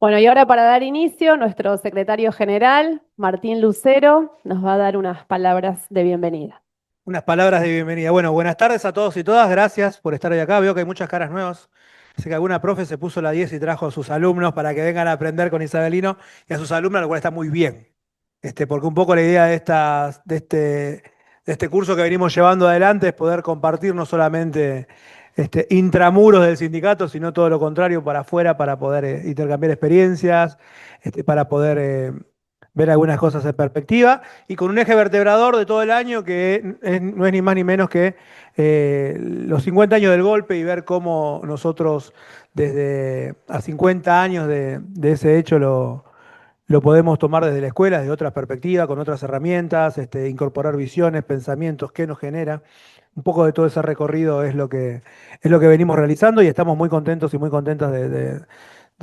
Bueno, y ahora para dar inicio, nuestro secretario general, Martín Lucero, nos va a dar unas palabras de bienvenida. Unas palabras de bienvenida. Bueno, buenas tardes a todos y todas. Gracias por estar hoy acá. Veo que hay muchas caras nuevas. Sé que alguna profe se puso la 10 y trajo a sus alumnos para que vengan a aprender con Isabelino y a sus alumnos, lo cual está muy bien. Porque un poco la idea de este curso que venimos llevando adelante es poder compartir no solamente intramuros del sindicato, sino todo lo contrario para afuera, para poder intercambiar experiencias, para poder ver algunas cosas en perspectiva y con un eje vertebrador de todo el año que no es ni más ni menos que los 50 años del golpe y ver cómo nosotros desde a 50 años de ese hecho lo podemos tomar desde la escuela, desde otra perspectiva, con otras herramientas, incorporar visiones, pensamientos, qué nos genera. Un poco de todo ese recorrido es lo que venimos realizando y estamos muy contentos y muy contentas de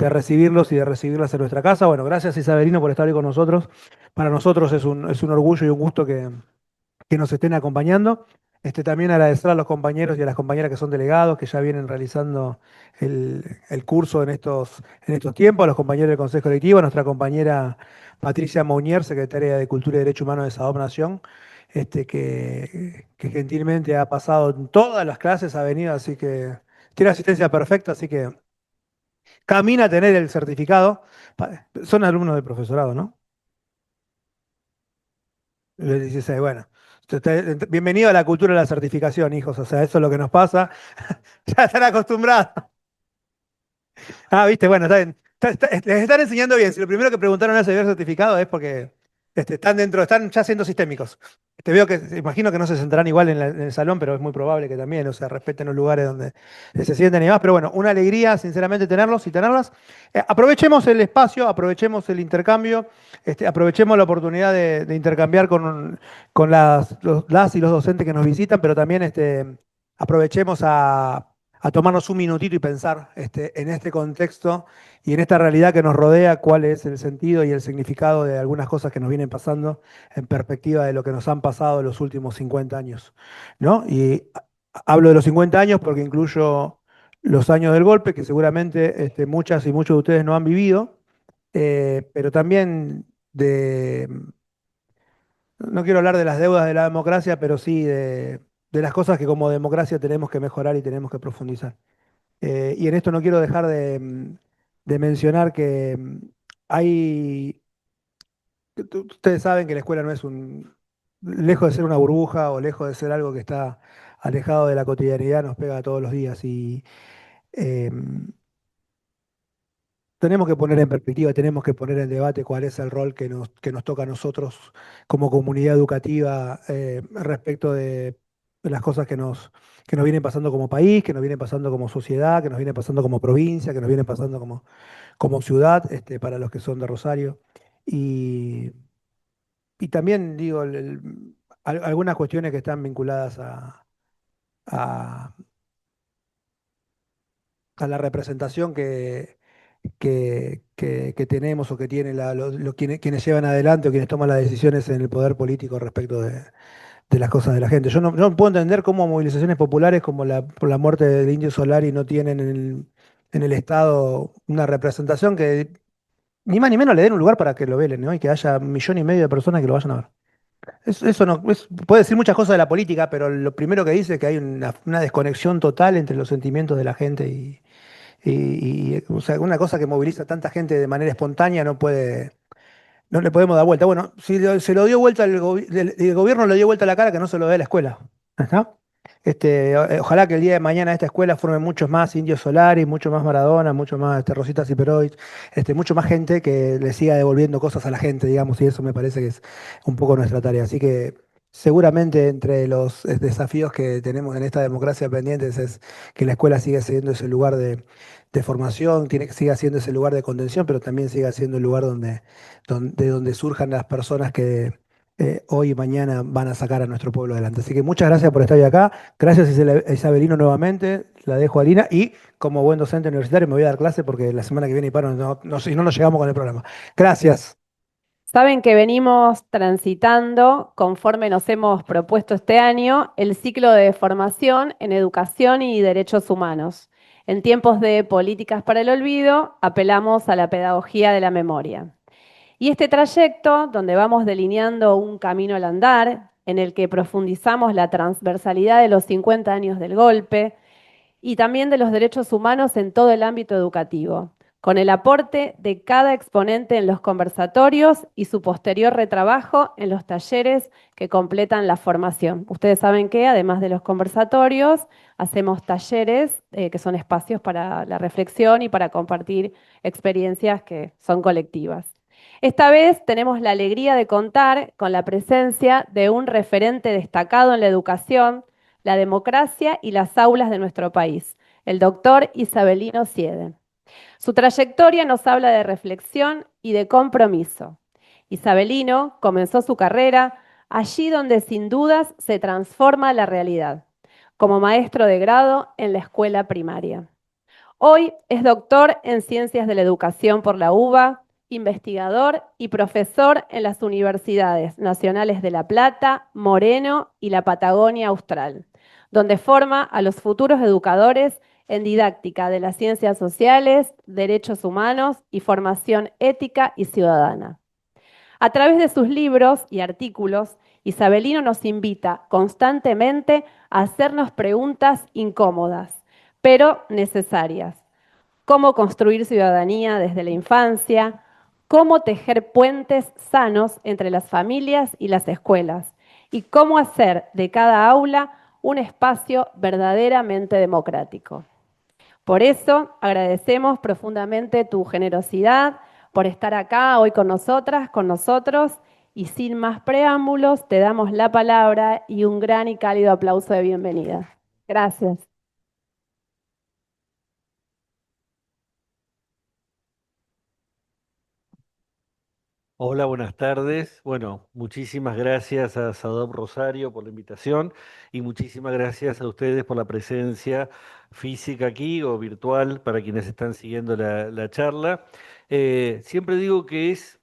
recibirlos y de recibirlas en nuestra casa. Bueno, gracias Isabelino por estar hoy con nosotros. Para nosotros es un orgullo y un gusto que nos estén acompañando. También agradecer a los compañeros y a las compañeras que son delegados, que ya vienen realizando el curso en estos tiempos, a los compañeros del Consejo Colectivo, a nuestra compañera Patricia Mounier, secretaria de Cultura y Derecho Humano de Sadob Nación, que gentilmente ha pasado en todas las clases, ha venido, así que tiene asistencia perfecta, así que camina a tener el certificado. Son alumnos del profesorado, ¿no? Le dices, bueno, bienvenido a la cultura de la certificación, hijos. O sea, eso es lo que nos pasa. Ya están acostumbrados. Ah, viste, bueno, está bien. Les están enseñando bien. Si lo primero que preguntaron es si había certificado es porque están ya siendo sistémicos. Veo que, imagino que no se sentarán igual en el salón, pero es muy probable que también, o sea, respeten los lugares donde se sienten y demás. Pero bueno, una alegría, sinceramente, tenerlos y tenerlas. Aprovechemos el espacio, aprovechemos el intercambio, aprovechemos la oportunidad de intercambiar con las y los docentes que nos visitan, pero también aprovechemos a tomarnos un minutito y pensar en este contexto y en esta realidad que nos rodea, cuál es el sentido y el significado de algunas cosas que nos vienen pasando en perspectiva de lo que nos han pasado en los últimos 50 años, ¿no? Y hablo de los 50 años porque incluyo los años del golpe, que seguramente muchas y muchos de ustedes no han vivido, pero también no quiero hablar de las deudas de la democracia, pero sí de las cosas que como democracia tenemos que mejorar y tenemos que profundizar. Y en esto no quiero dejar de mencionar que hay, ustedes saben que la escuela no es lejos de ser una burbuja o lejos de ser algo que está alejado de la cotidianidad, nos pega todos los días y eh, tenemos que poner en perspectiva, tenemos que poner en debate cuál es el rol que nos toca a nosotros como comunidad educativa respecto de las cosas que nos vienen pasando como país, que nos vienen pasando como sociedad, que nos vienen pasando como provincia, que nos vienen pasando como ciudad, para los que son de Rosario. Y, y también digo, algunas cuestiones que están vinculadas a- a la representación que tenemos o que tienen quienes llevan adelante o quienes toman las decisiones en el poder político respecto de las cosas de la gente. Yo no puedo entender cómo movilizaciones populares como por la muerte del Indio Solari no tienen en el Estado una representación que ni más ni menos le den un lugar para que lo velen, ¿no? Y que haya 1,5 millones de personas que lo vayan a ver. Eso no, puede decir muchas cosas de la política, pero lo primero que dice es que hay una desconexión total entre los sentimientos de la gente o sea, una cosa que moviliza a tanta gente de manera espontánea no le podemos dar vuelta. Bueno, si se lo dio vuelta el gobierno le dio vuelta la cara, que no se lo dé a la escuela. ¿Está? Ojalá que el día de mañana esta escuela forme muchos más Indios Solari, mucho más Maradona, mucho más Rosita Ciperoic, mucho más gente que le siga devolviendo cosas a la gente, digamos, y eso me parece que es un poco nuestra tarea. Así que seguramente entre los desafíos que tenemos en esta democracia pendientes es que la escuela siga siendo ese lugar de formación, tiene que siga siendo ese lugar de contención, pero también siga siendo el lugar donde surjan las personas que hoy y mañana van a sacar a nuestro pueblo adelante. Así que muchas gracias por estar hoy acá. Gracias Isabelino nuevamente, la dejo a Lina y como buen docente universitario me voy a dar clase porque la semana que viene y paro, si no nos llegamos con el programa. Gracias. Saben que venimos transitando, conforme nos hemos propuesto este año, el ciclo de formación en educación y derechos humanos. En tiempos de políticas para el olvido, apelamos a la pedagogía de la memoria. Y este trayecto, donde vamos delineando un camino al andar, en el que profundizamos la transversalidad de los 50 años del golpe, y también de los derechos humanos en todo el ámbito educativo, con el aporte de cada exponente en los conversatorios y su posterior retrabajo en los talleres que completan la formación. Ustedes saben que, además de los conversatorios, hacemos talleres que son espacios para la reflexión y para compartir experiencias que son colectivas. Esta vez tenemos la alegría de contar con la presencia de un referente destacado en la educación, la democracia y las aulas de nuestro país, el doctor Isabelino Siede. Su trayectoria nos habla de reflexión y de compromiso. Isabelino comenzó su carrera allí donde sin dudas se transforma la realidad, como maestro de grado en la escuela primaria. Hoy es doctor en Ciencias de la Educación por la UBA, investigador y profesor en las Universidades Nacionales de La Plata, Moreno y la Patagonia Austral, donde forma a los futuros educadores en didáctica de las ciencias sociales, derechos humanos y formación ética y ciudadana. A través de sus libros y artículos, Isabelino nos invita constantemente a hacernos preguntas incómodas, pero necesarias. Cómo construir ciudadanía desde la infancia, cómo tejer puentes sanos entre las familias y las escuelas, y cómo hacer de cada aula un espacio verdaderamente democrático. Por eso agradecemos profundamente tu generosidad por estar acá hoy con nosotras, con nosotros, y sin más preámbulos te damos la palabra y un gran y cálido aplauso de bienvenida. Gracias. Hola, buenas tardes. Bueno, muchísimas gracias a Sadop Rosario por la invitación y muchísimas gracias a ustedes por la presencia física aquí o virtual para quienes están siguiendo la charla. Siempre digo que es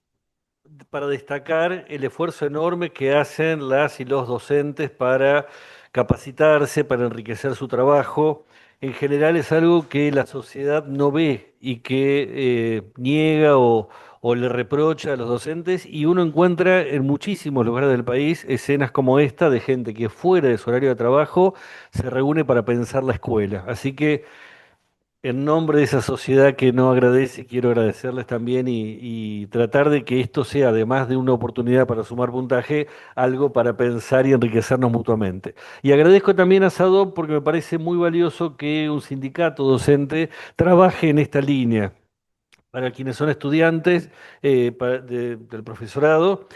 para destacar el esfuerzo enorme que hacen las y los docentes para capacitarse, para enriquecer su trabajo. En general es algo que la sociedad no ve y que niega o le reprocha a los docentes y uno encuentra en muchísimos lugares del país escenas como esta de gente que fuera de su horario de trabajo se reúne para pensar la escuela. Así que en nombre de esa sociedad que no agradece, quiero agradecerles también y tratar de que esto sea, además de una oportunidad para sumar puntaje, algo para pensar y enriquecernos mutuamente. Y agradezco también a SADOP porque me parece muy valioso que un sindicato docente trabaje en esta línea. Para quienes son estudiantes del profesorado,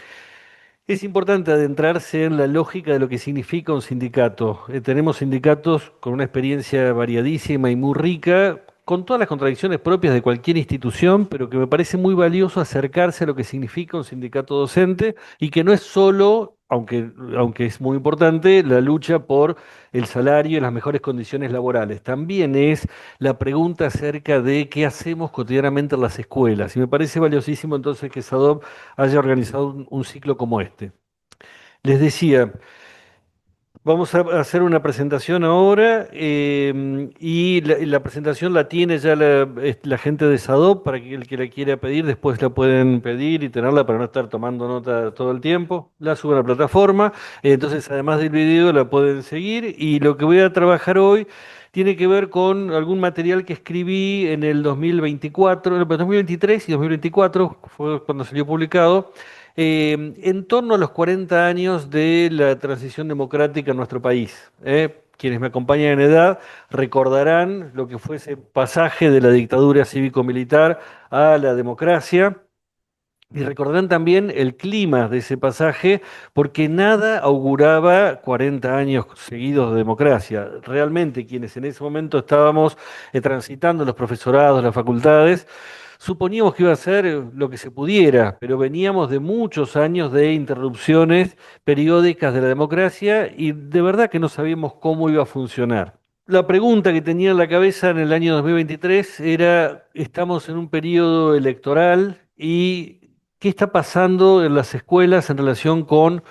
es importante adentrarse en la lógica de lo que significa un sindicato. Tenemos sindicatos con una experiencia variadísima y muy rica, con todas las contradicciones propias de cualquier institución, pero que me parece muy valioso acercarse a lo que significa un sindicato docente y que no es solo, aunque es muy importante, la lucha por el salario y las mejores condiciones laborales. También es la pregunta acerca de qué hacemos cotidianamente en las escuelas. Y me parece valiosísimo entonces que SADOP haya organizado un ciclo como este. Les decía, vamos a hacer una presentación ahora y la presentación la tiene ya la gente de SADOP para que el que la quiera pedir después la pueden pedir y tenerla para no estar tomando nota todo el tiempo. La subo a la plataforma, entonces además del video la pueden seguir y lo que voy a trabajar hoy tiene que ver con algún material que escribí en el 2024, en el 2023 y 2024, fue cuando salió publicado en torno a los 40 años de la transición democrática en nuestro país. Quienes me acompañan en edad recordarán lo que fue ese pasaje de la dictadura cívico-militar a la democracia. Y recordarán también el clima de ese pasaje, porque nada auguraba 40 años seguidos de democracia. Realmente quienes en ese momento estábamos transitando los profesorados, las facultades, suponíamos que iba a ser lo que se pudiera, pero veníamos de muchos años de interrupciones periódicas de la democracia y de verdad que no sabíamos cómo iba a funcionar. La pregunta que tenía en la cabeza en el año 2023 era, estamos en un periodo electoral y ¿qué está pasando en las escuelas en relación con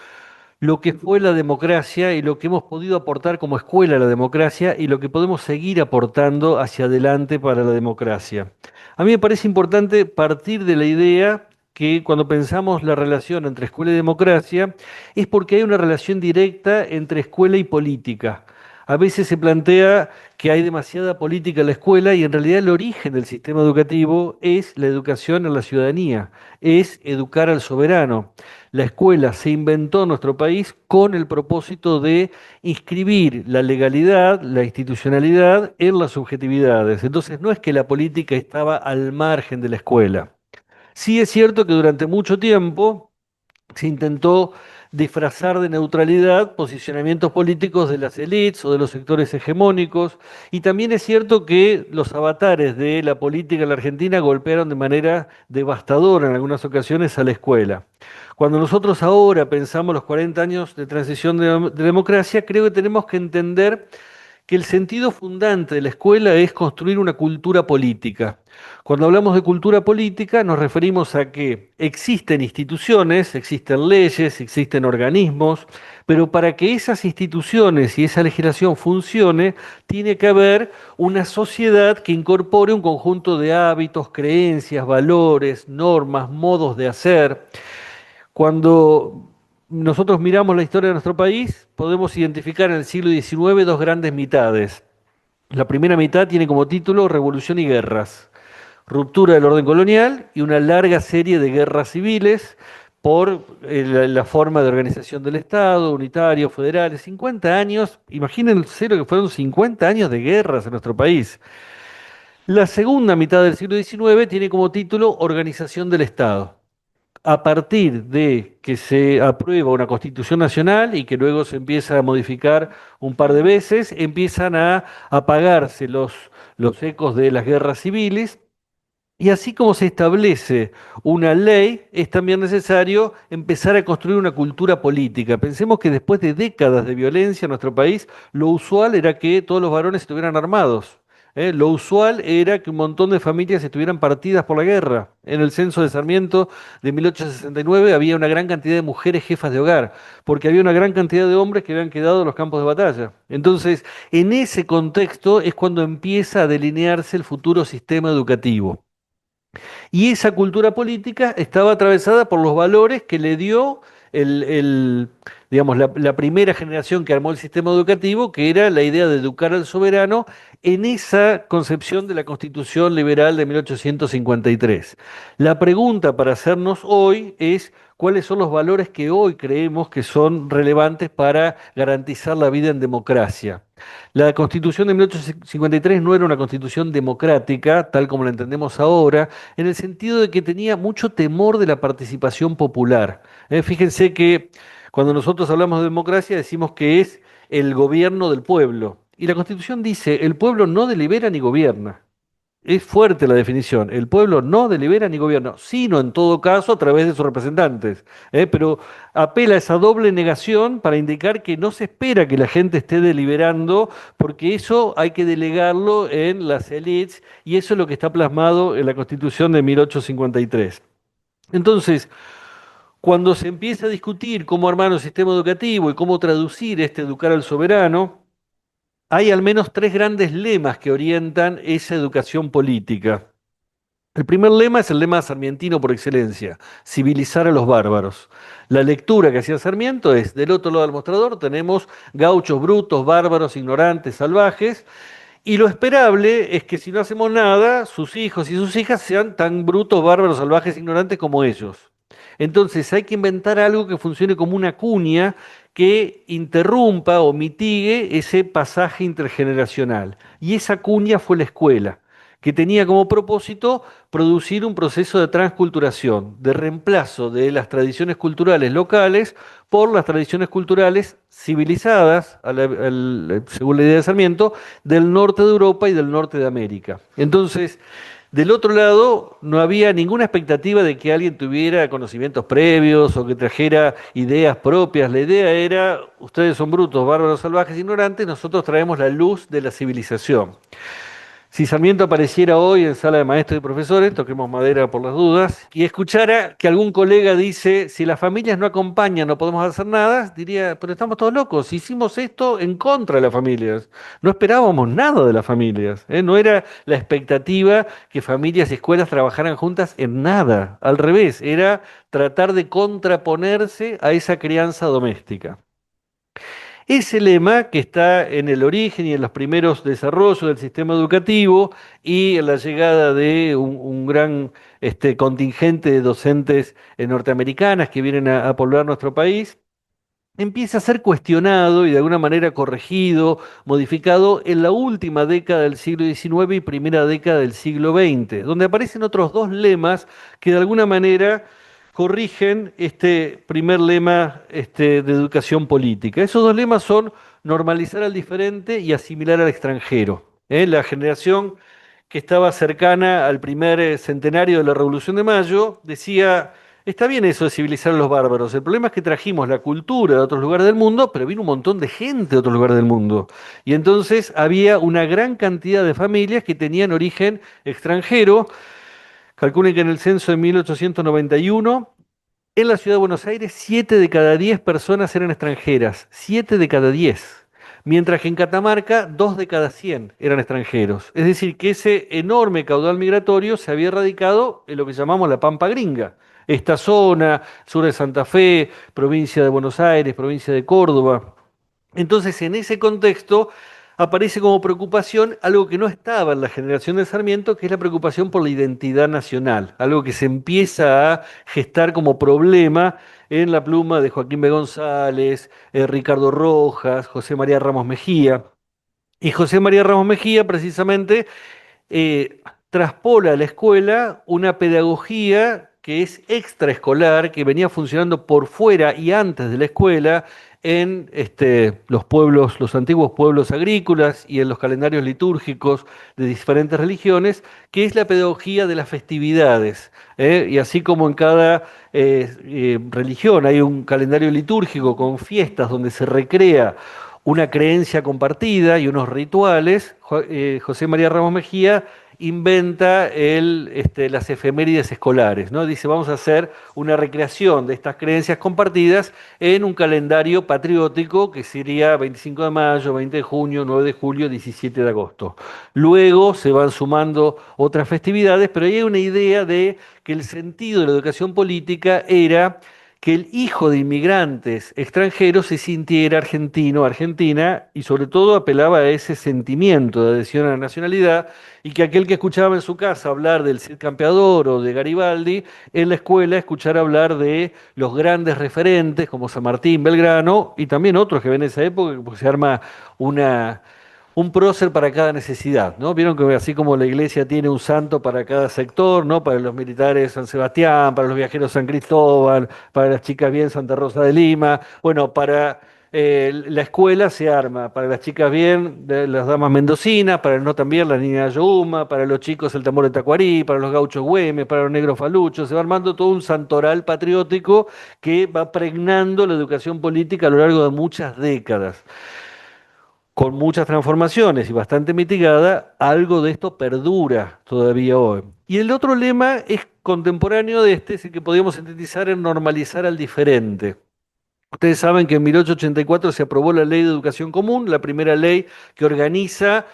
lo que fue la democracia y lo que hemos podido aportar como escuela a la democracia y lo que podemos seguir aportando hacia adelante para la democracia. A mí me parece importante partir de la idea que cuando pensamos la relación entre escuela y democracia es porque hay una relación directa entre escuela y política. A veces se plantea que hay demasiada política en la escuela y en realidad el origen del sistema educativo es la educación a la ciudadanía, es educar al soberano. La escuela se inventó en nuestro país con el propósito de inscribir la legalidad, la institucionalidad en las subjetividades. Entonces no es que la política estaba al margen de la escuela. Sí es cierto que durante mucho tiempo se intentó disfrazar de neutralidad posicionamientos políticos de las élites o de los sectores hegemónicos, y también es cierto que los avatares de la política en la Argentina golpearon de manera devastadora en algunas ocasiones a la escuela. Cuando nosotros ahora pensamos los 40 años de transición de democracia, creo que tenemos que entender que el sentido fundante de la escuela es construir una cultura política. Cuando hablamos de cultura política nos referimos a que existen instituciones, existen leyes, existen organismos, pero para que esas instituciones y esa legislación funcione, tiene que haber una sociedad que incorpore un conjunto de hábitos, creencias, valores, normas, modos de hacer. Cuando nosotros miramos la historia de nuestro país, podemos identificar en el siglo XIX dos grandes mitades. La primera mitad tiene como título Revolución y Guerras, ruptura del orden colonial y una larga serie de guerras civiles por la forma de organización del Estado, unitario, federales, 50 años, imagínense lo que fueron 50 años de guerras en nuestro país. La segunda mitad del siglo XIX tiene como título Organización del Estado. A partir de que se aprueba una Constitución Nacional y que luego se empieza a modificar un par de veces, empiezan a apagarse los ecos de las guerras civiles. Y así como se establece una ley, es también necesario empezar a construir una cultura política. Pensemos que después de décadas de violencia en nuestro país, lo usual era que todos los varones estuvieran armados. Lo usual era que un montón de familias estuvieran partidas por la guerra. En el censo de Sarmiento de 1869 había una gran cantidad de mujeres jefas de hogar, porque había una gran cantidad de hombres que habían quedado en los campos de batalla. Entonces, en ese contexto es cuando empieza a delinearse el futuro sistema educativo. Y esa cultura política estaba atravesada por los valores que le dio digamos, la primera generación que armó el sistema educativo, que era la idea de educar al soberano en esa concepción de la Constitución Liberal de 1853. La pregunta para hacernos hoy es: ¿cuáles son los valores que hoy creemos que son relevantes para garantizar la vida en democracia? La Constitución de 1853 no era una constitución democrática, tal como la entendemos ahora, en el sentido de que tenía mucho temor de la participación popular. Fíjense que cuando nosotros hablamos de democracia decimos que es el gobierno del pueblo. Y la Constitución dice: el pueblo no delibera ni gobierna. Es fuerte la definición. El pueblo no delibera ni gobierna, sino en todo caso a través de sus representantes. Pero apela a esa doble negación para indicar que no se espera que la gente esté deliberando, porque eso hay que delegarlo en las élites, y eso es lo que está plasmado en la Constitución de 1853. Entonces, cuando se empieza a discutir cómo armar un sistema educativo y cómo traducir este educar al soberano, hay al menos tres grandes lemas que orientan esa educación política. El primer lema es el lema sarmientino por excelencia: civilizar a los bárbaros. La lectura que hacía Sarmiento es: del otro lado del mostrador tenemos gauchos brutos, bárbaros, ignorantes, salvajes, y lo esperable es que si no hacemos nada, sus hijos y sus hijas sean tan brutos, bárbaros, salvajes, ignorantes como ellos. Entonces hay que inventar algo que funcione como una cuña que interrumpa o mitigue ese pasaje intergeneracional. Y esa cuña fue la escuela, que tenía como propósito producir un proceso de transculturación, de reemplazo de las tradiciones culturales locales por las tradiciones culturales civilizadas, según la idea de Sarmiento, del norte de Europa y del norte de América. Entonces, del otro lado, no había ninguna expectativa de que alguien tuviera conocimientos previos o que trajera ideas propias. La idea era: ustedes son brutos, bárbaros, salvajes, ignorantes, nosotros traemos la luz de la civilización. Si Sarmiento apareciera hoy en sala de maestros y profesores, toquemos madera por las dudas, y escuchara que algún colega dice, si las familias no acompañan, no podemos hacer nada, diría, pero estamos todos locos, hicimos esto en contra de las familias, no esperábamos nada de las familias, ¿eh? No era la expectativa que familias y escuelas trabajaran juntas en nada, al revés, era tratar de contraponerse a esa crianza doméstica. Ese lema que está en el origen y en los primeros desarrollos del sistema educativo y en la llegada de un gran contingente de docentes norteamericanas que vienen a poblar nuestro país, empieza a ser cuestionado y de alguna manera corregido, modificado en la última década del siglo XIX y primera década del siglo XX, donde aparecen otros dos lemas que de alguna manera corrigen este primer lema de educación política. Esos dos lemas son normalizar al diferente y asimilar al extranjero. La generación que estaba cercana al primer centenario de la Revolución de Mayo decía: está bien eso de civilizar a los bárbaros. El problema es que trajimos la cultura de otros lugares del mundo, pero vino un montón de gente de otros lugares del mundo. Y entonces había una gran cantidad de familias que tenían origen extranjero. Calculen que en el censo de 1891, en la ciudad de Buenos Aires, 7 de cada 10 personas eran extranjeras. 7 de cada 10. Mientras que en Catamarca, 2 de cada 100 eran extranjeros. Es decir, que ese enorme caudal migratorio se había radicado en lo que llamamos la Pampa Gringa. Esta zona, sur de Santa Fe, provincia de Buenos Aires, provincia de Córdoba. Entonces, en ese contexto, aparece como preocupación algo que no estaba en la generación de Sarmiento, que es la preocupación por la identidad nacional, algo que se empieza a gestar como problema en la pluma de Joaquín B. González, Ricardo Rojas, José María Ramos Mejía. Y José María Ramos Mejía, precisamente, eh, traspola a la escuela una pedagogía que es extraescolar, que venía funcionando por fuera y antes de la escuela en los pueblos, los antiguos pueblos agrícolas y en los calendarios litúrgicos de diferentes religiones, que es la pedagogía de las festividades. Y así como en cada religión hay un calendario litúrgico con fiestas donde se recrea una creencia compartida y unos rituales, José María Ramos Mejía inventa las efemérides escolares, ¿no? Dice, vamos a hacer una recreación de estas creencias compartidas en un calendario patriótico que sería 25 de mayo, 20 de junio, 9 de julio, 17 de agosto. Luego se van sumando otras festividades, pero hay una idea de que el sentido de la educación política era que el hijo de inmigrantes extranjeros se sintiera argentino, argentina, y sobre todo apelaba a ese sentimiento de adhesión a la nacionalidad, y que aquel que escuchaba en su casa hablar del Cid Campeador o de Garibaldi, en la escuela escuchara hablar de los grandes referentes como San Martín, Belgrano, y también otros que ven en esa época, porque se arma un prócer para cada necesidad, ¿no? Vieron que así como la iglesia tiene un santo para cada sector, ¿no? Para los militares San Sebastián, para los viajeros San Cristóbal, para las chicas bien Santa Rosa de Lima. Bueno, para la escuela se arma, para las chicas bien las damas mendocinas, para el no tan bien las niñas de Yohuma, para los chicos el tambor de Tacuarí, para los gauchos Güemes, para los negros faluchos. Se va armando todo un santoral patriótico que va pregnando la educación política a lo largo de muchas décadas. Con muchas transformaciones y bastante mitigada, algo de esto perdura todavía hoy. Y el otro lema es contemporáneo de este, es el que podríamos sintetizar en normalizar al diferente. Ustedes saben que en 1884 se aprobó la Ley de Educación Común, la primera ley que organiza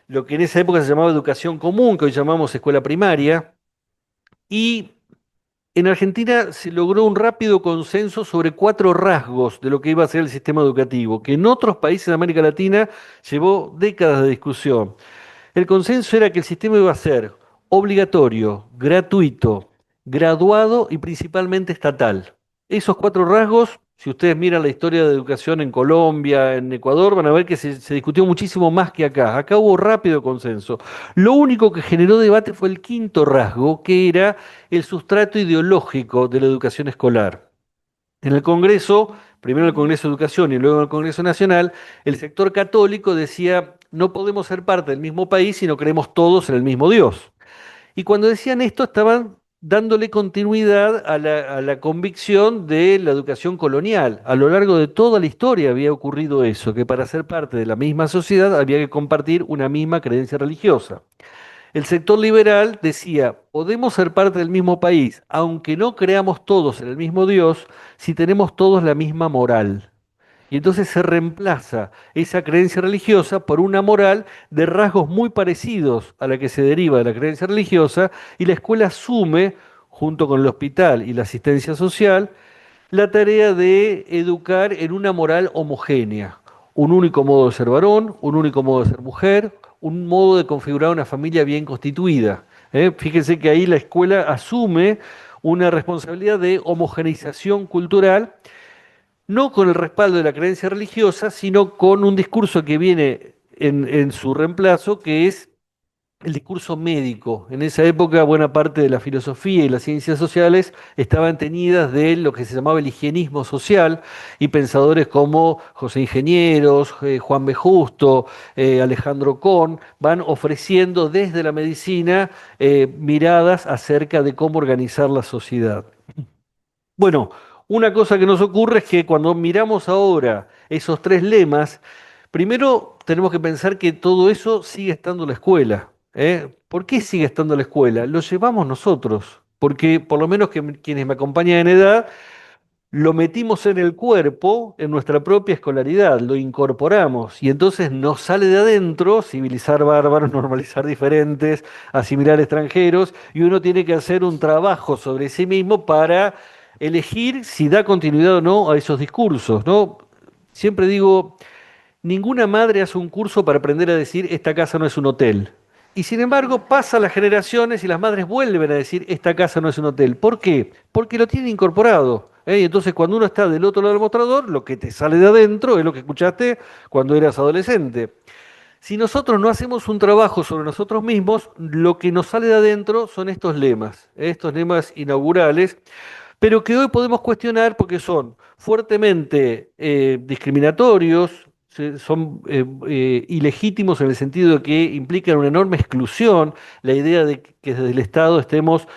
lo que en esa época se llamaba educación común, que hoy llamamos escuela primaria, y en Argentina se logró un rápido consenso sobre 4 rasgos de lo que iba a ser el sistema educativo, que en otros países de América Latina llevó décadas de discusión. El consenso era que el sistema iba a ser obligatorio, gratuito, graduado y principalmente estatal. Esos 4 rasgos, si ustedes miran la historia de educación en Colombia, en Ecuador, van a ver que se discutió muchísimo más que acá. Acá hubo rápido consenso. Lo único que generó debate fue el quinto rasgo, que era el sustrato ideológico de la educación escolar. En el Congreso, primero en el Congreso de Educación y luego en el Congreso Nacional, el sector católico decía, no podemos ser parte del mismo país si no creemos todos en el mismo Dios. Y cuando decían esto estaban dándole continuidad a la convicción de la educación colonial. A lo largo de toda la historia había ocurrido eso, que para ser parte de la misma sociedad había que compartir una misma creencia religiosa. El sector liberal decía, podemos ser parte del mismo país, aunque no creamos todos en el mismo Dios, si tenemos todos la misma moral. Y entonces se reemplaza esa creencia religiosa por una moral de rasgos muy parecidos a la que se deriva de la creencia religiosa, y la escuela asume, junto con el hospital y la asistencia social, la tarea de educar en una moral homogénea. Un único modo de ser varón, un único modo de ser mujer, un modo de configurar una familia bien constituida. Fíjense que ahí la escuela asume una responsabilidad de homogeneización cultural, no con el respaldo de la creencia religiosa, sino con un discurso que viene en su reemplazo, que es el discurso médico. En esa época, buena parte de la filosofía y las ciencias sociales estaban teñidas de lo que se llamaba el higienismo social, y pensadores como José Ingenieros, Juan B. Justo, Alejandro Kohn, van ofreciendo desde la medicina miradas acerca de cómo organizar la sociedad. Bueno, una cosa que nos ocurre es que cuando miramos ahora esos tres lemas, primero tenemos que pensar que todo eso sigue estando en la escuela. ¿Por qué sigue estando en la escuela? Lo llevamos nosotros, porque por lo menos quienes me acompañan en edad, lo metimos en el cuerpo, en nuestra propia escolaridad, lo incorporamos y entonces nos sale de adentro civilizar bárbaros, normalizar diferentes, asimilar extranjeros, y uno tiene que hacer un trabajo sobre sí mismo para elegir si da continuidad o no a esos discursos, ¿no? Siempre digo, ninguna madre hace un curso para aprender a decir esta casa no es un hotel. Y sin embargo, pasan las generaciones y las madres vuelven a decir esta casa no es un hotel. ¿Por qué? Porque lo tienen incorporado. Y entonces cuando uno está del otro lado del mostrador, lo que te sale de adentro es lo que escuchaste cuando eras adolescente. Si nosotros no hacemos un trabajo sobre nosotros mismos, lo que nos sale de adentro son estos lemas inaugurales, pero que hoy podemos cuestionar porque son fuertemente discriminatorios, son ilegítimos en el sentido de que implican una enorme exclusión, la idea de que desde el Estado estemos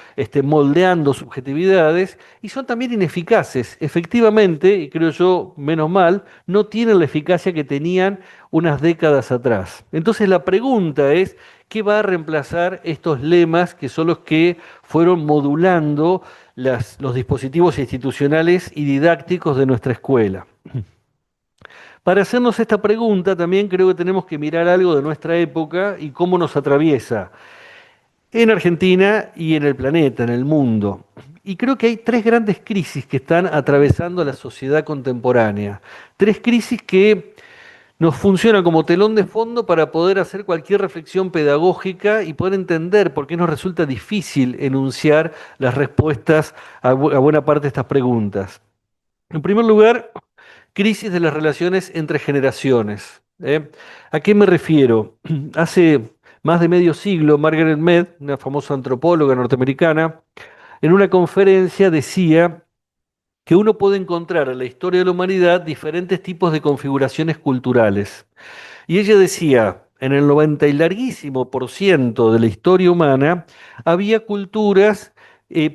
moldeando subjetividades, y son también ineficaces. Efectivamente, y creo yo, menos mal, no tienen la eficacia que tenían unas décadas atrás. Entonces la pregunta es, ¿qué va a reemplazar estos lemas que son los que fueron modulando los dispositivos institucionales y didácticos de nuestra escuela? Para hacernos esta pregunta, también creo que tenemos que mirar algo de nuestra época y cómo nos atraviesa en Argentina y en el planeta, en el mundo. Y creo que hay tres grandes crisis que están atravesando la sociedad contemporánea. Tres crisis que nos funcionan como telón de fondo para poder hacer cualquier reflexión pedagógica y poder entender por qué nos resulta difícil enunciar las respuestas a buena parte de estas preguntas. En primer lugar, crisis de las relaciones entre generaciones. ¿A qué me refiero? Hace más de medio siglo, Margaret Mead, una famosa antropóloga norteamericana, en una conferencia decía que uno puede encontrar en la historia de la humanidad diferentes tipos de configuraciones culturales. Y ella decía, en el 90 y larguísimo por ciento de la historia humana, había culturas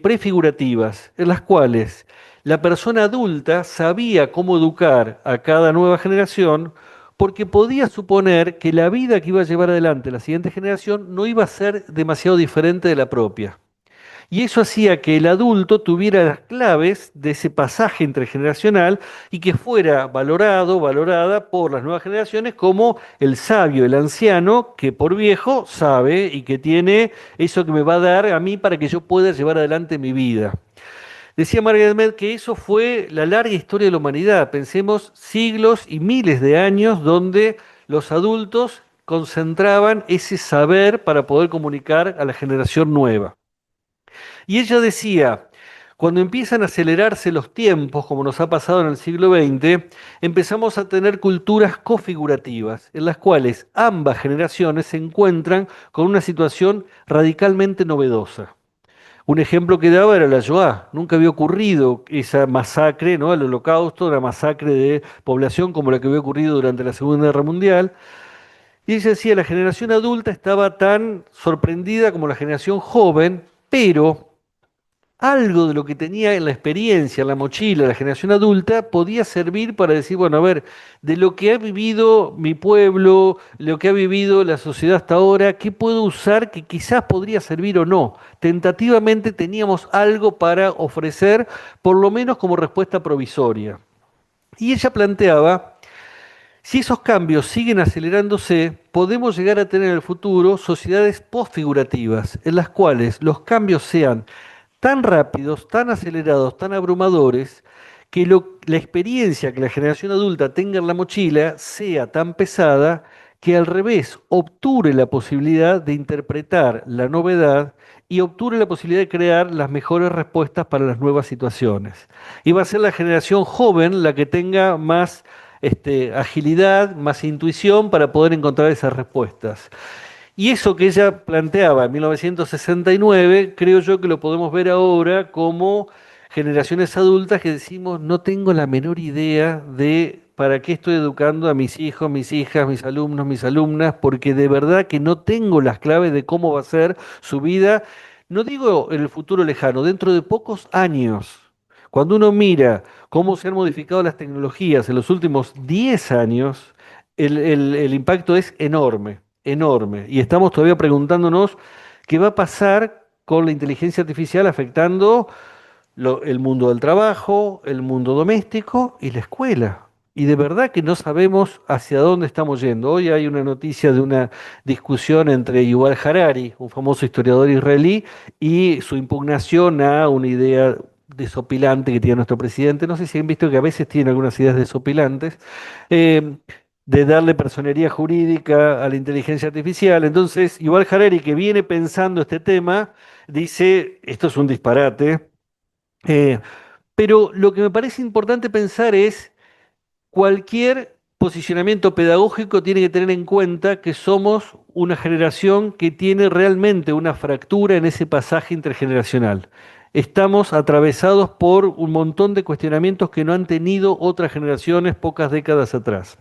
prefigurativas, en las cuales la persona adulta sabía cómo educar a cada nueva generación, porque podía suponer que la vida que iba a llevar adelante la siguiente generación no iba a ser demasiado diferente de la propia. Y eso hacía que el adulto tuviera las claves de ese pasaje intergeneracional y que fuera valorado, valorada por las nuevas generaciones como el sabio, el anciano, que por viejo sabe y que tiene eso que me va a dar a mí para que yo pueda llevar adelante mi vida. Decía Margaret Mead que eso fue la larga historia de la humanidad. Pensemos siglos y miles de años donde los adultos concentraban ese saber para poder comunicar a la generación nueva. Y ella decía, cuando empiezan a acelerarse los tiempos, como nos ha pasado en el siglo XX, empezamos a tener culturas cofigurativas, en las cuales ambas generaciones se encuentran con una situación radicalmente novedosa. Un ejemplo que daba era la Shoah. Nunca había ocurrido esa masacre, ¿no? El Holocausto, una masacre de población como la que había ocurrido durante la Segunda Guerra Mundial. Y ella decía, la generación adulta estaba tan sorprendida como la generación joven, pero algo de lo que tenía en la experiencia, en la mochila, la generación adulta, podía servir para decir, bueno, a ver, de lo que ha vivido mi pueblo, lo que ha vivido la sociedad hasta ahora, ¿qué puedo usar que quizás podría servir o no? Tentativamente teníamos algo para ofrecer, por lo menos como respuesta provisoria. Y ella planteaba, si esos cambios siguen acelerándose, podemos llegar a tener en el futuro sociedades postfigurativas, en las cuales los cambios sean tan rápidos, tan acelerados, tan abrumadores, que la experiencia que la generación adulta tenga en la mochila sea tan pesada que al revés obture la posibilidad de interpretar la novedad y obture la posibilidad de crear las mejores respuestas para las nuevas situaciones. Y va a ser la generación joven la que tenga más agilidad, más intuición para poder encontrar esas respuestas. Y eso que ella planteaba en 1969, creo yo que lo podemos ver ahora como generaciones adultas que decimos, no tengo la menor idea de para qué estoy educando a mis hijos, mis hijas, mis alumnos, mis alumnas, porque de verdad que no tengo las claves de cómo va a ser su vida, no digo en el futuro lejano, dentro de pocos años. Cuando uno mira cómo se han modificado las tecnologías en los últimos 10 años, el impacto es enorme, enorme. Y estamos todavía preguntándonos qué va a pasar con la inteligencia artificial afectando el mundo del trabajo, el mundo doméstico y la escuela. Y de verdad que no sabemos hacia dónde estamos yendo. Hoy hay una noticia de una discusión entre Yuval Harari, un famoso historiador israelí, y su impugnación a una idea desopilante que tiene nuestro presidente. No sé si han visto que a veces tiene algunas ideas desopilantes, eh, de darle personería jurídica a la inteligencia artificial. Entonces, Yuval Harari, que viene pensando este tema, dice, esto es un disparate. Eh, pero lo que me parece importante pensar es cualquier posicionamiento pedagógico tiene que tener en cuenta que somos una generación que tiene realmente una fractura en ese pasaje intergeneracional. Estamos atravesados por un montón de cuestionamientos que no han tenido otras generaciones pocas décadas atrás.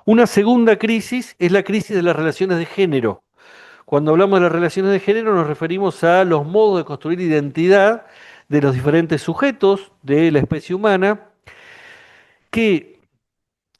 Una segunda crisis es la crisis de las relaciones de género. Cuando hablamos de las relaciones de género nos referimos a los modos de construir identidad de los diferentes sujetos de la especie humana, que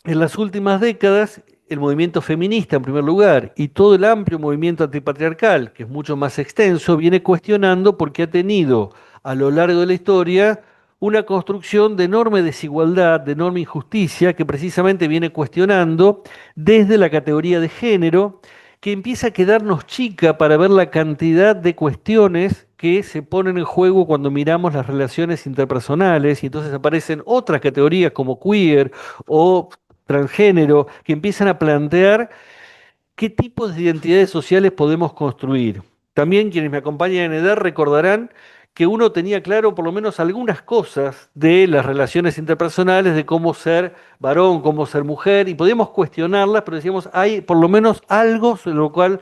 en las últimas décadas el movimiento feminista en primer lugar y todo el amplio movimiento antipatriarcal, que es mucho más extenso, viene cuestionando porque ha tenido a lo largo de la historia una construcción de enorme desigualdad, de enorme injusticia, que precisamente viene cuestionando desde la categoría de género, que empieza a quedarnos chica para ver la cantidad de cuestiones que se ponen en juego cuando miramos las relaciones interpersonales y entonces aparecen otras categorías como queer o transgénero que empiezan a plantear qué tipos de identidades sociales podemos construir. También quienes me acompañan en edad recordarán que uno tenía claro por lo menos algunas cosas de las relaciones interpersonales, de cómo ser varón, cómo ser mujer, y podíamos cuestionarlas, pero decíamos, hay por lo menos algo sobre lo cual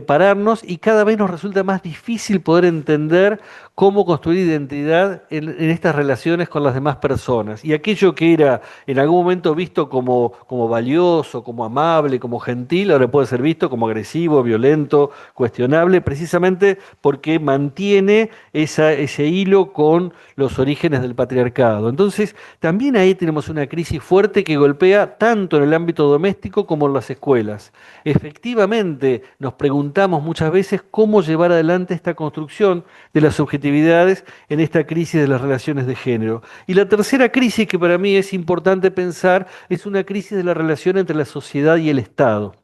pararnos y cada vez nos resulta más difícil poder entender cómo construir identidad en estas relaciones con las demás personas. Y aquello que era en algún momento visto como valioso, como amable, como gentil, ahora puede ser visto como agresivo, violento, cuestionable, precisamente porque mantiene ese hilo con los orígenes del patriarcado. Entonces, también ahí tenemos una crisis fuerte que golpea tanto en el ámbito doméstico como en las escuelas. Efectivamente, nos preguntamos muchas veces cómo llevar adelante esta construcción de las subjetividades en esta crisis de las relaciones de género. Y la tercera crisis que para mí es importante pensar es una crisis de la relación entre la sociedad y el Estado.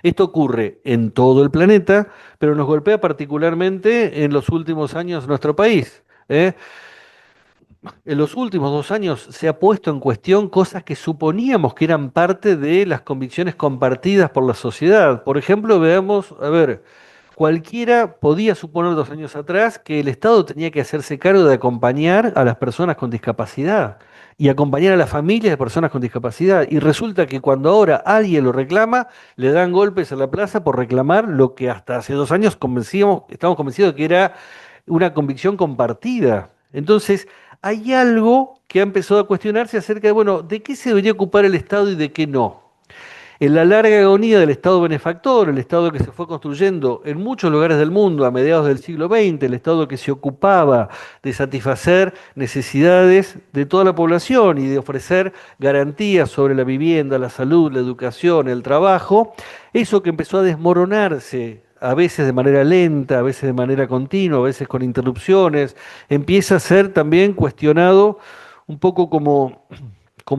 Esto ocurre en todo el planeta, pero nos golpea particularmente en los últimos años en nuestro país. ¿Eh? En los últimos 2 años se ha puesto en cuestión cosas que suponíamos que eran parte de las convicciones compartidas por la sociedad. Por ejemplo, veamos, a ver, cualquiera podía suponer 2 años atrás que el Estado tenía que hacerse cargo de acompañar a las personas con discapacidad y acompañar a las familias de personas con discapacidad. Y resulta que cuando ahora alguien lo reclama, le dan golpes a la plaza por reclamar lo que hasta hace 2 años estábamos convencidos de que era una convicción compartida. Entonces, hay algo que ha empezado a cuestionarse acerca de, bueno, ¿de qué se debería ocupar el Estado y de qué no? En la larga agonía del Estado benefactor, el Estado que se fue construyendo en muchos lugares del mundo a mediados del siglo XX, el Estado que se ocupaba de satisfacer necesidades de toda la población y de ofrecer garantías sobre la vivienda, la salud, la educación, el trabajo, eso que empezó a desmoronarse, a veces de manera lenta, a veces de manera continua, a veces con interrupciones, empieza a ser también cuestionado un poco como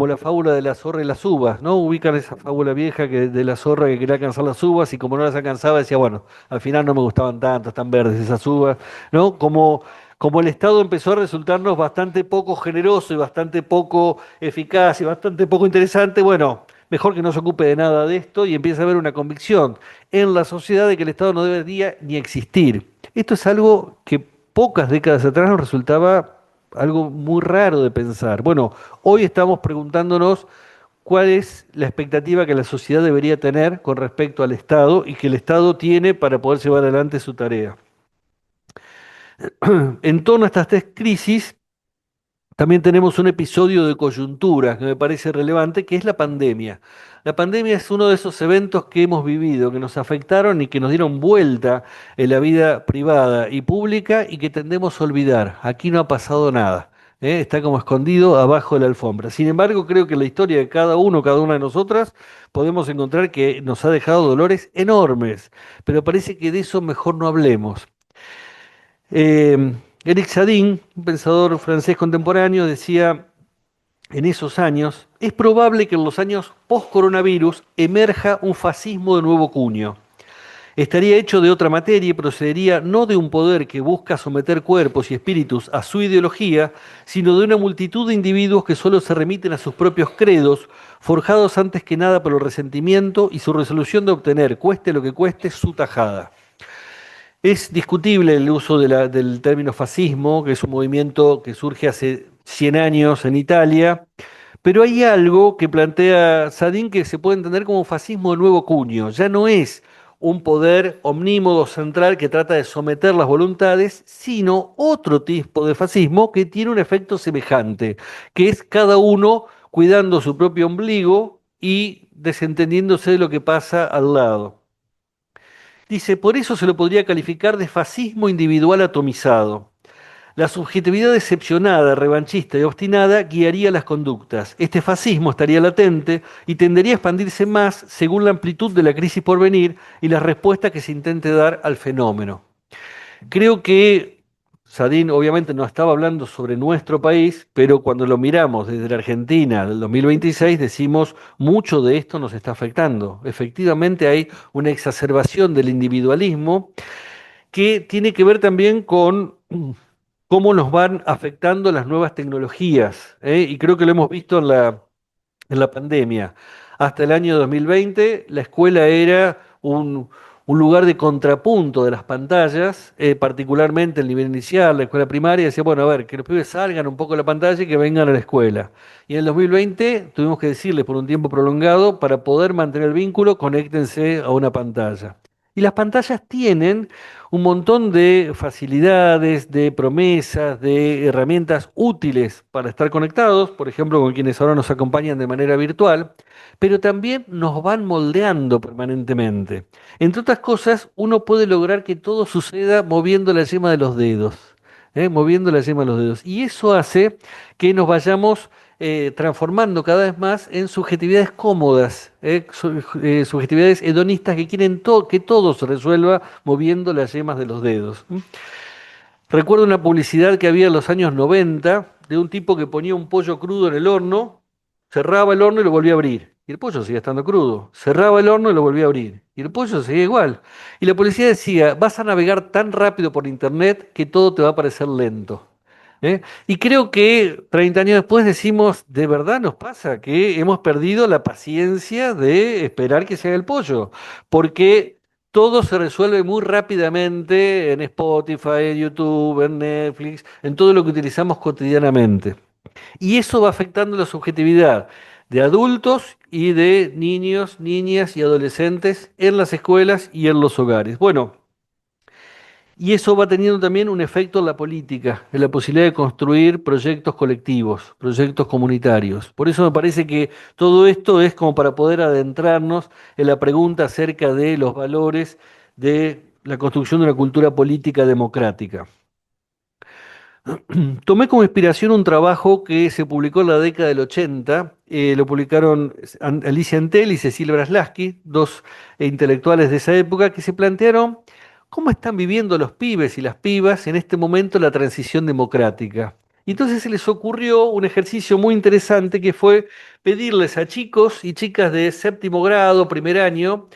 la fábula de la zorra y las uvas, ¿no? Ubican esa fábula vieja de la zorra que quería alcanzar las uvas y como no las alcanzaba decía, bueno, al final no me gustaban tanto, están verdes esas uvas, ¿no? Como el Estado empezó a resultarnos bastante poco generoso y bastante poco eficaz y bastante poco interesante, bueno, mejor que no se ocupe de nada de esto y empieza a haber una convicción en la sociedad de que el Estado no debería ni existir. Esto es algo que pocas décadas atrás nos resultaba algo muy raro de pensar. Bueno, hoy estamos preguntándonos cuál es la expectativa que la sociedad debería tener con respecto al Estado y que el Estado tiene para poder llevar adelante su tarea. En torno a estas tres crisis, también tenemos un episodio de coyuntura que me parece relevante, que es la pandemia. La pandemia es uno de esos eventos que hemos vivido, que nos afectaron y que nos dieron vuelta en la vida privada y pública y que tendemos a olvidar. Aquí no ha pasado nada. Está como escondido abajo de la alfombra. Sin embargo, creo que en la historia de cada uno, cada una de nosotras, podemos encontrar que nos ha dejado dolores enormes, pero parece que de eso mejor no hablemos. Eric Sadin, un pensador francés contemporáneo, decía en esos años, es probable que en los años post-coronavirus emerja un fascismo de nuevo cuño. Estaría hecho de otra materia y procedería no de un poder que busca someter cuerpos y espíritus a su ideología, sino de una multitud de individuos que solo se remiten a sus propios credos, forjados antes que nada por el resentimiento y su resolución de obtener, cueste lo que cueste, su tajada. Es discutible el uso del término fascismo, que es un movimiento que surge hace 100 años en Italia, pero hay algo que plantea Sadin que se puede entender como fascismo de nuevo cuño. Ya no es un poder omnímodo central que trata de someter las voluntades, sino otro tipo de fascismo que tiene un efecto semejante, que es cada uno cuidando su propio ombligo y desentendiéndose de lo que pasa al lado. Dice, por eso se lo podría calificar de fascismo individual atomizado. La subjetividad decepcionada, revanchista y obstinada guiaría las conductas. Este fascismo estaría latente y tendería a expandirse más según la amplitud de la crisis por venir y la respuesta que se intente dar al fenómeno. Creo que Sadin obviamente no estaba hablando sobre nuestro país, pero cuando lo miramos desde la Argentina del 2026 decimos mucho de esto nos está afectando. Efectivamente hay una exacerbación del individualismo que tiene que ver también con cómo nos van afectando las nuevas tecnologías, ¿eh? Y creo que lo hemos visto en la pandemia. Hasta el año 2020, la escuela era un lugar de contrapunto de las pantallas, particularmente el nivel inicial, la escuela primaria, decía, bueno, a ver, que los pibes salgan un poco de la pantalla y que vengan a la escuela. Y en el 2020 tuvimos que decirles por un tiempo prolongado, para poder mantener el vínculo, conéctense a una pantalla. Y las pantallas tienen un montón de facilidades, de promesas, de herramientas útiles para estar conectados, por ejemplo, con quienes ahora nos acompañan de manera virtual, pero también nos van moldeando permanentemente. Entre otras cosas, uno puede lograr que todo suceda moviendo la yema de los dedos, moviendo la yema de los dedos. Y eso hace que nos vayamos transformando cada vez más en subjetividades cómodas, subjetividades hedonistas que quieren que todo se resuelva moviendo las yemas de los dedos. Recuerdo una publicidad que había en los años 90 de un tipo que ponía un pollo crudo en el horno, cerraba el horno y lo volvía a abrir. Y el pollo seguía estando crudo. Cerraba el horno y lo volvía a abrir. Y el pollo seguía igual. Y la publicidad decía, vas a navegar tan rápido por internet que todo te va a parecer lento. Y creo que 30 años después decimos, ¿de verdad nos pasa que hemos perdido la paciencia de esperar que se haga el pollo? Porque todo se resuelve muy rápidamente en Spotify, en YouTube, en Netflix, en todo lo que utilizamos cotidianamente. Y eso va afectando la subjetividad de adultos y de niños, niñas y adolescentes en las escuelas y en los hogares. Bueno, Y eso va teniendo también un efecto en la política, en la posibilidad de construir proyectos colectivos, proyectos comunitarios. Por eso me parece que todo esto es como para poder adentrarnos en la pregunta acerca de los valores de la construcción de una cultura política democrática. Tomé como inspiración un trabajo que se publicó en la década del 80, lo publicaron Alicia Entel y Cecilia Braslavsky, dos intelectuales de esa época, que se plantearon cómo están viviendo los pibes y las pibas en este momento la transición democrática. Y entonces se les ocurrió un ejercicio muy interesante que fue pedirles a chicos y chicas de séptimo grado, primer año,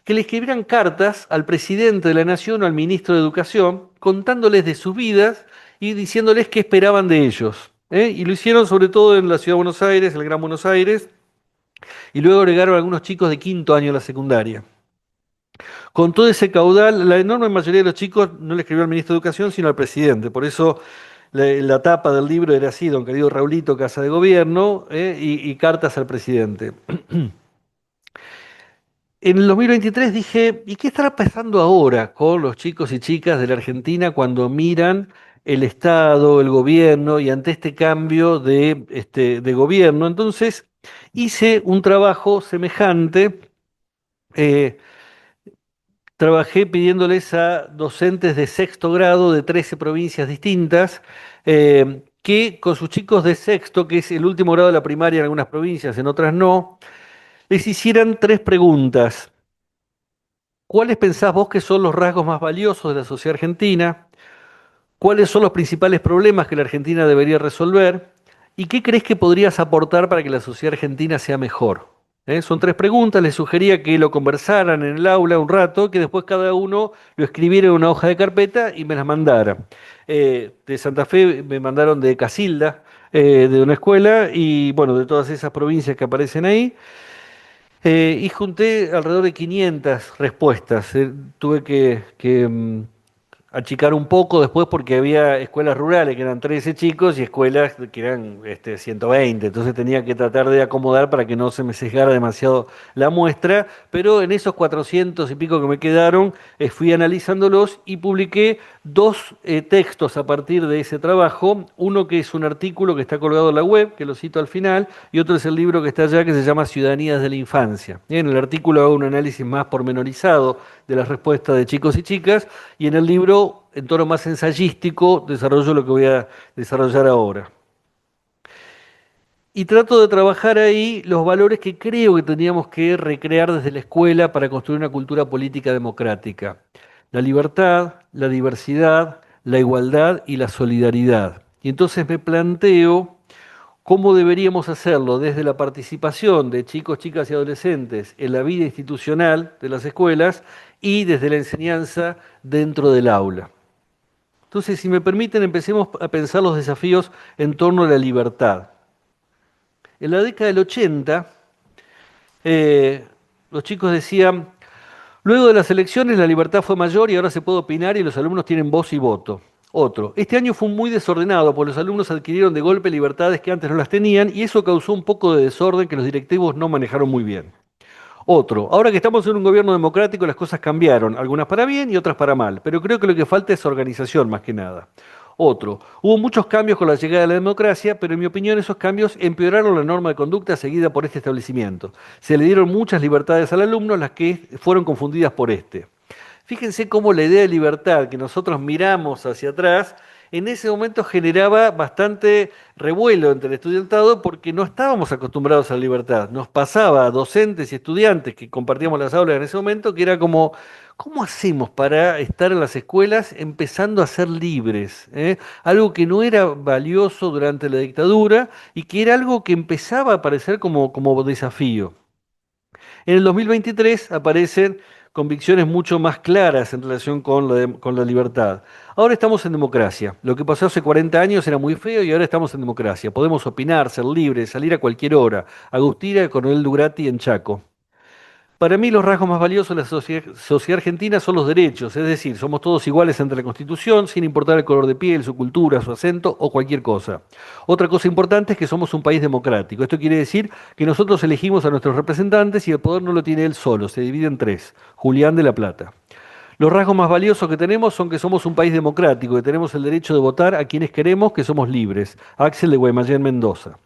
que le escribieran cartas al presidente de la Nación o al ministro de Educación, contándoles de sus vidas y diciéndoles qué esperaban de ellos. Y lo hicieron sobre todo en la ciudad de Buenos Aires, el Gran Buenos Aires, y luego agregaron algunos chicos de quinto año de la secundaria. Con todo ese caudal, la enorme mayoría de los chicos no le escribió al ministro de Educación, sino al presidente. Por eso la tapa del libro era así, don querido Raulito, Casa de Gobierno, y cartas al presidente. En el 2023 dije, ¿y qué estará pasando ahora con los chicos y chicas de la Argentina cuando miran el Estado, el gobierno y ante este cambio de gobierno? Entonces hice un trabajo semejante, eh, trabajé pidiéndoles a docentes de sexto grado de 13 provincias distintas, que con sus chicos de sexto, que es el último grado de la primaria en algunas provincias, en otras no, les hicieran 3 preguntas. ¿Cuáles pensás vos que son los rasgos más valiosos de la sociedad argentina? ¿Cuáles son los principales problemas que la Argentina debería resolver? ¿Y qué crees que podrías aportar para que la sociedad argentina sea mejor? Son 3 preguntas, les sugería que lo conversaran en el aula un rato, que después cada uno lo escribiera en una hoja de carpeta y me las mandara. De Santa Fe me mandaron de Casilda, de una escuela, y bueno, de todas esas provincias que aparecen ahí. Y junté alrededor de 500 respuestas. Tuve que achicar un poco después porque había escuelas rurales que eran 13 chicos y escuelas que eran 120. Entonces tenía que tratar de acomodar para que no se me sesgara demasiado la muestra. Pero en esos 400 y pico que me quedaron, fui analizándolos y publiqué 2 textos a partir de ese trabajo. Uno que es un artículo que está colgado en la web, que lo cito al final, y otro es el libro que está allá que se llama Ciudadanías de la Infancia. En el artículo hago un análisis más pormenorizado de las respuestas de chicos y chicas, y en el libro, en tono más ensayístico, desarrollo lo que voy a desarrollar ahora. Y trato de trabajar ahí los valores que creo que tendríamos que recrear desde la escuela para construir una cultura política democrática. La libertad, la diversidad, la igualdad y la solidaridad. Y entonces me planteo cómo deberíamos hacerlo desde la participación de chicos, chicas y adolescentes en la vida institucional de las escuelas y desde la enseñanza dentro del aula. Entonces, si me permiten, empecemos a pensar los desafíos en torno a la libertad. En la década del 80, los chicos decían, luego de las elecciones la libertad fue mayor y ahora se puede opinar y los alumnos tienen voz y voto. Otro, este año fue muy desordenado, porque los alumnos adquirieron de golpe libertades que antes no las tenían y eso causó un poco de desorden que los directivos no manejaron muy bien. Otro, ahora que estamos en un gobierno democrático las cosas cambiaron, algunas para bien y otras para mal, pero creo que lo que falta es organización más que nada. Otro, hubo muchos cambios con la llegada de la democracia, pero en mi opinión esos cambios empeoraron la norma de conducta seguida por este establecimiento. Se le dieron muchas libertades al alumno, las que fueron confundidas por este. Fíjense cómo la idea de libertad que nosotros miramos hacia atrás, en ese momento generaba bastante revuelo entre el estudiantado porque no estábamos acostumbrados a la libertad. Nos pasaba a docentes y estudiantes que compartíamos las aulas en ese momento que era como, ¿cómo hacemos para estar en las escuelas empezando a ser libres? Algo que no era valioso durante la dictadura y que era algo que empezaba a aparecer como desafío. En el 2023 aparecen convicciones mucho más claras en relación con la libertad. Ahora estamos en democracia. Lo que pasó hace 40 años era muy feo y ahora estamos en democracia. Podemos opinar, ser libres, salir a cualquier hora. Agustina, Coronel Durati en Chaco. Para mí los rasgos más valiosos de la sociedad argentina son los derechos, es decir, somos todos iguales ante la Constitución, sin importar el color de piel, su cultura, su acento o cualquier cosa. Otra cosa importante es que somos un país democrático. Esto quiere decir que nosotros elegimos a nuestros representantes y el poder no lo tiene él solo, se divide en 3. Julián de la Plata. Los rasgos más valiosos que tenemos son que somos un país democrático, que tenemos el derecho de votar a quienes queremos, que somos libres. Axel de Guaymallén, Mendoza.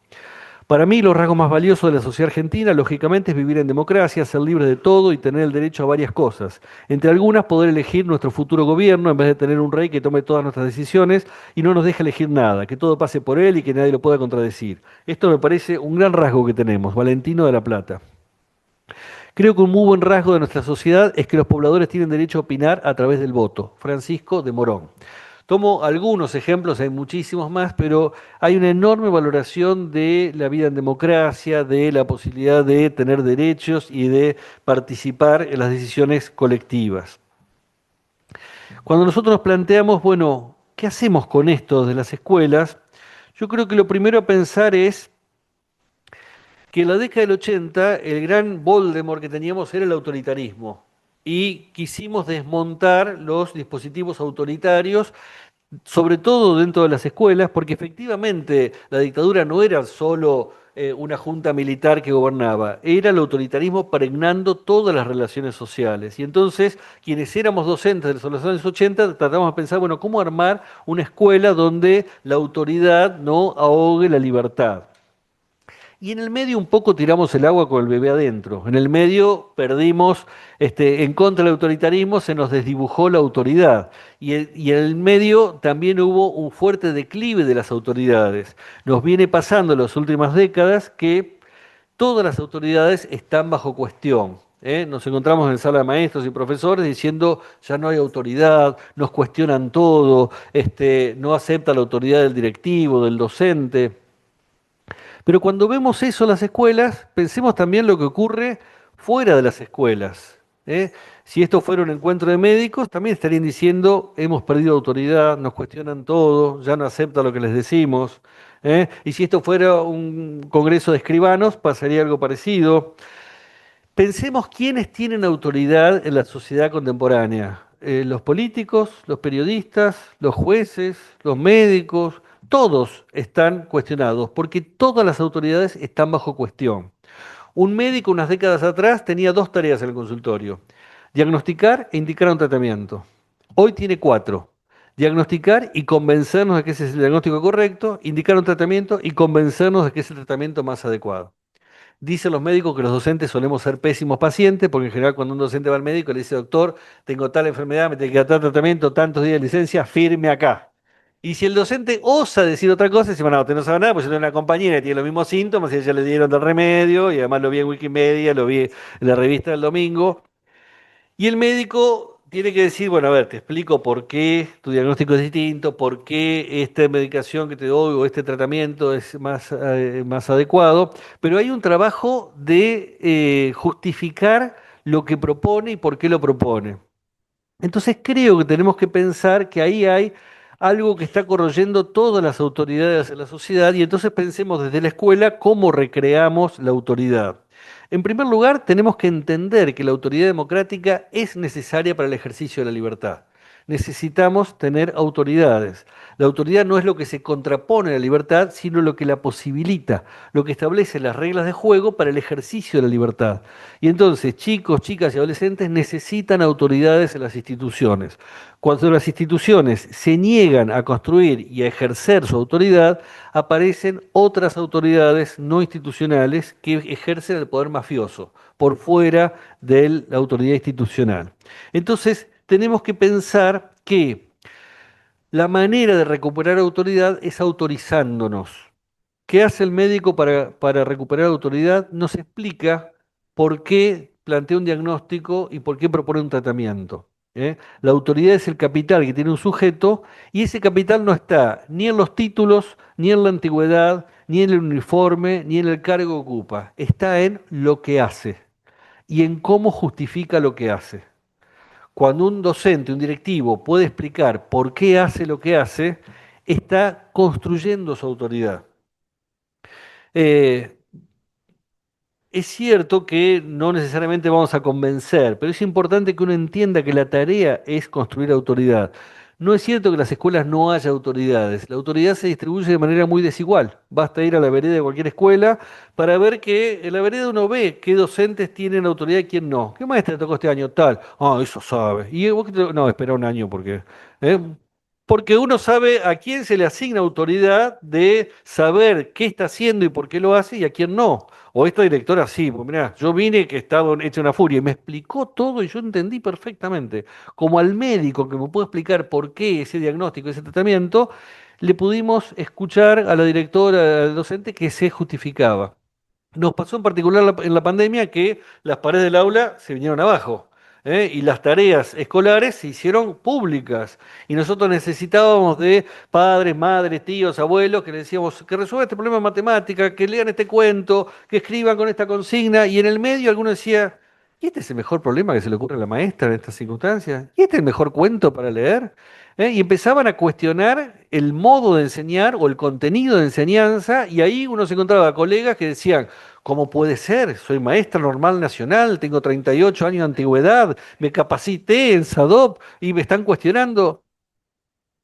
Para mí, los rasgos más valiosos de la sociedad argentina, lógicamente, es vivir en democracia, ser libre de todo y tener el derecho a varias cosas. Entre algunas, poder elegir nuestro futuro gobierno en vez de tener un rey que tome todas nuestras decisiones y no nos deje elegir nada, que todo pase por él y que nadie lo pueda contradecir. Esto me parece un gran rasgo que tenemos, Valentino de la Plata. Creo que un muy buen rasgo de nuestra sociedad es que los pobladores tienen derecho a opinar a través del voto. Francisco de Morón. Tomo algunos ejemplos, hay muchísimos más, pero hay una enorme valoración de la vida en democracia, de la posibilidad de tener derechos y de participar en las decisiones colectivas. Cuando nosotros nos planteamos, bueno, ¿qué hacemos con esto de las escuelas? Yo creo que lo primero a pensar es que en la década del 80 el gran Voldemort que teníamos era el autoritarismo y quisimos desmontar los dispositivos autoritarios, sobre todo dentro de las escuelas, porque efectivamente la dictadura no era solo una junta militar que gobernaba, era el autoritarismo pregnando todas las relaciones sociales. Y entonces, quienes éramos docentes de los años 80, tratamos de pensar, bueno, ¿cómo armar una escuela donde la autoridad no ahogue la libertad? Y en el medio un poco tiramos el agua con el bebé adentro. En el medio perdimos, en contra del autoritarismo, se nos desdibujó la autoridad. Y en el medio también hubo un fuerte declive de las autoridades. Nos viene pasando en las últimas décadas que todas las autoridades están bajo cuestión. ¿Eh? Nos encontramos en sala de maestros y profesores diciendo ya no hay autoridad, nos cuestionan todo, no acepta la autoridad del directivo, del docente. Pero cuando vemos eso en las escuelas, pensemos también lo que ocurre fuera de las escuelas. ¿Eh? Si esto fuera un encuentro de médicos, también estarían diciendo, hemos perdido autoridad, nos cuestionan todo, ya no aceptan lo que les decimos. ¿Eh? Y si esto fuera un congreso de escribanos, pasaría algo parecido. Pensemos quiénes tienen autoridad en la sociedad contemporánea. Los políticos, los periodistas, los jueces, los médicos, todos están cuestionados porque todas las autoridades están bajo cuestión. Un médico unas décadas atrás tenía dos tareas en el consultorio: diagnosticar e indicar un tratamiento. Hoy tiene cuatro: diagnosticar y convencernos de que ese es el diagnóstico correcto, indicar un tratamiento y convencernos de que es el tratamiento más adecuado. Dicen los médicos que los docentes solemos ser pésimos pacientes, porque en general cuando un docente va al médico le dice, doctor, tengo tal enfermedad, me tengo que dar tal tratamiento, tantos días de licencia, firme acá. Y si el docente osa decir otra cosa, dice, bueno, usted no sabe nada, pues yo tengo una compañera que tiene los mismos síntomas y a ella le dieron el remedio, y además lo vi en Wikimedia, lo vi en la revista del domingo. Y el médico tiene que decir, bueno, a ver, te explico por qué tu diagnóstico es distinto, por qué esta medicación que te doy o este tratamiento es más adecuado, pero hay un trabajo de justificar lo que propone y por qué lo propone. Entonces creo que tenemos que pensar que ahí hay algo que está corroyendo todas las autoridades de la sociedad y entonces pensemos desde la escuela cómo recreamos la autoridad. En primer lugar, tenemos que entender que la autoridad democrática es necesaria para el ejercicio de la libertad. Necesitamos tener autoridades. La autoridad no es lo que se contrapone a la libertad, sino lo que la posibilita, lo que establece las reglas de juego para el ejercicio de la libertad. Y entonces, chicos, chicas y adolescentes necesitan autoridades en las instituciones. Cuando las instituciones se niegan a construir y a ejercer su autoridad, aparecen otras autoridades no institucionales que ejercen el poder mafioso por fuera de la autoridad institucional. Entonces, tenemos que pensar que la manera de recuperar autoridad es autorizándonos. ¿Qué hace el médico para recuperar autoridad? Nos explica por qué plantea un diagnóstico y por qué propone un tratamiento. ¿Eh? La autoridad es el capital que tiene un sujeto y ese capital no está ni en los títulos, ni en la antigüedad, ni en el uniforme, ni en el cargo que ocupa. Está en lo que hace y en cómo justifica lo que hace. Cuando un docente, un directivo puede explicar por qué hace lo que hace, está construyendo su autoridad. Eh, es cierto que no necesariamente vamos a convencer, pero es importante que uno entienda que la tarea es construir autoridad. No es cierto que en las escuelas no haya autoridades. La autoridad se distribuye de manera muy desigual. Basta ir a la vereda de cualquier escuela para ver que en la vereda uno ve qué docentes tienen autoridad y quién no. ¿Qué maestra te tocó este año? Tal. Ah, eso sabe. Y vos no, espera un año porque... ¿eh? Porque uno sabe a quién se le asigna autoridad de saber qué está haciendo y por qué lo hace y a quién no. O esta directora sí, pues mirá, yo vine que estaba hecha una furia y me explicó todo y yo entendí perfectamente. Como al médico que me puede explicar por qué ese diagnóstico, ese tratamiento, le pudimos escuchar a la directora, al docente que se justificaba. Nos pasó en particular en la pandemia que las paredes del aula se vinieron abajo, ¿eh? Y las tareas escolares se hicieron públicas. Y nosotros necesitábamos de padres, madres, tíos, abuelos, que le decíamos que resuelvan este problema de matemática, que lean este cuento, que escriban con esta consigna. Y en el medio alguno decía, ¿y este es el mejor problema que se le ocurre a la maestra en estas circunstancias? ¿Y este es el mejor cuento para leer? Y empezaban a cuestionar el modo de enseñar o el contenido de enseñanza, y ahí uno se encontraba colegas que decían, ¿cómo puede ser? Soy maestra normal nacional, tengo 38 años de antigüedad, me capacité en SADOP y me están cuestionando.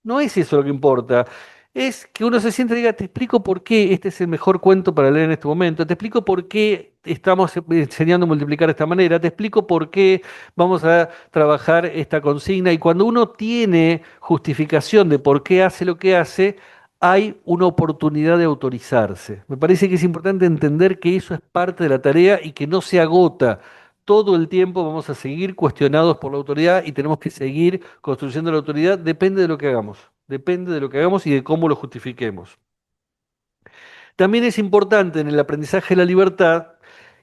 No es eso lo que importa. Es que uno se siente y diga, te explico por qué este es el mejor cuento para leer en este momento, te explico por qué estamos enseñando a multiplicar de esta manera, te explico por qué vamos a trabajar esta consigna. Y cuando uno tiene justificación de por qué hace lo que hace, hay una oportunidad de autorizarse. Me parece que es importante entender que eso es parte de la tarea y que no se agota. Todo el tiempo vamos a seguir cuestionados por la autoridad y tenemos que seguir construyendo la autoridad. Depende de lo que hagamos. Depende de lo que hagamos y de cómo lo justifiquemos. También es importante en el aprendizaje de la libertad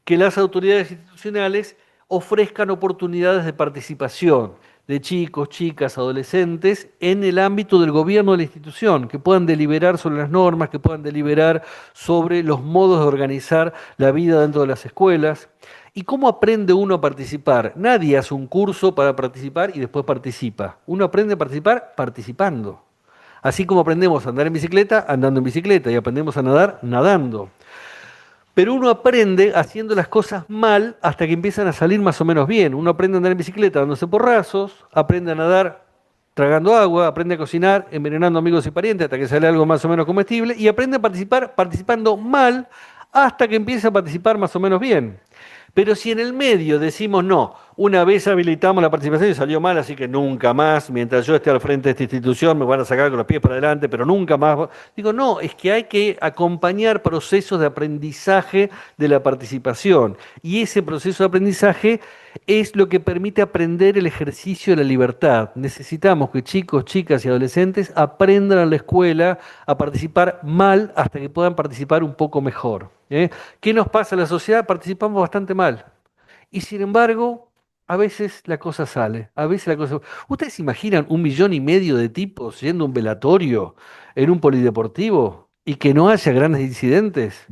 que las autoridades institucionales ofrezcan oportunidades de participación de chicos, chicas, adolescentes en el ámbito del gobierno de la institución, que puedan deliberar sobre las normas, que puedan deliberar sobre los modos de organizar la vida dentro de las escuelas. ¿Y cómo aprende uno a participar? Nadie hace un curso para participar y después participa. Uno aprende a participar participando. Así como aprendemos a andar en bicicleta, andando en bicicleta, y aprendemos a nadar, nadando. Pero uno aprende haciendo las cosas mal hasta que empiezan a salir más o menos bien. Uno aprende a andar en bicicleta dándose porrazos, aprende a nadar tragando agua, aprende a cocinar envenenando amigos y parientes hasta que sale algo más o menos comestible y aprende a participar participando mal hasta que empieza a participar más o menos bien. Pero si en el medio decimos no, una vez habilitamos la participación y salió mal, así que nunca más, mientras yo esté al frente de esta institución, me van a sacar con los pies para adelante, pero nunca más. Digo, no, es que hay que acompañar procesos de aprendizaje de la participación. Y ese proceso de aprendizaje es lo que permite aprender el ejercicio de la libertad. Necesitamos que chicos, chicas y adolescentes aprendan en la escuela a participar mal hasta que puedan participar un poco mejor. ¿Eh? ¿Qué nos pasa en la sociedad? Participamos bastante mal. Y sin embargo, a veces la cosa sale. A veces la cosa... ¿Ustedes se imaginan 1,5 millones de tipos yendo a un velatorio en un polideportivo y que no haya grandes incidentes?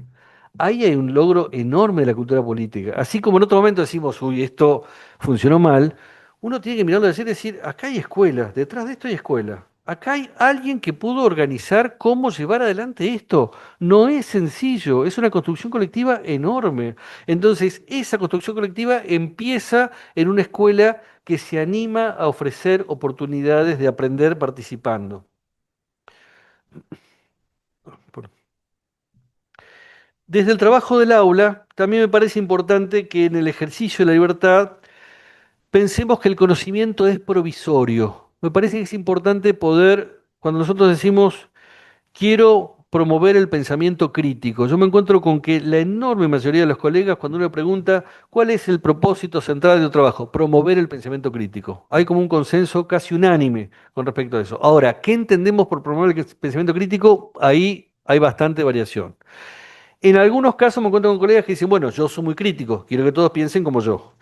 Ahí hay un logro enorme de la cultura política. Así como en otro momento decimos, uy, esto funcionó mal, uno tiene que mirarlo y decir, acá hay escuelas, detrás de esto hay escuela. Acá hay alguien que pudo organizar cómo llevar adelante esto. No es sencillo, es una construcción colectiva enorme. Entonces, esa construcción colectiva empieza en una escuela que se anima a ofrecer oportunidades de aprender participando. Desde el trabajo del aula, también me parece importante que en el ejercicio de la libertad pensemos que el conocimiento es provisorio. Me parece que es importante poder, cuando nosotros decimos, quiero promover el pensamiento crítico, yo me encuentro con que la enorme mayoría de los colegas, cuando uno le pregunta, ¿cuál es el propósito central de tu trabajo? Promover el pensamiento crítico. Hay como un consenso casi unánime con respecto a eso. Ahora, ¿qué entendemos por promover el pensamiento crítico? Ahí hay bastante variación. En algunos casos me encuentro con colegas que dicen, bueno, yo soy muy crítico, quiero que todos piensen como yo.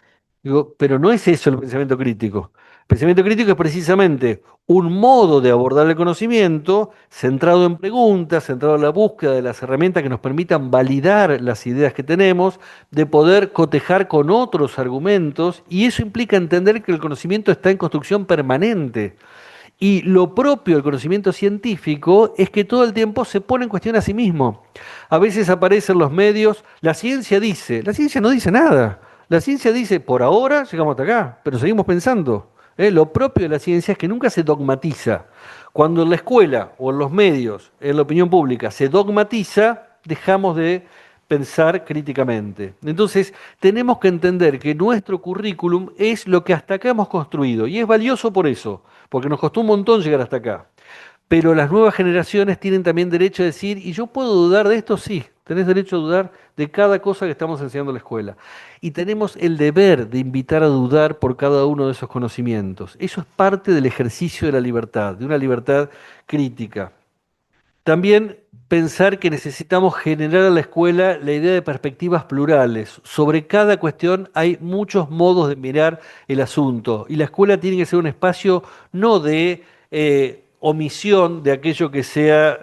Digo, pero no es eso el pensamiento crítico. El pensamiento crítico es precisamente un modo de abordar el conocimiento centrado en preguntas, centrado en la búsqueda de las herramientas que nos permitan validar las ideas que tenemos, de poder cotejar con otros argumentos, y eso implica entender que el conocimiento está en construcción permanente. Y lo propio del conocimiento científico es que todo el tiempo se pone en cuestión a sí mismo. A veces aparecen los medios, la ciencia no dice nada. La ciencia dice, por ahora llegamos hasta acá, pero seguimos pensando. Lo propio de la ciencia es que nunca se dogmatiza. Cuando en la escuela o en los medios, en la opinión pública, se dogmatiza, dejamos de pensar críticamente. Entonces, tenemos que entender que nuestro currículum es lo que hasta acá hemos construido y es valioso por eso, porque nos costó un montón llegar hasta acá. Pero las nuevas generaciones tienen también derecho a decir, ¿y yo puedo dudar de esto? Sí, tenés derecho a dudar de cada cosa que estamos enseñando en la escuela. Y tenemos el deber de invitar a dudar por cada uno de esos conocimientos. Eso es parte del ejercicio de la libertad, de una libertad crítica. También pensar que necesitamos generar en la escuela la idea de perspectivas plurales. Sobre cada cuestión hay muchos modos de mirar el asunto y la escuela tiene que ser un espacio no de omisión de aquello que sea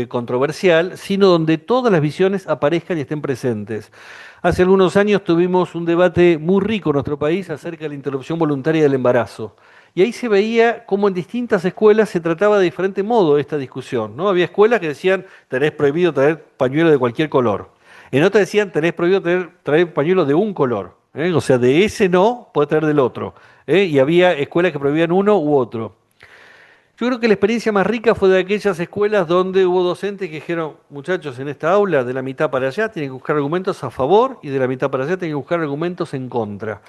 controversial, sino donde todas las visiones aparezcan y estén presentes. Hace algunos años tuvimos un debate muy rico en nuestro país acerca de la interrupción voluntaria del embarazo. Y ahí se veía cómo en distintas escuelas se trataba de diferente modo esta discusión, ¿no? Había escuelas que decían, tenés prohibido traer pañuelo de cualquier color. En otras decían, tenés prohibido traer pañuelo de un color. O sea, de ese no, podés traer del otro. Y había escuelas que prohibían uno u otro. Yo creo que la experiencia más rica fue de aquellas escuelas donde hubo docentes que dijeron, muchachos, en esta aula de la mitad para allá tienen que buscar argumentos a favor y de la mitad para allá tienen que buscar argumentos en contra.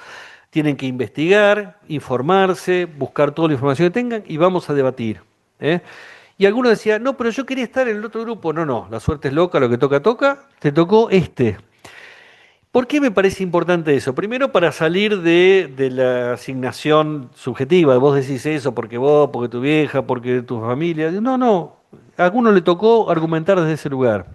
Tienen que investigar, informarse, buscar toda la información que tengan y vamos a debatir. ¿eh? Y algunos decían, no, pero yo quería estar en el otro grupo. No, no, la suerte es loca, lo que toca, toca. Te tocó este. ¿Por qué me parece importante eso? Primero, para salir de la asignación subjetiva. Vos decís eso porque vos, porque tu vieja, porque tu familia. No, no. A alguno le tocó argumentar desde ese lugar.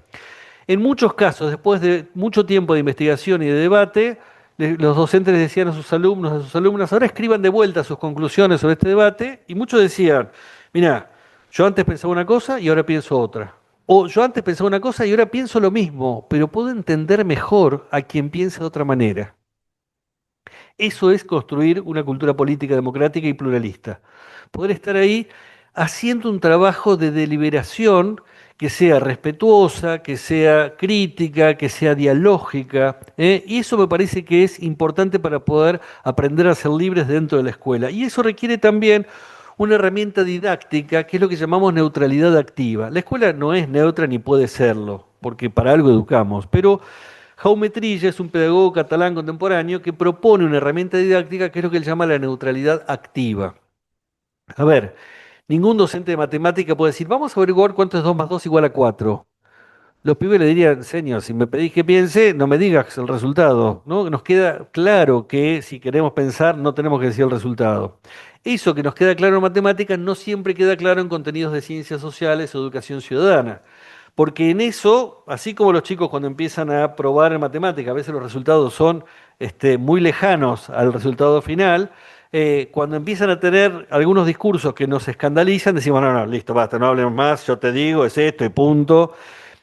En muchos casos, después de mucho tiempo de investigación y de debate, los docentes les decían a sus alumnos, a sus alumnas, ahora escriban de vuelta sus conclusiones sobre este debate, y muchos decían, mira, yo antes pensaba una cosa y ahora pienso otra. O yo antes pensaba una cosa y ahora pienso lo mismo, pero puedo entender mejor a quien piensa de otra manera. Eso es construir una cultura política democrática y pluralista. Poder estar ahí haciendo un trabajo de deliberación que sea respetuosa, que sea crítica, que sea dialógica. Y eso me parece que es importante para poder aprender a ser libres dentro de la escuela. Y eso requiere también una herramienta didáctica, que es lo que llamamos neutralidad activa. La escuela no es neutra ni puede serlo, porque para algo educamos, pero Jaume Trilla es un pedagogo catalán contemporáneo que propone una herramienta didáctica que es lo que él llama la neutralidad activa. A ver, ningún docente de matemática puede decir, vamos a averiguar cuánto es 2 más 2 igual a 4. Los pibes le dirían, señor, si me pedís que piense, no me digas el resultado, ¿no? Nos queda claro que si queremos pensar, no tenemos que decir el resultado. Eso que nos queda claro en matemáticas no siempre queda claro en contenidos de ciencias sociales o educación ciudadana. Porque en eso, así como los chicos cuando empiezan a probar en matemática, a veces los resultados son muy lejanos al resultado final, cuando empiezan a tener algunos discursos que nos escandalizan, decimos, no, no, listo, basta, no hablemos más, yo te digo, es esto y punto.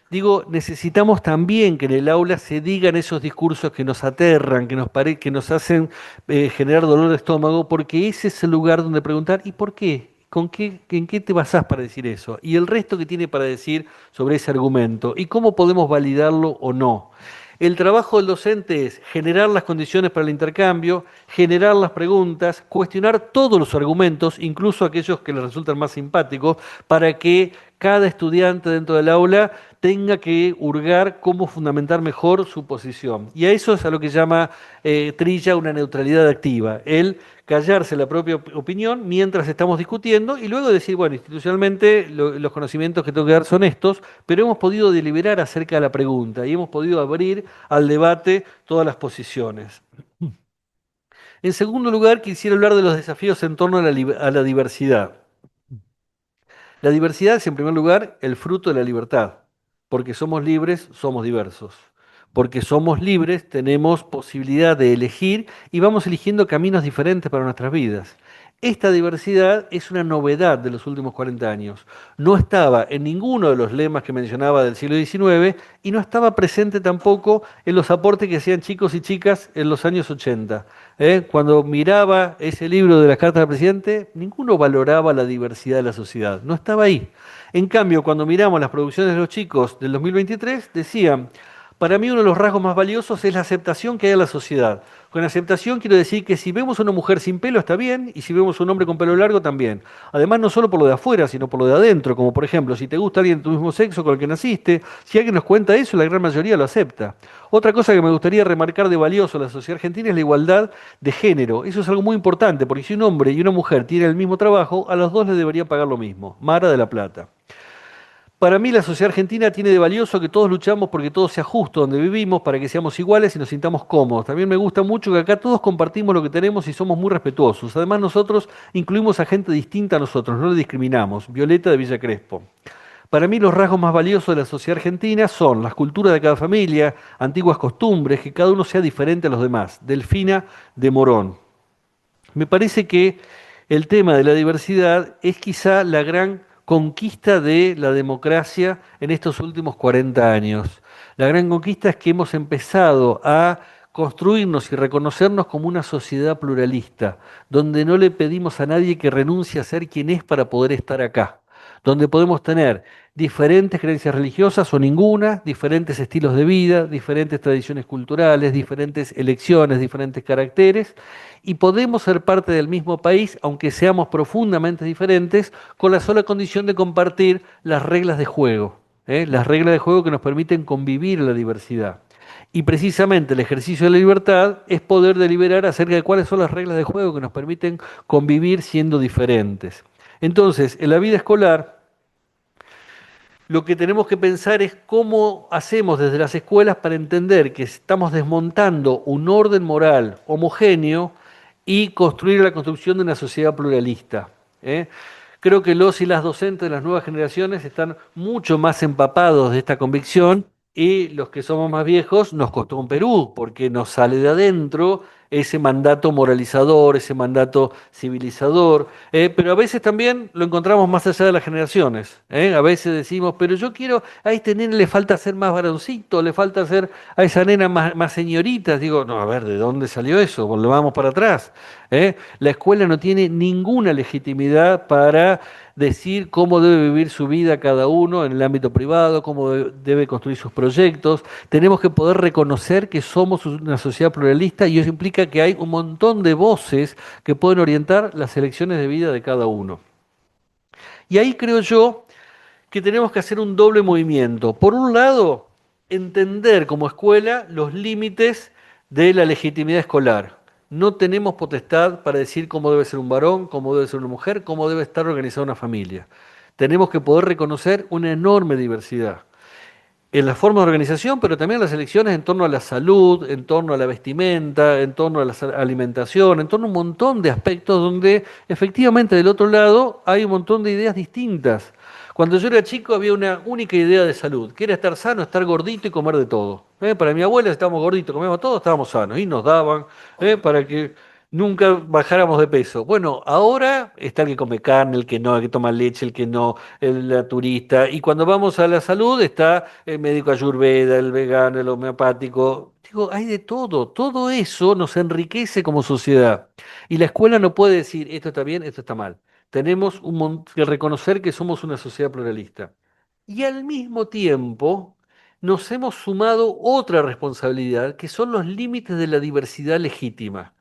Digo, necesitamos también que en el aula se digan esos discursos que nos aterran, que nos hacen generar dolor de estómago, porque ese es el lugar donde preguntar, ¿y por qué? ¿En qué te basás para decir eso? Y el resto que tiene para decir sobre ese argumento, y cómo podemos validarlo o no. El trabajo del docente es generar las condiciones para el intercambio, generar las preguntas, cuestionar todos los argumentos, incluso aquellos que les resultan más simpáticos, para que cada estudiante dentro del aula tenga que hurgar cómo fundamentar mejor su posición. Y a eso es a lo que llama Trilla una neutralidad activa, el callarse la propia opinión mientras estamos discutiendo y luego decir, bueno, institucionalmente los conocimientos que tengo que dar son estos, pero hemos podido deliberar acerca de la pregunta y hemos podido abrir al debate todas las posiciones. En segundo lugar, quisiera hablar de los desafíos en torno a la diversidad. La diversidad es, en primer lugar, el fruto de la libertad. Porque somos libres, somos diversos. Porque somos libres, tenemos posibilidad de elegir y vamos eligiendo caminos diferentes para nuestras vidas. Esta diversidad es una novedad de los últimos 40 años. No estaba en ninguno de los lemas que mencionaba del siglo XIX y no estaba presente tampoco en los aportes que hacían chicos y chicas en los años 80. Cuando miraba ese libro de las cartas del presidente, ninguno valoraba la diversidad de la sociedad. No estaba ahí. En cambio, cuando miramos las producciones de los chicos del 2023, decían, Para mí uno de los rasgos más valiosos es la aceptación que hay en la sociedad. Con aceptación quiero decir que si vemos a una mujer sin pelo está bien y si vemos a un hombre con pelo largo también. Además no solo por lo de afuera, sino por lo de adentro, como por ejemplo, si te gusta alguien de tu mismo sexo con el que naciste, si alguien nos cuenta eso, la gran mayoría lo acepta. Otra cosa que me gustaría remarcar de valioso en la sociedad argentina es la igualdad de género. Eso es algo muy importante, porque si un hombre y una mujer tienen el mismo trabajo, a los dos les debería pagar lo mismo. Mara de la Plata. Para mí la sociedad argentina tiene de valioso que todos luchamos porque todo sea justo donde vivimos, para que seamos iguales y nos sintamos cómodos. También me gusta mucho que acá todos compartimos lo que tenemos y somos muy respetuosos. Además nosotros incluimos a gente distinta a nosotros, no le discriminamos. Violeta de Villa Crespo. Para mí los rasgos más valiosos de la sociedad argentina son las culturas de cada familia, antiguas costumbres, que cada uno sea diferente a los demás. Delfina de Morón. Me parece que el tema de la diversidad es quizá la gran conquista de la democracia en estos últimos 40 años. La gran conquista es que hemos empezado a construirnos y reconocernos como una sociedad pluralista, donde no le pedimos a nadie que renuncie a ser quien es para poder estar acá, donde podemos tener diferentes creencias religiosas o ninguna, diferentes estilos de vida, diferentes tradiciones culturales, diferentes elecciones, diferentes caracteres, y podemos ser parte del mismo país, aunque seamos profundamente diferentes, con la sola condición de compartir las reglas de juego, las reglas de juego que nos permiten convivir en la diversidad. Y precisamente el ejercicio de la libertad es poder deliberar acerca de cuáles son las reglas de juego que nos permiten convivir siendo diferentes. Entonces, en la vida escolar, lo que tenemos que pensar es cómo hacemos desde las escuelas para entender que estamos desmontando un orden moral homogéneo y construir la construcción de una sociedad pluralista. ¿eh? Creo que los y las docentes de las nuevas generaciones están mucho más empapados de esta convicción y los que somos más viejos nos costó un Perú, porque nos sale de adentro ese mandato moralizador, ese mandato civilizador, pero a veces también lo encontramos más allá de las generaciones. A veces decimos, pero yo quiero, a este nene le falta ser más varoncito, le falta ser a esa nena más señorita. Digo, no, a ver, ¿de dónde salió eso? Volvamos para atrás. La escuela no tiene ninguna legitimidad para decir cómo debe vivir su vida cada uno en el ámbito privado, cómo debe construir sus proyectos. Tenemos que poder reconocer que somos una sociedad pluralista y eso implica que hay un montón de voces que pueden orientar las elecciones de vida de cada uno. Y ahí creo yo que tenemos que hacer un doble movimiento. Por un lado, entender como escuela los límites de la legitimidad escolar. No tenemos potestad para decir cómo debe ser un varón, cómo debe ser una mujer, cómo debe estar organizada una familia. Tenemos que poder reconocer una enorme diversidad en las formas de organización, pero también en las elecciones en torno a la salud, en torno a la vestimenta, en torno a la alimentación, en torno a un montón de aspectos donde efectivamente del otro lado hay un montón de ideas distintas. Cuando yo era chico había una única idea de salud, que era estar sano, estar gordito y comer de todo. Para mi abuela, si estábamos gorditos, comíamos todo, estábamos sanos y nos daban para que nunca bajáramos de peso. Bueno, ahora está el que come carne, el que no, el que toma leche, el que no, el naturista. Y cuando vamos a la salud está el médico ayurveda, el vegano, el homeopático. Digo, hay de todo. Todo eso nos enriquece como sociedad. Y la escuela no puede decir, esto está bien, esto está mal. Tenemos que reconocer que somos una sociedad pluralista. Y al mismo tiempo nos hemos sumado otra responsabilidad, que son los límites de la diversidad legítima.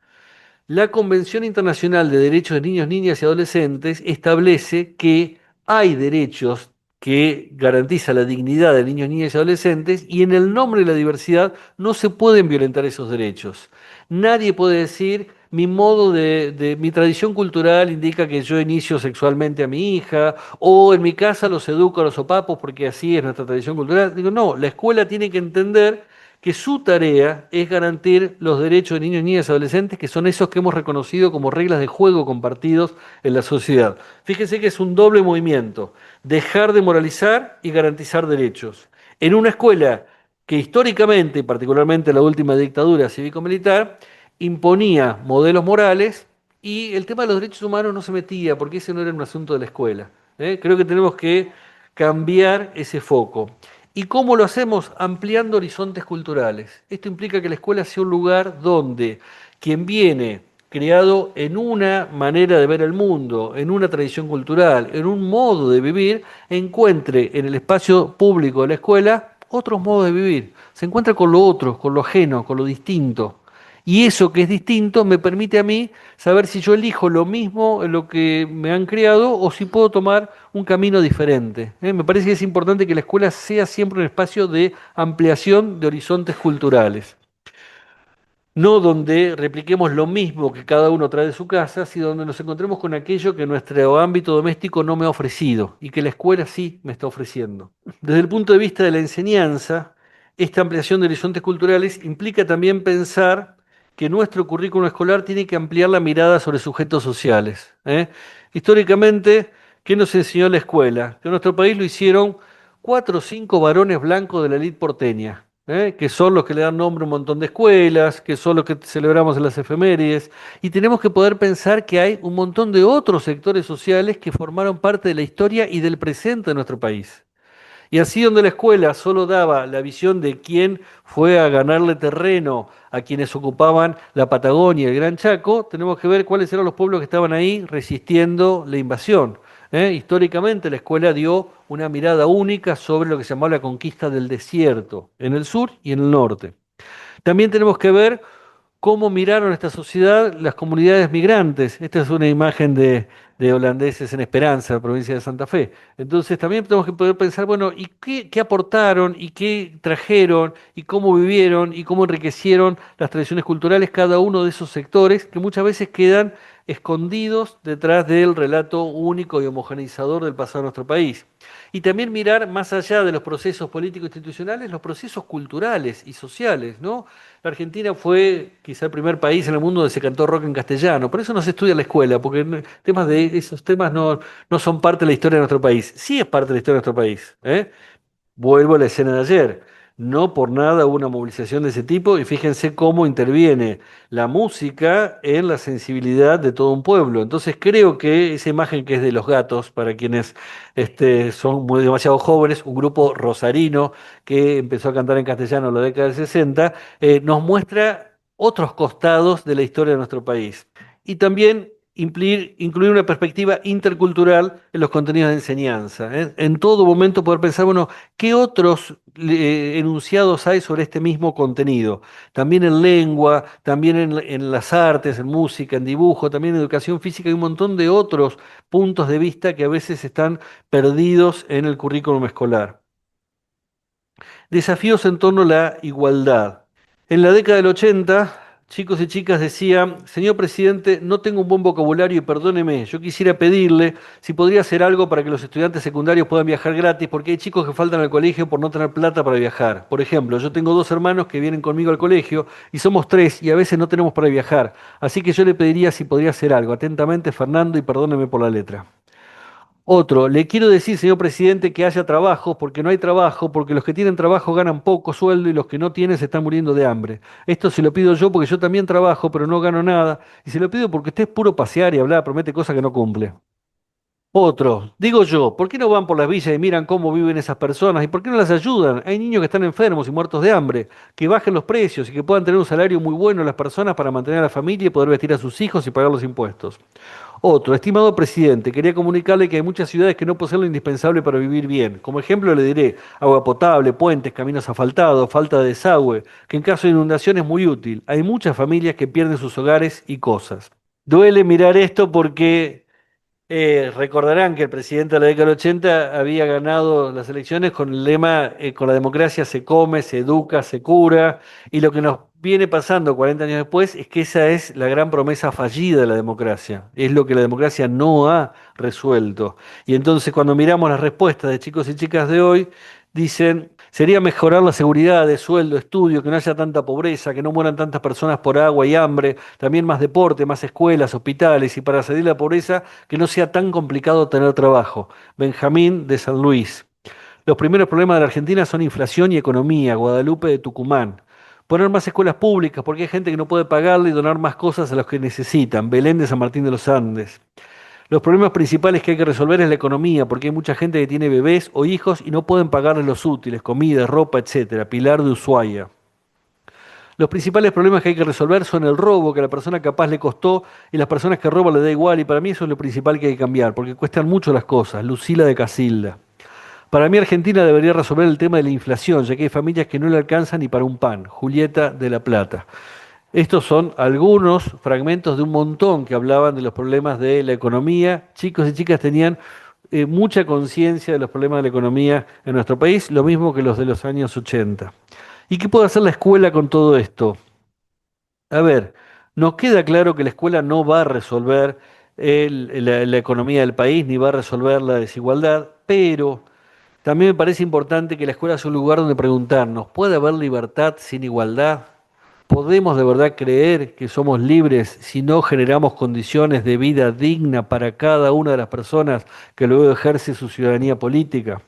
La Convención Internacional de Derechos de Niños, Niñas y Adolescentes establece que hay derechos que garantizan la dignidad de niños, niñas y adolescentes y en el nombre de la diversidad no se pueden violentar esos derechos. Nadie puede decir mi tradición cultural indica que yo inicio sexualmente a mi hija o en mi casa los educo a los sopapos porque así es nuestra tradición cultural. Digo, no, la escuela tiene que entender que su tarea es garantir los derechos de niños, niñas y adolescentes, que son esos que hemos reconocido como reglas de juego compartidos en la sociedad. Fíjense que es un doble movimiento, dejar de moralizar y garantizar derechos. En una escuela que históricamente, particularmente en la última dictadura cívico-militar, imponía modelos morales y el tema de los derechos humanos no se metía, porque ese no era un asunto de la escuela. Creo que tenemos que cambiar ese foco. ¿Y cómo lo hacemos? Ampliando horizontes culturales. Esto implica que la escuela sea un lugar donde quien viene criado en una manera de ver el mundo, en una tradición cultural, en un modo de vivir, encuentre en el espacio público de la escuela otros modos de vivir, se encuentra con lo otro, con lo ajeno, con lo distinto. Y eso que es distinto me permite a mí saber si yo elijo lo mismo en lo que me han creado o si puedo tomar un camino diferente. Me parece que es importante que la escuela sea siempre un espacio de ampliación de horizontes culturales. No donde repliquemos lo mismo que cada uno trae de su casa, sino donde nos encontremos con aquello que nuestro ámbito doméstico no me ha ofrecido y que la escuela sí me está ofreciendo. Desde el punto de vista de la enseñanza, esta ampliación de horizontes culturales implica también pensar que nuestro currículo escolar tiene que ampliar la mirada sobre sujetos sociales. Históricamente, ¿qué nos enseñó la escuela? Que en nuestro país lo hicieron 4 o 5 varones blancos de la élite porteña, que son los que le dan nombre a un montón de escuelas, que son los que celebramos en las efemérides, y tenemos que poder pensar que hay un montón de otros sectores sociales que formaron parte de la historia y del presente de nuestro país. Y así donde la escuela solo daba la visión de quién fue a ganarle terreno a quienes ocupaban la Patagonia y el Gran Chaco, tenemos que ver cuáles eran los pueblos que estaban ahí resistiendo la invasión. Históricamente la escuela dio una mirada única sobre lo que se llamaba la conquista del desierto, en el sur y en el norte. También tenemos que ver cómo miraron esta sociedad las comunidades migrantes. Esta es una imagen de holandeses en Esperanza, provincia de Santa Fe. Entonces también tenemos que poder pensar, bueno, ¿y qué aportaron y qué trajeron y cómo vivieron y cómo enriquecieron las tradiciones culturales cada uno de esos sectores que muchas veces quedan escondidos detrás del relato único y homogeneizador del pasado de nuestro país? Y también mirar más allá de los procesos políticos institucionales, los procesos culturales y sociales, ¿no? La Argentina fue quizá el primer país en el mundo donde se cantó rock en castellano. Por eso no se estudia en la escuela, porque esos temas no son parte de la historia de nuestro país. Sí es parte de la historia de nuestro país. Vuelvo a la escena de ayer. No por nada hubo una movilización de ese tipo y fíjense cómo interviene la música en la sensibilidad de todo un pueblo. Entonces creo que esa imagen que es de Los Gatos, para quienes son demasiado jóvenes, un grupo rosarino que empezó a cantar en castellano en la década del 60, nos muestra otros costados de la historia de nuestro país. Y también incluir una perspectiva intercultural en los contenidos de enseñanza. En todo momento poder pensar, bueno, ¿qué otros enunciados hay sobre este mismo contenido? También en lengua, también en las artes, en música, en dibujo, también en educación física, hay un montón de otros puntos de vista que a veces están perdidos en el currículum escolar. Desafíos en torno a la igualdad. En la década del 80, chicos y chicas decían, señor presidente, no tengo un buen vocabulario y perdóneme, yo quisiera pedirle si podría hacer algo para que los estudiantes secundarios puedan viajar gratis, porque hay chicos que faltan al colegio por no tener plata para viajar. Por ejemplo, yo tengo 2 hermanos que vienen conmigo al colegio y somos 3 y a veces no tenemos para viajar. Así que yo le pediría si podría hacer algo. Atentamente, Fernando, y perdóneme por la letra. Otro, le quiero decir, señor presidente, que haya trabajo, porque no hay trabajo, porque los que tienen trabajo ganan poco sueldo y los que no tienen se están muriendo de hambre. Esto se lo pido yo porque yo también trabajo, pero no gano nada. Y se lo pido porque usted es puro pasear y hablar, promete cosas que no cumple. Otro, digo yo, ¿por qué no van por las villas y miran cómo viven esas personas? ¿Y por qué no las ayudan? Hay niños que están enfermos y muertos de hambre, que bajen los precios y que puedan tener un salario muy bueno las personas para mantener a la familia y poder vestir a sus hijos y pagar los impuestos. Otro, estimado presidente, quería comunicarle que hay muchas ciudades que no poseen lo indispensable para vivir bien. Como ejemplo le diré agua potable, puentes, caminos asfaltados, falta de desagüe, que en caso de inundación es muy útil. Hay muchas familias que pierden sus hogares y cosas. Duele mirar esto porque recordarán que el presidente de la década del 80 había ganado las elecciones con el lema, con la democracia se come, se educa, se cura, y lo que nos viene pasando 40 años después es que esa es la gran promesa fallida de la democracia, es lo que la democracia no ha resuelto. Y entonces cuando miramos las respuestas de chicos y chicas de hoy, dicen, sería mejorar la seguridad de sueldo, estudio, que no haya tanta pobreza, que no mueran tantas personas por agua y hambre, también más deporte, más escuelas, hospitales, y para salir de la pobreza, que no sea tan complicado tener trabajo. Benjamín de San Luis. Los primeros problemas de la Argentina son inflación y economía. Guadalupe de Tucumán. Poner más escuelas públicas porque hay gente que no puede pagarle y donar más cosas a los que necesitan. Belén de San Martín de los Andes. Los problemas principales que hay que resolver es la economía, porque hay mucha gente que tiene bebés o hijos y no pueden pagarles los útiles, comida, ropa, etcétera. Pilar de Ushuaia. Los principales problemas que hay que resolver son el robo, que a la persona capaz le costó y las personas que roban le da igual, y para mí eso es lo principal que hay que cambiar, porque cuestan mucho las cosas. Lucila de Casilda. Para mí Argentina debería resolver el tema de la inflación, ya que hay familias que no le alcanzan ni para un pan. Julieta de la Plata. Estos son algunos fragmentos de un montón que hablaban de los problemas de la economía. Chicos y chicas tenían mucha conciencia de los problemas de la economía en nuestro país, lo mismo que los de los años 80. ¿Y qué puede hacer la escuela con todo esto? A ver, nos queda claro que la escuela no va a resolver la economía del país ni va a resolver la desigualdad, pero también me parece importante que la escuela sea un lugar donde preguntarnos, ¿puede haber libertad sin igualdad? ¿Podemos de verdad creer que somos libres si no generamos condiciones de vida digna para cada una de las personas que luego ejerce su ciudadanía política?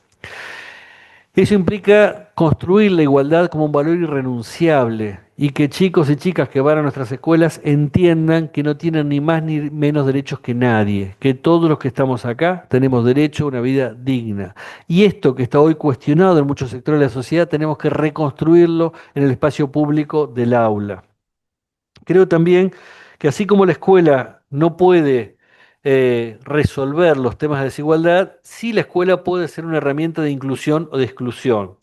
Eso implica construir la igualdad como un valor irrenunciable y que chicos y chicas que van a nuestras escuelas entiendan que no tienen ni más ni menos derechos que nadie, que todos los que estamos acá tenemos derecho a una vida digna. Y esto que está hoy cuestionado en muchos sectores de la sociedad, tenemos que reconstruirlo en el espacio público del aula. Creo también que así como la escuela no puede resolver los temas de desigualdad, sí la escuela puede ser una herramienta de inclusión o de exclusión.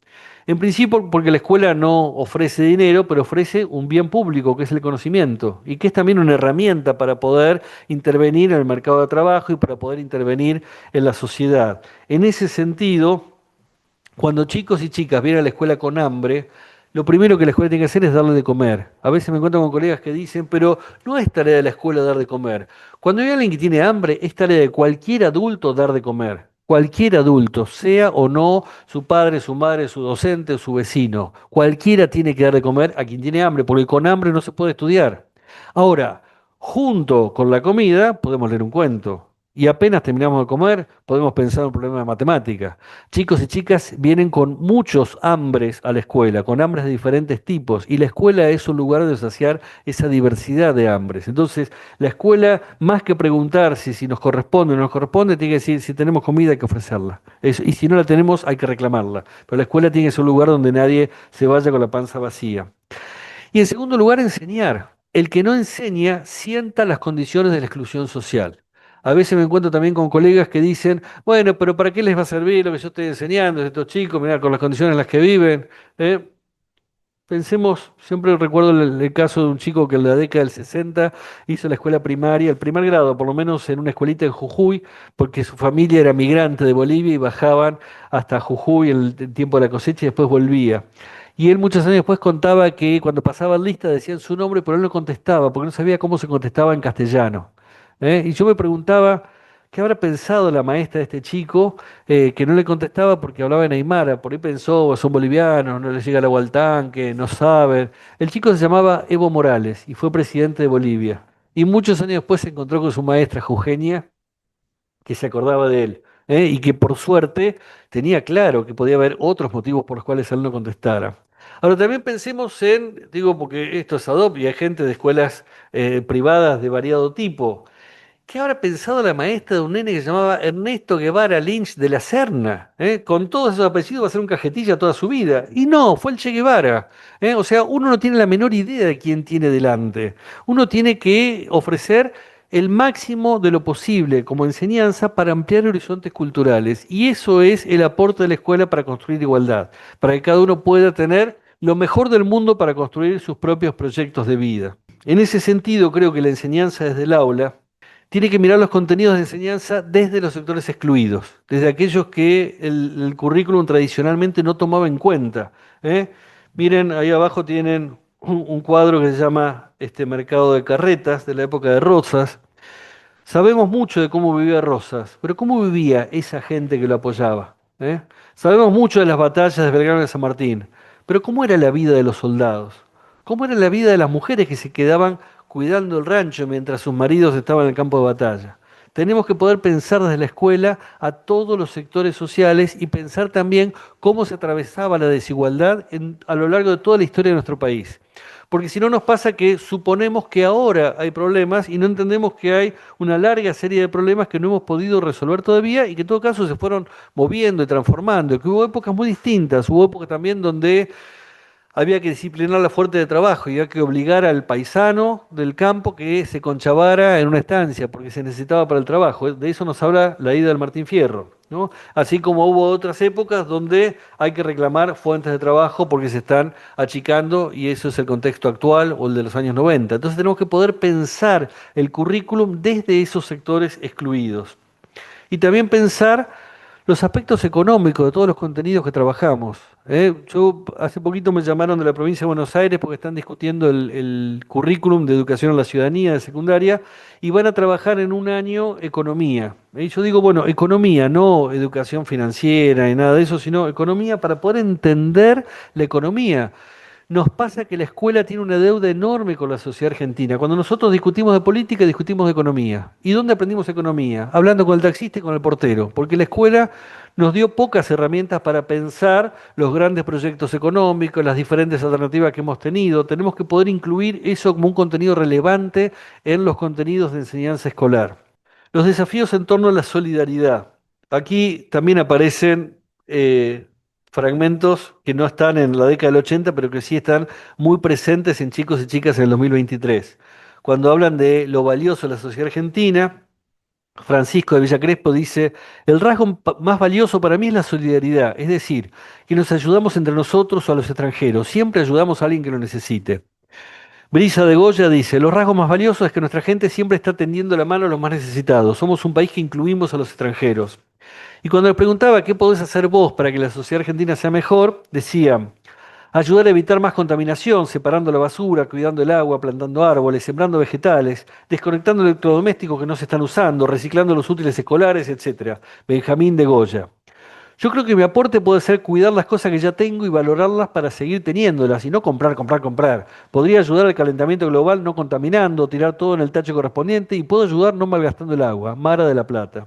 En principio, porque la escuela no ofrece dinero, pero ofrece un bien público, que es el conocimiento, y que es también una herramienta para poder intervenir en el mercado de trabajo y para poder intervenir en la sociedad. En ese sentido, cuando chicos y chicas vienen a la escuela con hambre, lo primero que la escuela tiene que hacer es darle de comer. A veces me encuentro con colegas que dicen, pero no es tarea de la escuela dar de comer. Cuando hay alguien que tiene hambre, es tarea de cualquier adulto dar de comer. Cualquier adulto, sea o no su padre, su madre, su docente o su vecino. Cualquiera tiene que dar de comer a quien tiene hambre, porque con hambre no se puede estudiar. Ahora, junto con la comida, podemos leer un cuento. Y apenas terminamos de comer, podemos pensar en un problema de matemática. Chicos y chicas vienen con muchos hambres a la escuela, con hambres de diferentes tipos, y la escuela es un lugar de saciar esa diversidad de hambres. Entonces, la escuela, más que preguntarse si nos corresponde o no nos corresponde, tiene que decir si tenemos comida hay que ofrecerla. Y si no la tenemos, hay que reclamarla. Pero la escuela tiene que ser un lugar donde nadie se vaya con la panza vacía. Y en segundo lugar, enseñar. El que no enseña sienta las condiciones de la exclusión social. A veces me encuentro también con colegas que dicen, bueno, pero ¿para qué les va a servir lo que yo estoy enseñando a estos chicos? Mirá, con las condiciones en las que viven. ¿Eh? Pensemos, siempre recuerdo el caso de un chico que en la década del 60 hizo la escuela primaria, el primer grado, por lo menos en una escuelita en Jujuy, porque su familia era migrante de Bolivia y bajaban hasta Jujuy en el tiempo de la cosecha y después volvía. Y él muchos años después contaba que cuando pasaban lista decían su nombre, pero él no contestaba, porque no sabía cómo se contestaba en castellano. Y yo me preguntaba, ¿qué habrá pensado la maestra de este chico que no le contestaba porque hablaba en aymara? Por ahí pensó, son bolivianos, no les llega el agua al tanque, no saben. El chico se llamaba Evo Morales y fue presidente de Bolivia. Y muchos años después se encontró con su maestra Eugenia, que se acordaba de él, y que por suerte tenía claro que podía haber otros motivos por los cuales él no contestara. Ahora también pensemos en, digo porque esto es ADOP y hay gente de escuelas privadas de variado tipo. ¿Qué habrá pensado la maestra de un nene que se llamaba Ernesto Guevara Lynch de la Serna? Con todos esos apellidos va a ser un cajetilla toda su vida. Y no, fue el Che Guevara. O sea, uno no tiene la menor idea de quién tiene delante. Uno tiene que ofrecer el máximo de lo posible como enseñanza para ampliar horizontes culturales. Y eso es el aporte de la escuela para construir igualdad, para que cada uno pueda tener lo mejor del mundo para construir sus propios proyectos de vida. En ese sentido, creo que la enseñanza desde el aula tiene que mirar los contenidos de enseñanza desde los sectores excluidos, desde aquellos que el currículum tradicionalmente no tomaba en cuenta. ¿Eh? Miren, ahí abajo tienen un cuadro que se llama Mercado de Carretas, de la época de Rosas. Sabemos mucho de cómo vivía Rosas, pero ¿cómo vivía esa gente que lo apoyaba? ¿Eh? Sabemos mucho de las batallas de Belgrano y de San Martín, pero ¿cómo era la vida de los soldados? ¿Cómo era la vida de las mujeres que se quedaban cuidando el rancho mientras sus maridos estaban en el campo de batalla? Tenemos que poder pensar desde la escuela a todos los sectores sociales y pensar también cómo se atravesaba la desigualdad a lo largo de toda la historia de nuestro país. Porque si no nos pasa que suponemos que ahora hay problemas y no entendemos que hay una larga serie de problemas que no hemos podido resolver todavía y que en todo caso se fueron moviendo y transformando, que hubo épocas muy distintas, hubo épocas también donde había que disciplinar la fuente de trabajo y había que obligar al paisano del campo que se conchavara en una estancia porque se necesitaba para el trabajo. De eso nos habla la ida del Martín Fierro, ¿no? Así como hubo otras épocas donde hay que reclamar fuentes de trabajo porque se están achicando y eso es el contexto actual o el de los años 90. Entonces tenemos que poder pensar el currículum desde esos sectores excluidos. Y también pensar los aspectos económicos de todos los contenidos que trabajamos. Yo hace poquito me llamaron de la provincia de Buenos Aires porque están discutiendo el currículum de educación a la ciudadanía de secundaria y van a trabajar en un año economía. Y yo digo, bueno, economía, no educación financiera y nada de eso, sino economía para poder entender la economía. Nos pasa que la escuela tiene una deuda enorme con la sociedad argentina. Cuando nosotros discutimos de política, discutimos de economía. ¿Y dónde aprendimos economía? Hablando con el taxista y con el portero. Porque la escuela nos dio pocas herramientas para pensar los grandes proyectos económicos, las diferentes alternativas que hemos tenido. Tenemos que poder incluir eso como un contenido relevante en los contenidos de enseñanza escolar. Los desafíos en torno a la solidaridad. Aquí también aparecen fragmentos que no están en la década del 80, pero que sí están muy presentes en chicos y chicas en el 2023. Cuando hablan de lo valioso de la sociedad argentina, Francisco de Villa Crespo dice, el rasgo más valioso para mí es la solidaridad, es decir, que nos ayudamos entre nosotros o a los extranjeros, siempre ayudamos a alguien que lo necesite. Brisa de Goya dice, los rasgos más valiosos es que nuestra gente siempre está tendiendo la mano a los más necesitados, somos un país que incluimos a los extranjeros. Y cuando le preguntaba qué podés hacer vos para que la sociedad argentina sea mejor, decía, ayudar a evitar más contaminación, separando la basura, cuidando el agua, plantando árboles, sembrando vegetales, desconectando electrodomésticos que no se están usando, reciclando los útiles escolares, etcétera. Benjamín de Goya. Yo creo que mi aporte puede ser cuidar las cosas que ya tengo y valorarlas para seguir teniéndolas y no comprar, comprar, comprar. Podría ayudar al calentamiento global no contaminando, tirar todo en el tacho correspondiente y puedo ayudar no malgastando el agua. Mara de la Plata.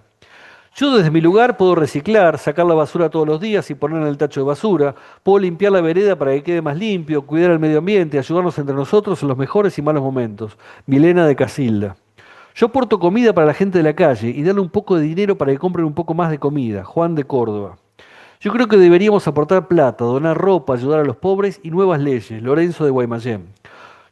Yo desde mi lugar puedo reciclar, sacar la basura todos los días y poner en el tacho de basura, puedo limpiar la vereda para que quede más limpio, cuidar el medio ambiente, ayudarnos entre nosotros en los mejores y malos momentos. Milena de Casilda. Yo porto comida para la gente de la calle y darle un poco de dinero para que compren un poco más de comida. Juan de Córdoba. Yo creo que deberíamos aportar plata, donar ropa, ayudar a los pobres y nuevas leyes. Lorenzo de Guaymallén.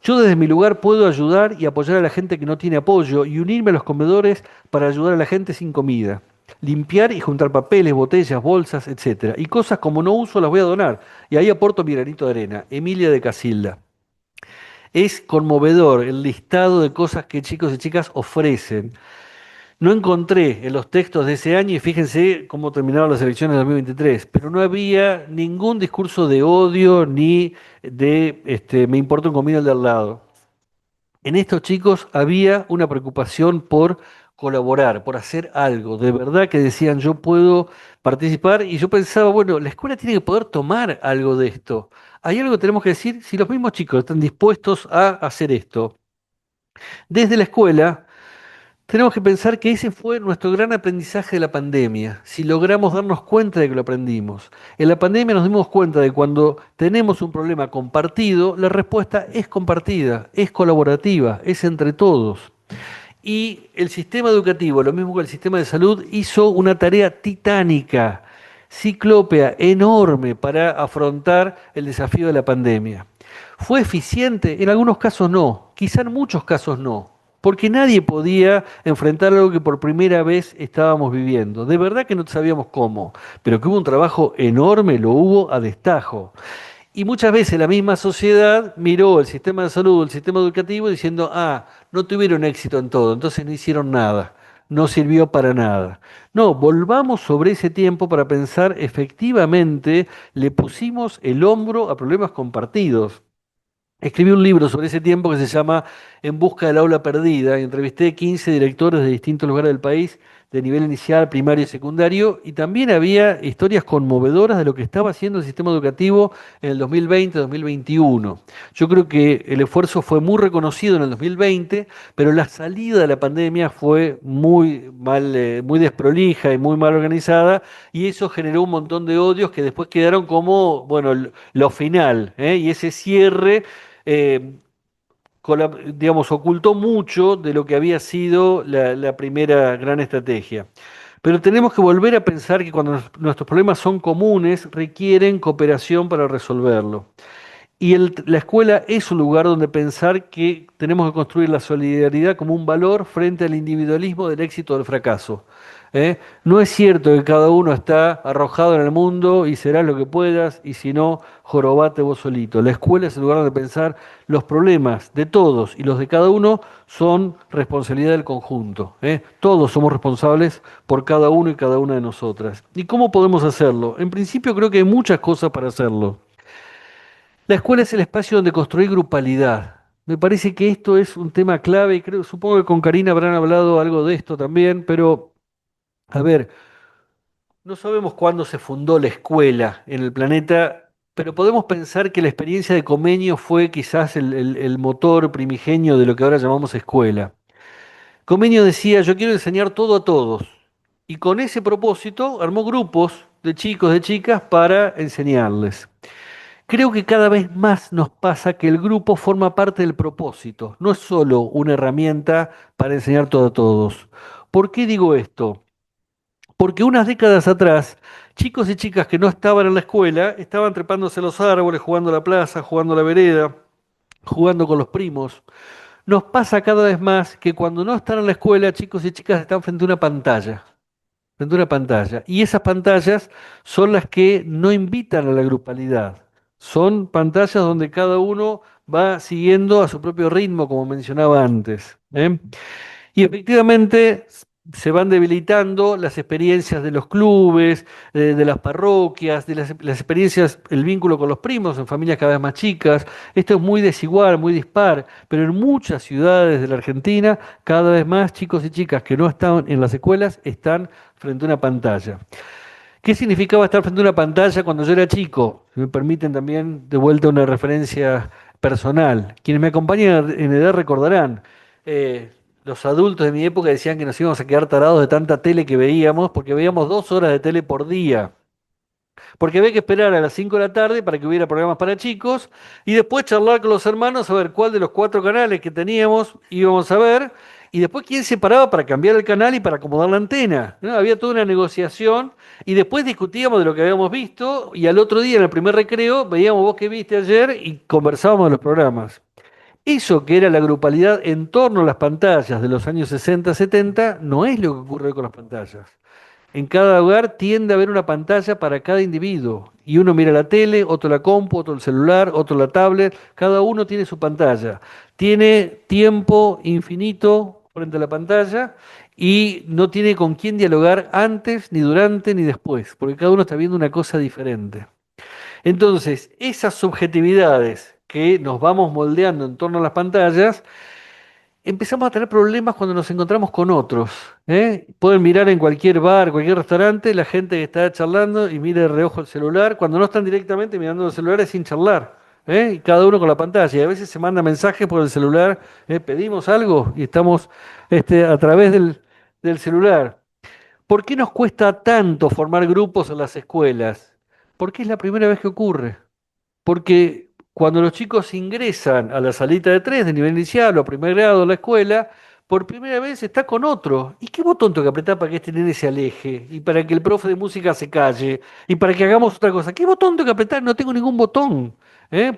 Yo desde mi lugar puedo ayudar y apoyar a la gente que no tiene apoyo y unirme a los comedores para ayudar a la gente sin comida. Limpiar y juntar papeles, botellas, bolsas, etcétera. Y cosas como no uso las voy a donar. Y ahí aporto mi granito de arena. Emilia de Casilda. Es conmovedor el listado de cosas que chicos y chicas ofrecen. No encontré en los textos de ese año, y fíjense cómo terminaron las elecciones de 2023, pero no había ningún discurso de odio ni de me importa un comino el de al lado. En estos chicos había una preocupación por colaborar, por hacer algo. De verdad que decían, yo puedo participar y yo pensaba, bueno, la escuela tiene que poder tomar algo de esto. Hay algo que tenemos que decir si los mismos chicos están dispuestos a hacer esto. Desde la escuela tenemos que pensar que ese fue nuestro gran aprendizaje de la pandemia, si logramos darnos cuenta de que lo aprendimos. En la pandemia nos dimos cuenta de que cuando tenemos un problema compartido, la respuesta es compartida, es colaborativa, es entre todos. Y el sistema educativo, lo mismo que el sistema de salud, hizo una tarea titánica, ciclópea, enorme para afrontar el desafío de la pandemia. ¿Fue eficiente? En algunos casos no, quizá en muchos casos no, porque nadie podía enfrentar algo que por primera vez estábamos viviendo. De verdad que no sabíamos cómo, pero que hubo un trabajo enorme, lo hubo a destajo. Y muchas veces la misma sociedad miró el sistema de salud, el sistema educativo, diciendo, ah, no tuvieron éxito en todo, entonces no hicieron nada, no sirvió para nada. No, volvamos sobre ese tiempo para pensar efectivamente, le pusimos el hombro a problemas compartidos. Escribí un libro sobre ese tiempo que se llama En busca del aula perdida y entrevisté 15 directores de distintos lugares del país de nivel inicial, primario y secundario y también había historias conmovedoras de lo que estaba haciendo el sistema educativo en el 2020-2021. Yo creo que el esfuerzo fue muy reconocido en el 2020, pero la salida de la pandemia fue muy mal, muy desprolija y muy mal organizada y eso generó un montón de odios que después quedaron como, bueno, lo final, ¿eh? Y ese cierre eh, digamos, ocultó mucho de lo que había sido la primera gran estrategia. Pero tenemos que volver a pensar que cuando nuestros problemas son comunes, requieren cooperación para resolverlo. Y la escuela es un lugar donde pensar que tenemos que construir la solidaridad como un valor frente al individualismo del éxito o del fracaso. No es cierto que cada uno está arrojado en el mundo y serás lo que puedas, y si no, jorobate vos solito. La escuela es el lugar donde pensar los problemas de todos y los de cada uno son responsabilidad del conjunto. Todos somos responsables por cada uno y cada una de nosotras. ¿Y cómo podemos hacerlo? En principio creo que hay muchas cosas para hacerlo. La escuela es el espacio donde construir grupalidad. Me parece que esto es un tema clave y supongo que con Karina habrán hablado algo de esto también, pero a ver, no sabemos cuándo se fundó la escuela en el planeta, pero podemos pensar que la experiencia de Comenio fue quizás el motor primigenio de lo que ahora llamamos escuela. Comenio decía, yo quiero enseñar todo a todos, y con ese propósito armó grupos de chicos, de chicas, para enseñarles. Creo que cada vez más nos pasa que el grupo forma parte del propósito, no es solo una herramienta para enseñar todo a todos. ¿Por qué digo esto? Porque unas décadas atrás, chicos y chicas que no estaban en la escuela estaban trepándose a los árboles, jugando a la plaza, jugando a la vereda, jugando con los primos. Nos pasa cada vez más que cuando no están en la escuela, chicos y chicas están frente a una pantalla, frente a una pantalla. Y esas pantallas son las que no invitan a la grupalidad. Son pantallas donde cada uno va siguiendo a su propio ritmo, como mencionaba antes. Y efectivamente se van debilitando las experiencias de los clubes, de las parroquias, de las experiencias, el vínculo con los primos en familias cada vez más chicas. Esto es muy desigual, muy dispar, pero en muchas ciudades de la Argentina, cada vez más chicos y chicas que no están en las escuelas están frente a una pantalla. ¿Qué significaba estar frente a una pantalla cuando yo era chico? Si me permiten también de vuelta una referencia personal. Quienes me acompañan en edad recordarán. eh, los adultos de mi época decían que nos íbamos a quedar tarados de tanta tele que veíamos, porque veíamos 2 horas de tele por día. Porque había que esperar a las 5 de la tarde para que hubiera programas para chicos y después charlar con los hermanos a ver cuál de los 4 canales que teníamos íbamos a ver y después quién se paraba para cambiar el canal y para acomodar la antena, ¿no? Había toda una negociación y después discutíamos de lo que habíamos visto y al otro día en el primer recreo veíamos vos qué viste ayer y conversábamos de los programas. Eso que era la grupalidad en torno a las pantallas de los años 60, 70, no es lo que ocurre hoy con las pantallas. En cada hogar tiende a haber una pantalla para cada individuo. Y uno mira la tele, otro la compu, otro el celular, otro la tablet. Cada uno tiene su pantalla. Tiene tiempo infinito frente a la pantalla y no tiene con quién dialogar antes, ni durante, ni después, porque cada uno está viendo una cosa diferente. Entonces, esas subjetividades que nos vamos moldeando en torno a las pantallas, empezamos a tener problemas cuando nos encontramos con otros. Pueden mirar en cualquier bar, cualquier restaurante, la gente que está charlando y mira de reojo el celular, cuando no están directamente mirando los celulares sin charlar. Y cada uno con la pantalla. Y a veces se manda mensajes por el celular, pedimos algo y estamos a través del celular. ¿Por qué nos cuesta tanto formar grupos en las escuelas? Porque es la primera vez que ocurre. Porque cuando los chicos ingresan a la salita de tres de nivel inicial o a primer grado de la escuela, por primera vez está con otro. ¿Y qué botón tengo que apretar para que este nene se aleje? Y para que el profe de música se calle. Y para que hagamos otra cosa. ¿Qué botón tengo que apretar? No tengo ningún botón.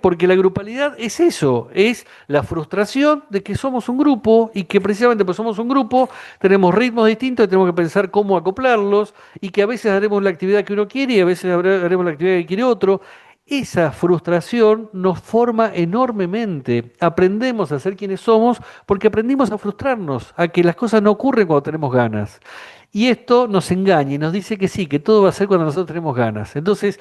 Porque la grupalidad es eso, es la frustración de que somos un grupo y que precisamente pues somos un grupo, tenemos ritmos distintos y tenemos que pensar cómo acoplarlos y que a veces haremos la actividad que uno quiere y a veces haremos la actividad que quiere otro. Esa frustración nos forma enormemente. Aprendemos a ser quienes somos porque aprendimos a frustrarnos, a que las cosas no ocurren cuando tenemos ganas. Y esto nos engaña y nos dice que sí, que todo va a ser cuando nosotros tenemos ganas. Entonces,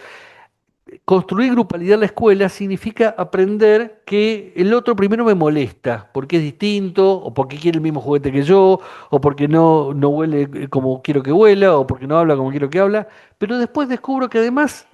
construir grupalidad en la escuela significa aprender que el otro primero me molesta, porque es distinto, o porque quiere el mismo juguete que yo, o porque no huele como quiero que huela, o porque no habla como quiero que habla, pero después descubro que además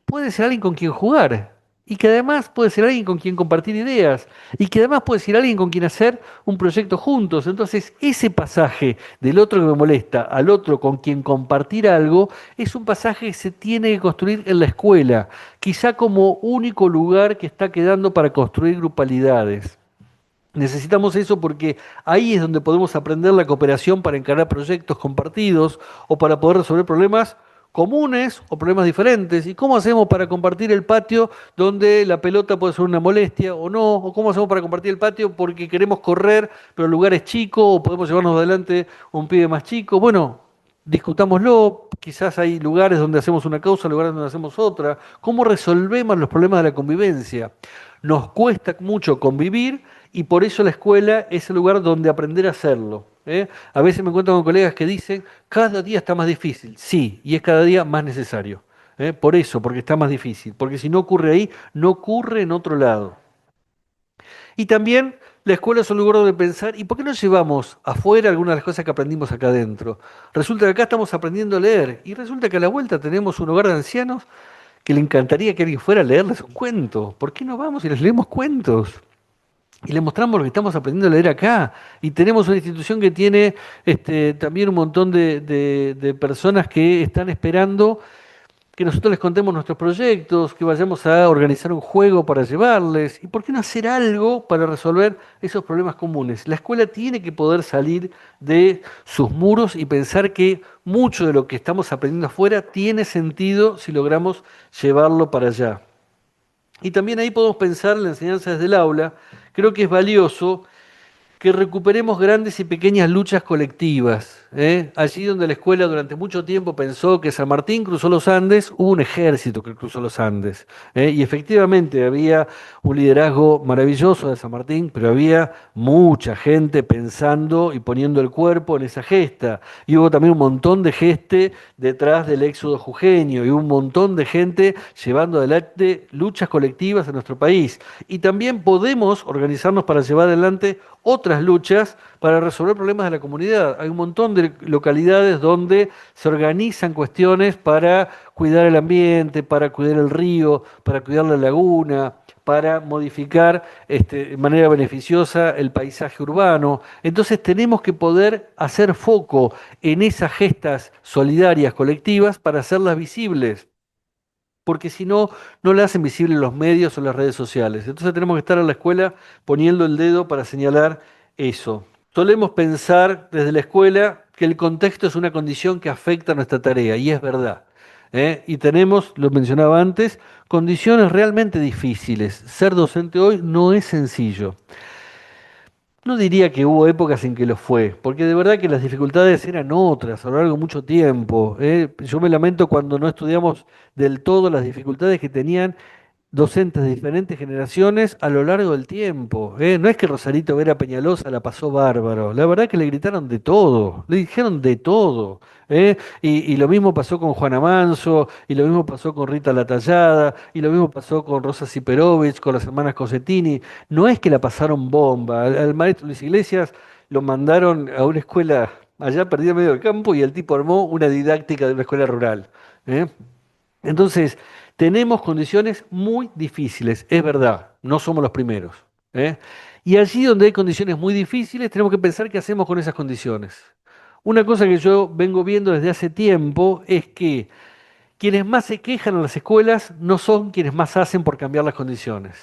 puede ser alguien con quien jugar, y que además puede ser alguien con quien compartir ideas, y que además puede ser alguien con quien hacer un proyecto juntos. Entonces, ese pasaje del otro que me molesta al otro con quien compartir algo, es un pasaje que se tiene que construir en la escuela, quizá como único lugar que está quedando para construir grupalidades. Necesitamos eso porque ahí es donde podemos aprender la cooperación para encarar proyectos compartidos o para poder resolver problemas comunes o problemas diferentes. ¿Y cómo hacemos para compartir el patio donde la pelota puede ser una molestia o no? ¿O cómo hacemos para compartir el patio porque queremos correr, pero el lugar es chico o podemos llevarnos adelante un pibe más chico? Bueno, discutámoslo. Quizás hay lugares donde hacemos una causa, lugares donde hacemos otra. ¿Cómo resolvemos los problemas de la convivencia? Nos cuesta mucho convivir y por eso la escuela es el lugar donde aprender a hacerlo. ¿Eh? A veces me encuentro con colegas que dicen, cada día está más difícil. Sí, y es cada día más necesario. Por eso, porque está más difícil. Porque si no ocurre ahí, no ocurre en otro lado. Y también la escuela es un lugar donde pensar, ¿y por qué no llevamos afuera algunas de las cosas que aprendimos acá adentro? Resulta que acá estamos aprendiendo a leer y resulta que a la vuelta tenemos un hogar de ancianos que le encantaría que alguien fuera a leerles un cuento. ¿Por qué no vamos y les leemos cuentos? Y le mostramos lo que estamos aprendiendo a leer acá. Y tenemos una institución que tiene también un montón de personas que están esperando que nosotros les contemos nuestros proyectos, que vayamos a organizar un juego para llevarles. ¿Y por qué no hacer algo para resolver esos problemas comunes? La escuela tiene que poder salir de sus muros y pensar que mucho de lo que estamos aprendiendo afuera tiene sentido si logramos llevarlo para allá. Y también ahí podemos pensar en la enseñanza desde el aula. Creo que es valioso que recuperemos grandes y pequeñas luchas colectivas. Allí donde la escuela durante mucho tiempo pensó que San Martín cruzó los Andes, hubo un ejército que cruzó los Andes. Y efectivamente había un liderazgo maravilloso de San Martín, pero había mucha gente pensando y poniendo el cuerpo en esa gesta. Y hubo también un montón de gente detrás del éxodo jujeño, y hubo un montón de gente llevando adelante luchas colectivas en nuestro país. Y también podemos organizarnos para llevar adelante otras luchas para resolver problemas de la comunidad. Hay un montón de localidades donde se organizan cuestiones para cuidar el ambiente, para cuidar el río, para cuidar la laguna, para modificar de manera beneficiosa el paisaje urbano. Entonces tenemos que poder hacer foco en esas gestas solidarias colectivas para hacerlas visibles, porque si no, no la hacen visible los medios o las redes sociales. Entonces tenemos que estar en la escuela poniendo el dedo para señalar eso. Solemos pensar desde la escuela que el contexto es una condición que afecta a nuestra tarea, y es verdad. Y tenemos, lo mencionaba antes, condiciones realmente difíciles. Ser docente hoy no es sencillo. No diría que hubo épocas en que lo fue, porque de verdad que las dificultades eran otras a lo largo de mucho tiempo. Yo me lamento cuando no estudiamos del todo las dificultades que tenían docentes de diferentes generaciones a lo largo del tiempo. No es que Rosarito Vera Peñalosa la pasó bárbaro, la verdad que le gritaron de todo, le dijeron de todo. Y lo mismo pasó con Juana Manso, y lo mismo pasó con Rita La Tallada, y lo mismo pasó con Rosa Siperovich, con las hermanas Cosettini. No es que la pasaron bomba, al maestro Luis Iglesias lo mandaron a una escuela allá perdida en medio del campo y el tipo armó una didáctica de una escuela rural. ¿eh? Entonces, tenemos condiciones muy difíciles, es verdad, no somos los primeros. ¿eh? Y allí donde hay condiciones muy difíciles, tenemos que pensar qué hacemos con esas condiciones. Una cosa que yo vengo viendo desde hace tiempo es que quienes más se quejan en las escuelas no son quienes más hacen por cambiar las condiciones.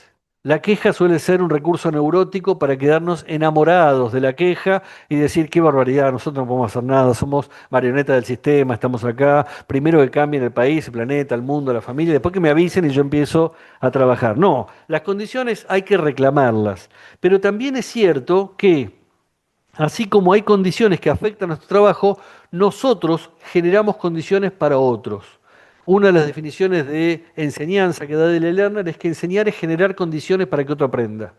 La queja suele ser un recurso neurótico para quedarnos enamorados de la queja y decir, qué barbaridad, nosotros no podemos hacer nada, somos marionetas del sistema, estamos acá, primero que cambien el país, el planeta, el mundo, la familia, después que me avisen y yo empiezo a trabajar. No, las condiciones hay que reclamarlas, pero también es cierto que así como hay condiciones que afectan nuestro trabajo, nosotros generamos condiciones para otros. Una de las definiciones de enseñanza que da Dale Lerner es que enseñar es generar condiciones para que otro aprenda.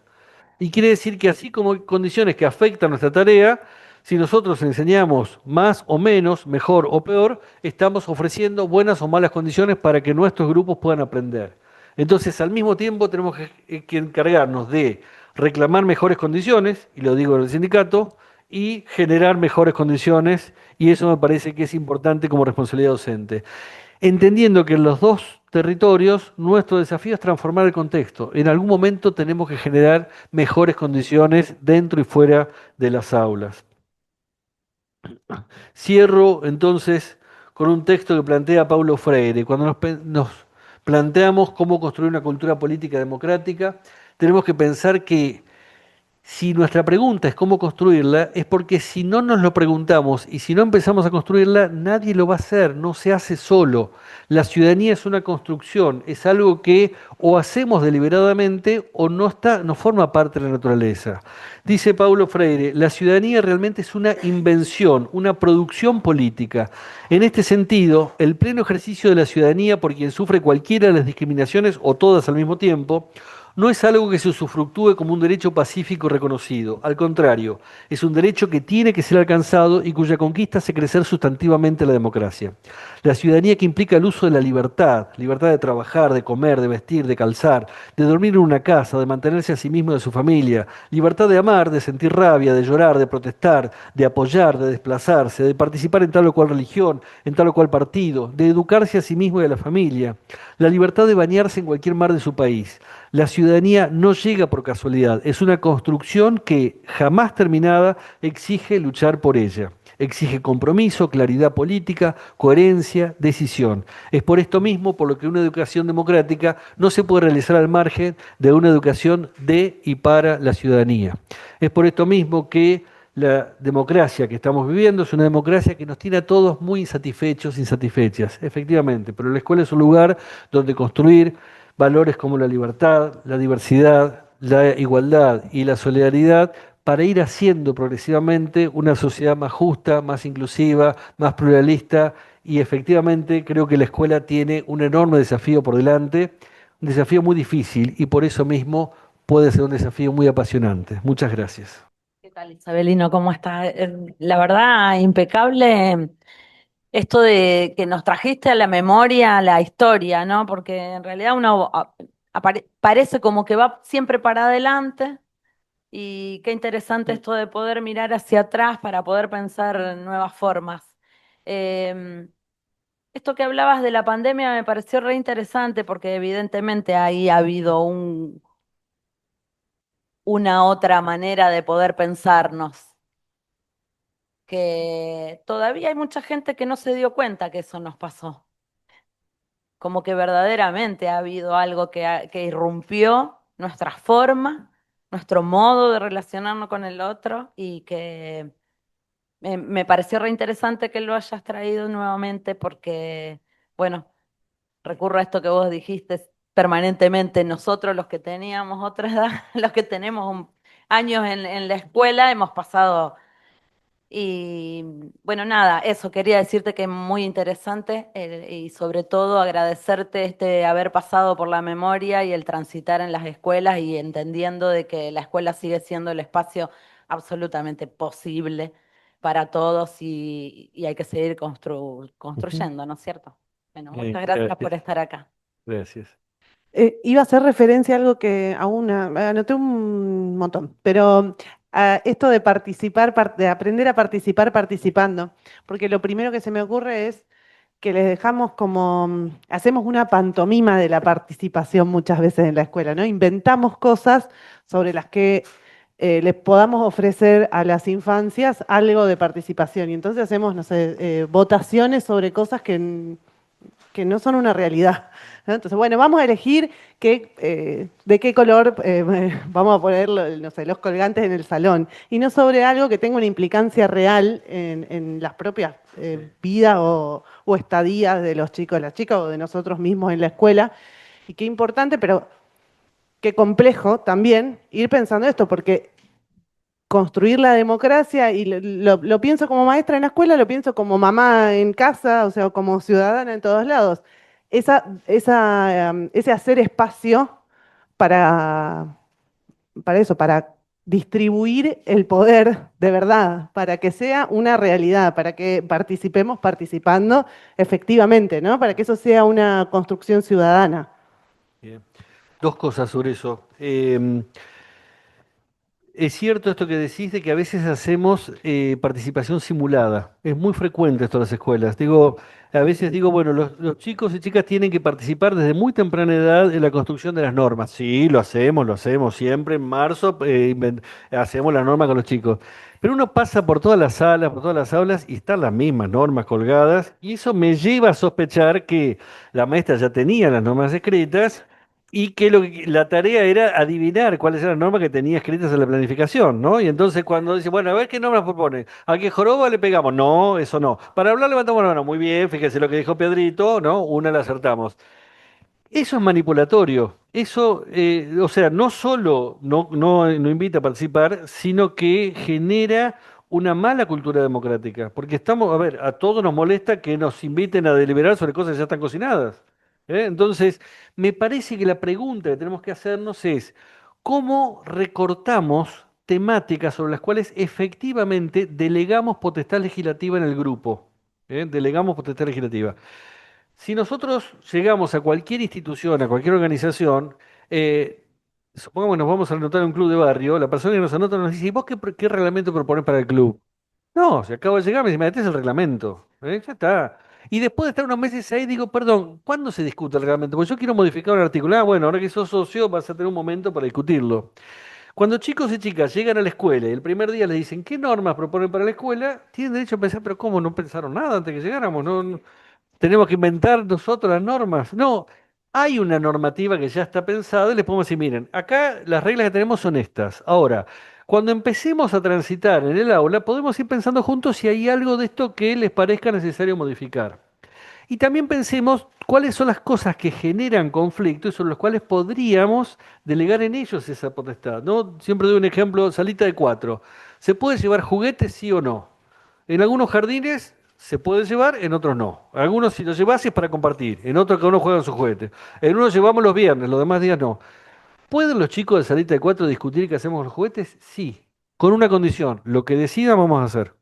Y quiere decir que así como hay condiciones que afectan nuestra tarea, si nosotros enseñamos más o menos, mejor o peor, estamos ofreciendo buenas o malas condiciones para que nuestros grupos puedan aprender. Entonces, al mismo tiempo, tenemos que encargarnos de reclamar mejores condiciones, y lo digo en el sindicato, y generar mejores condiciones, y eso me parece que es importante como responsabilidad docente. Entendiendo que en los dos territorios nuestro desafío es transformar el contexto. En algún momento tenemos que generar mejores condiciones dentro y fuera de las aulas. Cierro entonces con un texto que plantea Paulo Freire. Cuando nos planteamos cómo construir una cultura política democrática, tenemos que pensar que Si nuestra pregunta es cómo construirla, es porque si no nos lo preguntamos y si no empezamos a construirla, nadie lo va a hacer, no se hace solo. La ciudadanía es una construcción, es algo que o hacemos deliberadamente o no está, no forma parte de la naturaleza. Dice Paulo Freire, la ciudadanía realmente es una invención, una producción política. En este sentido, el pleno ejercicio de la ciudadanía por quien sufre cualquiera de las discriminaciones o todas al mismo tiempo, no es algo que se usufructúe como un derecho pacífico reconocido. Al contrario, es un derecho que tiene que ser alcanzado y cuya conquista hace crecer sustantivamente la democracia. La ciudadanía que implica el uso de la libertad, libertad de trabajar, de comer, de vestir, de calzar, de dormir en una casa, de mantenerse a sí mismo y a su familia, libertad de amar, de sentir rabia, de llorar, de protestar, de apoyar, de desplazarse, de participar en tal o cual religión, en tal o cual partido, de educarse a sí mismo y a la familia, la libertad de bañarse en cualquier mar de su país. La ciudadanía no llega por casualidad, es una construcción que, jamás terminada, exige luchar por ella. Exige compromiso, claridad política, coherencia, decisión. Es por esto mismo por lo que una educación democrática no se puede realizar al margen de una educación de y para la ciudadanía. Es por esto mismo que la democracia que estamos viviendo es una democracia que nos tiene a todos muy insatisfechos, insatisfechas, efectivamente, pero la escuela es un lugar donde construir valores como la libertad, la diversidad, la igualdad y la solidaridad para ir haciendo progresivamente una sociedad más justa, más inclusiva, más pluralista y efectivamente creo que la escuela tiene un enorme desafío por delante, un desafío muy difícil y por eso mismo puede ser un desafío muy apasionante. Muchas gracias. ¿Qué tal, Isabelino? ¿Cómo estás? La verdad, impecable esto de que nos trajiste a la memoria la historia, ¿no? Porque en realidad uno parece como que va siempre para adelante y qué interesante esto de poder mirar hacia atrás para poder pensar en nuevas formas. Em, Esto que hablabas de la pandemia me pareció re interesante porque evidentemente ahí ha habido una otra manera de poder pensarnos, que todavía hay mucha gente que no se dio cuenta que eso nos pasó, como que verdaderamente ha habido algo que irrumpió nuestra forma, nuestro modo de relacionarnos con el otro y que me pareció re interesante que lo hayas traído nuevamente porque, bueno, recurro a esto que vos dijiste permanentemente, nosotros los que teníamos otra edad, los que tenemos años en la escuela, hemos pasado. Y bueno, nada, eso quería decirte que es muy interesante y sobre todo agradecerte este haber pasado por la memoria y el transitar en las escuelas y entendiendo de que la escuela sigue siendo el espacio absolutamente posible para todos y hay que seguir Ujú. construyendo, ¿no es cierto? Bueno, muchas gracias por Gracias. estar acá. Gracias. Iba a hacer referencia a algo que anoté un montón, pero esto de participar, de aprender a participar participando, porque lo primero que se me ocurre es que les dejamos como, hacemos una pantomima de la participación muchas veces en la escuela, ¿no? Inventamos cosas sobre las que les podamos ofrecer a las infancias algo de participación y entonces hacemos, no sé, votaciones sobre cosas que no son una realidad, ¿no? Entonces, bueno, vamos a elegir de qué color vamos a poner no sé, los colgantes en el salón, y no sobre algo que tenga una implicancia real en las propias vidas o estadías de los chicos, las chicas o de nosotros mismos en la escuela. Y qué importante, pero qué complejo también ir pensando esto, porque construir la democracia, y lo pienso como maestra en la escuela, lo pienso como mamá en casa, o sea, como ciudadana en todos lados. Ese hacer espacio para, para eso, para distribuir el poder de verdad, para que sea una realidad, para que participemos participando efectivamente, ¿no? Para que eso sea una construcción ciudadana. Bien. Dos cosas sobre eso. Es cierto esto que decís de que a veces hacemos participación simulada. Es muy frecuente esto en las escuelas. Digo, a veces digo, bueno, los chicos y chicas tienen que participar desde muy temprana edad en la construcción de las normas. Sí, lo hacemos siempre. En marzo hacemos la norma con los chicos. Pero uno pasa por todas las salas, por todas las aulas y están las mismas normas colgadas. Y eso me lleva a sospechar que la maestra ya tenía las normas escritas y que la tarea era adivinar cuáles eran las normas que tenía escritas en la planificación, ¿no? Y entonces cuando dice, bueno, a ver qué normas propone, ¿a qué joroba le pegamos? No, eso no. Para hablar levantamos la mano, muy bien, fíjese lo que dijo Pedrito, ¿no? Una la acertamos. Eso es manipulatorio. Eso, o sea, no solo no invita a participar, sino que genera una mala cultura democrática. Porque estamos, a ver, a todos nos molesta que nos inviten a deliberar sobre cosas que ya están cocinadas. Entonces, me parece que la pregunta que tenemos que hacernos es, ¿cómo recortamos temáticas sobre las cuales efectivamente delegamos potestad legislativa en el grupo? Delegamos potestad legislativa. Si nosotros llegamos a cualquier institución, a cualquier organización, eh, supongamos que nos vamos a anotar en un club de barrio, la persona que nos anota nos dice, ¿y vos qué reglamento proponés para el club? No, si acabo de llegar, me dice, "Mira, este es el reglamento. Ya está. Y después de estar unos meses ahí, digo, perdón, ¿cuándo se discute el reglamento? Porque yo quiero modificar un artículo. Ah, bueno, ahora que sos socio vas a tener un momento para discutirlo. Cuando chicos y chicas llegan a la escuela y el primer día les dicen, ¿qué normas proponen para la escuela? Tienen derecho a pensar, pero ¿cómo no pensaron nada antes que llegáramos? Tenemos que inventar nosotros las normas. No, hay una normativa que ya está pensada y les podemos decir, miren, acá las reglas que tenemos son estas. Ahora, cuando empecemos a transitar en el aula, podemos ir pensando juntos si hay algo de esto que les parezca necesario modificar. Y también pensemos cuáles son las cosas que generan conflicto y sobre las cuales podríamos delegar en ellos esa potestad, ¿no? Siempre doy un ejemplo, salita de cuatro. ¿Se puede llevar juguetes, sí o no? En algunos jardines se puede llevar, en otros no. Algunos si los llevas es para compartir, en otros cada uno juega sus juguetes. En unos llevamos los viernes, los demás días no. ¿Pueden los chicos de salita de cuatro discutir qué hacemos con los juguetes? Sí, con una condición, lo que decidan vamos a hacer.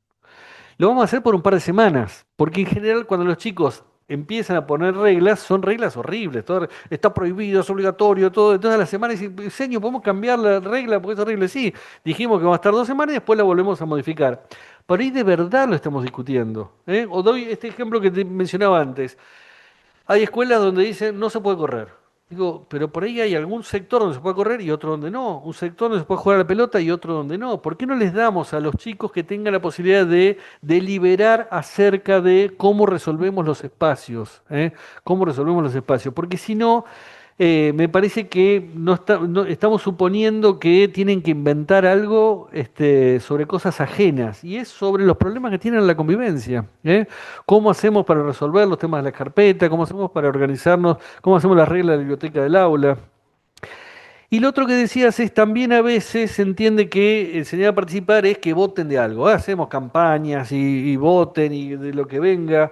Lo vamos a hacer por un par de semanas, porque en general cuando los chicos empiezan a poner reglas, son reglas horribles, todo está prohibido, es obligatorio, todo. Entonces a la semana dicen, señor, ¿podemos cambiar la regla? Porque es horrible. Sí, dijimos que vamos a estar 2 semanas y después la volvemos a modificar. Por ahí de verdad lo estamos discutiendo. O doy este ejemplo que te mencionaba antes. Hay escuelas donde dicen no se puede correr. Digo, pero por ahí hay algún sector donde se puede correr y otro donde no. Un sector donde se puede jugar a la pelota y otro donde no. ¿Por qué no les damos a los chicos que tengan la posibilidad de deliberar acerca de cómo resolvemos los espacios? ¿Cómo resolvemos los espacios? Porque si no, me parece que estamos suponiendo que tienen que inventar algo sobre cosas ajenas y es sobre los problemas que tienen la convivencia. ¿Cómo hacemos para resolver los temas de la carpeta? ¿Cómo hacemos para organizarnos? ¿Cómo hacemos las reglas de la biblioteca del aula? Y lo otro que decías es también a veces se entiende que enseñar a participar es que voten de algo. Hacemos campañas y voten y de lo que venga.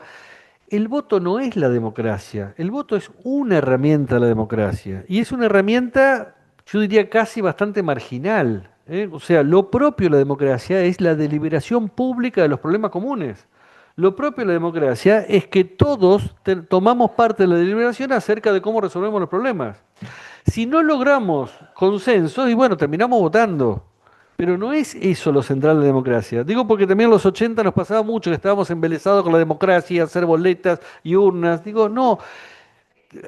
El voto no es la democracia, el voto es una herramienta de la democracia y es una herramienta, yo diría, casi bastante marginal. O sea, lo propio de la democracia es la deliberación pública de los problemas comunes. Lo propio de la democracia es que todos tomamos parte de la deliberación acerca de cómo resolvemos los problemas. Si no logramos consenso, y bueno, terminamos votando. Pero no es eso lo central de la democracia. Digo porque también en los 80 nos pasaba mucho que estábamos embelesados con la democracia, hacer boletas y urnas. Digo, no,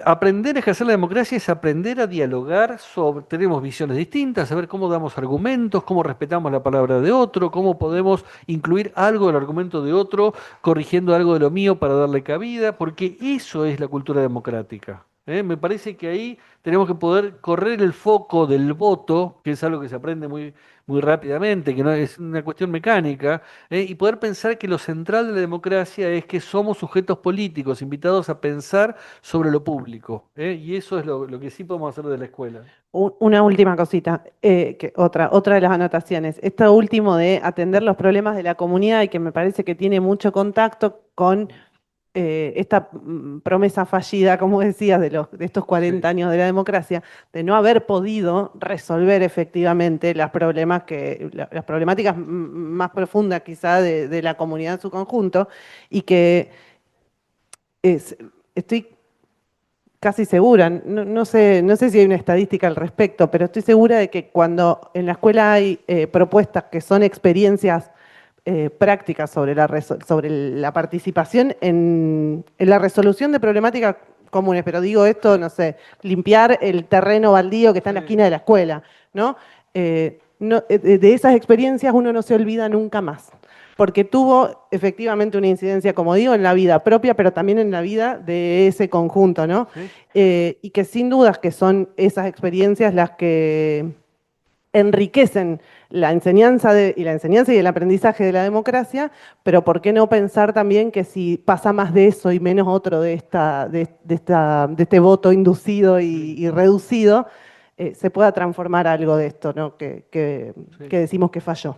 aprender a ejercer la democracia es aprender a dialogar sobre, tenemos visiones distintas, saber cómo damos argumentos, cómo respetamos la palabra de otro, cómo podemos incluir algo del argumento de otro, corrigiendo algo de lo mío para darle cabida, porque eso es la cultura democrática. Me parece que ahí tenemos que poder correr el foco del voto, que es algo que se aprende muy rápidamente, que no es una cuestión mecánica, y poder pensar que lo central de la democracia es que somos sujetos políticos invitados a pensar sobre lo público, y eso es lo que sí podemos hacer de la escuela. Una última cosita, otra de las anotaciones. Esto último de atender los problemas de la comunidad y que me parece que tiene mucho contacto con esta promesa fallida, como decías, de estos 40 Sí. años de la democracia, de no haber podido resolver efectivamente las problemáticas más profundas quizá de la comunidad en su conjunto, y que estoy casi segura, no sé si hay una estadística al respecto, pero estoy segura de que cuando en la escuela hay propuestas que son experiencias prácticas sobre la participación en la resolución de problemáticas comunes, pero digo esto, no sé, limpiar el terreno baldío que está en la esquina de la escuela, ¿no? De esas experiencias uno no se olvida nunca más. porque tuvo efectivamente una incidencia, como digo, en la vida propia, pero también en la vida de ese conjunto, ¿no? ¿Sí? Y que sin dudas que son esas experiencias las que enriquecen y la enseñanza y el aprendizaje de la democracia, pero ¿por qué no pensar también que si pasa más de eso y menos otro de este voto inducido y reducido, se pueda transformar algo de esto, ¿no? Sí. Que decimos que falló?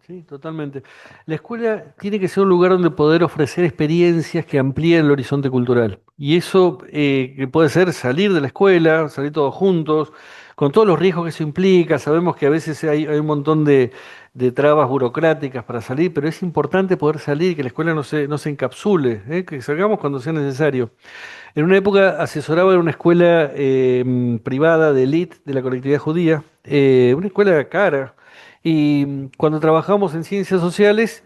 Sí, totalmente. La escuela tiene que ser un lugar donde poder ofrecer experiencias que amplíen el horizonte cultural. Y eso que puede ser salir de la escuela, salir todos juntos, con todos los riesgos que eso implica. Sabemos que a veces hay un montón de trabas burocráticas para salir, pero es importante poder salir y que la escuela no se encapsule, que salgamos cuando sea necesario. En una época asesoraba en una escuela privada de élite de la colectividad judía, una escuela cara. Y cuando trabajamos en ciencias sociales,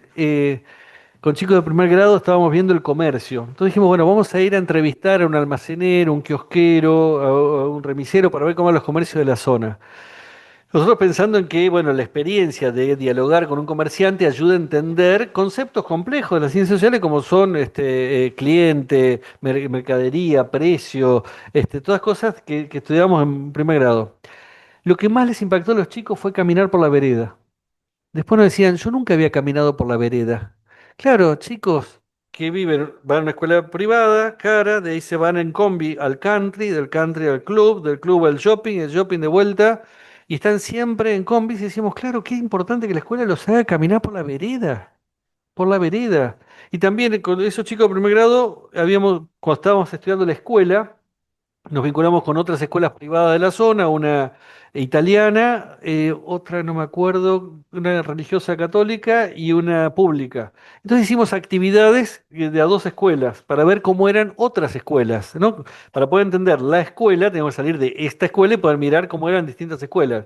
con chicos de primer grado estábamos viendo el comercio. Entonces dijimos, bueno, vamos a ir a entrevistar a un almacenero, un kiosquero, a un remisero para ver cómo van los comercios de la zona. Nosotros pensando en que, bueno, la experiencia de dialogar con un comerciante ayuda a entender conceptos complejos de las ciencias sociales como son cliente, mercadería, precio, todas cosas que estudiamos en primer grado. Lo que más les impactó a los chicos fue caminar por la vereda. Después nos decían, yo nunca había caminado por la vereda. Claro, chicos que van a una escuela privada, cara, de ahí se van en combi al country, del country al club, del club al shopping, el shopping de vuelta, y están siempre en combis y decimos, claro, qué importante que la escuela los haga caminar por la vereda, por la vereda. Y también con esos chicos de primer grado, cuando estábamos estudiando la escuela, nos vinculamos con otras escuelas privadas de la zona, una italiana, otra no me acuerdo, una religiosa católica y una pública. Entonces hicimos actividades de a dos escuelas para ver cómo eran otras escuelas, ¿no? Para poder entender la escuela, tenemos que salir de esta escuela y poder mirar cómo eran distintas escuelas.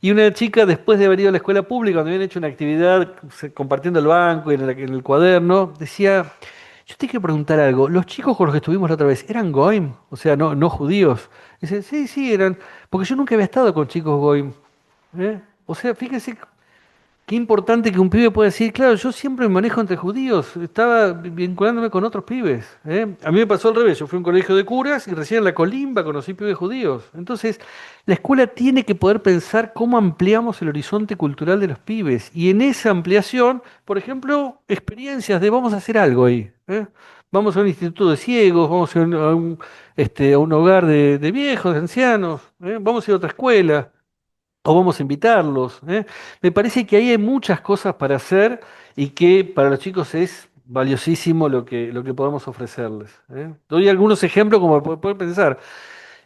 Y una chica, después de haber ido a la escuela pública, donde habían hecho una actividad compartiendo el banco y en el cuaderno, decía, yo te quiero preguntar algo, ¿los chicos con los que estuvimos la otra vez eran goim? O sea, no judíos. Dice, sí, sí, eran, porque yo nunca había estado con chicos goim. ¿Eh? O sea, fíjese qué importante que un pibe pueda decir, claro, yo siempre me manejo entre judíos, estaba vinculándome con otros pibes. A mí me pasó al revés, yo fui a un colegio de curas y recién en la colimba conocí pibes judíos. Entonces, la escuela tiene que poder pensar cómo ampliamos el horizonte cultural de los pibes. Y en esa ampliación, por ejemplo, experiencias de vamos a hacer algo ahí. Vamos a un instituto de ciegos, vamos a un hogar de viejos, de ancianos, vamos a ir a otra escuela o vamos a invitarlos. Me parece que ahí hay muchas cosas para hacer y que para los chicos es valiosísimo lo que podemos ofrecerles. Doy algunos ejemplos como para poder pensar.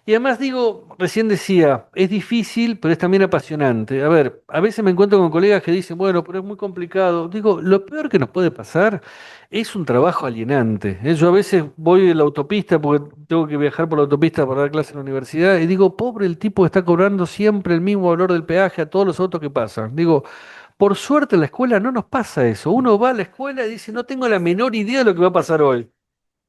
Y además digo, recién decía, es difícil, pero es también apasionante. A ver, a veces me encuentro con colegas que dicen, bueno, pero es muy complicado. Digo, lo peor que nos puede pasar es un trabajo alienante. Yo a veces voy en la autopista porque tengo que viajar por la autopista para dar clase en la universidad y digo, pobre el tipo que está cobrando siempre el mismo valor del peaje a todos los autos que pasan. Digo, por suerte en la escuela no nos pasa eso. Uno va a la escuela y dice, no tengo la menor idea de lo que va a pasar hoy.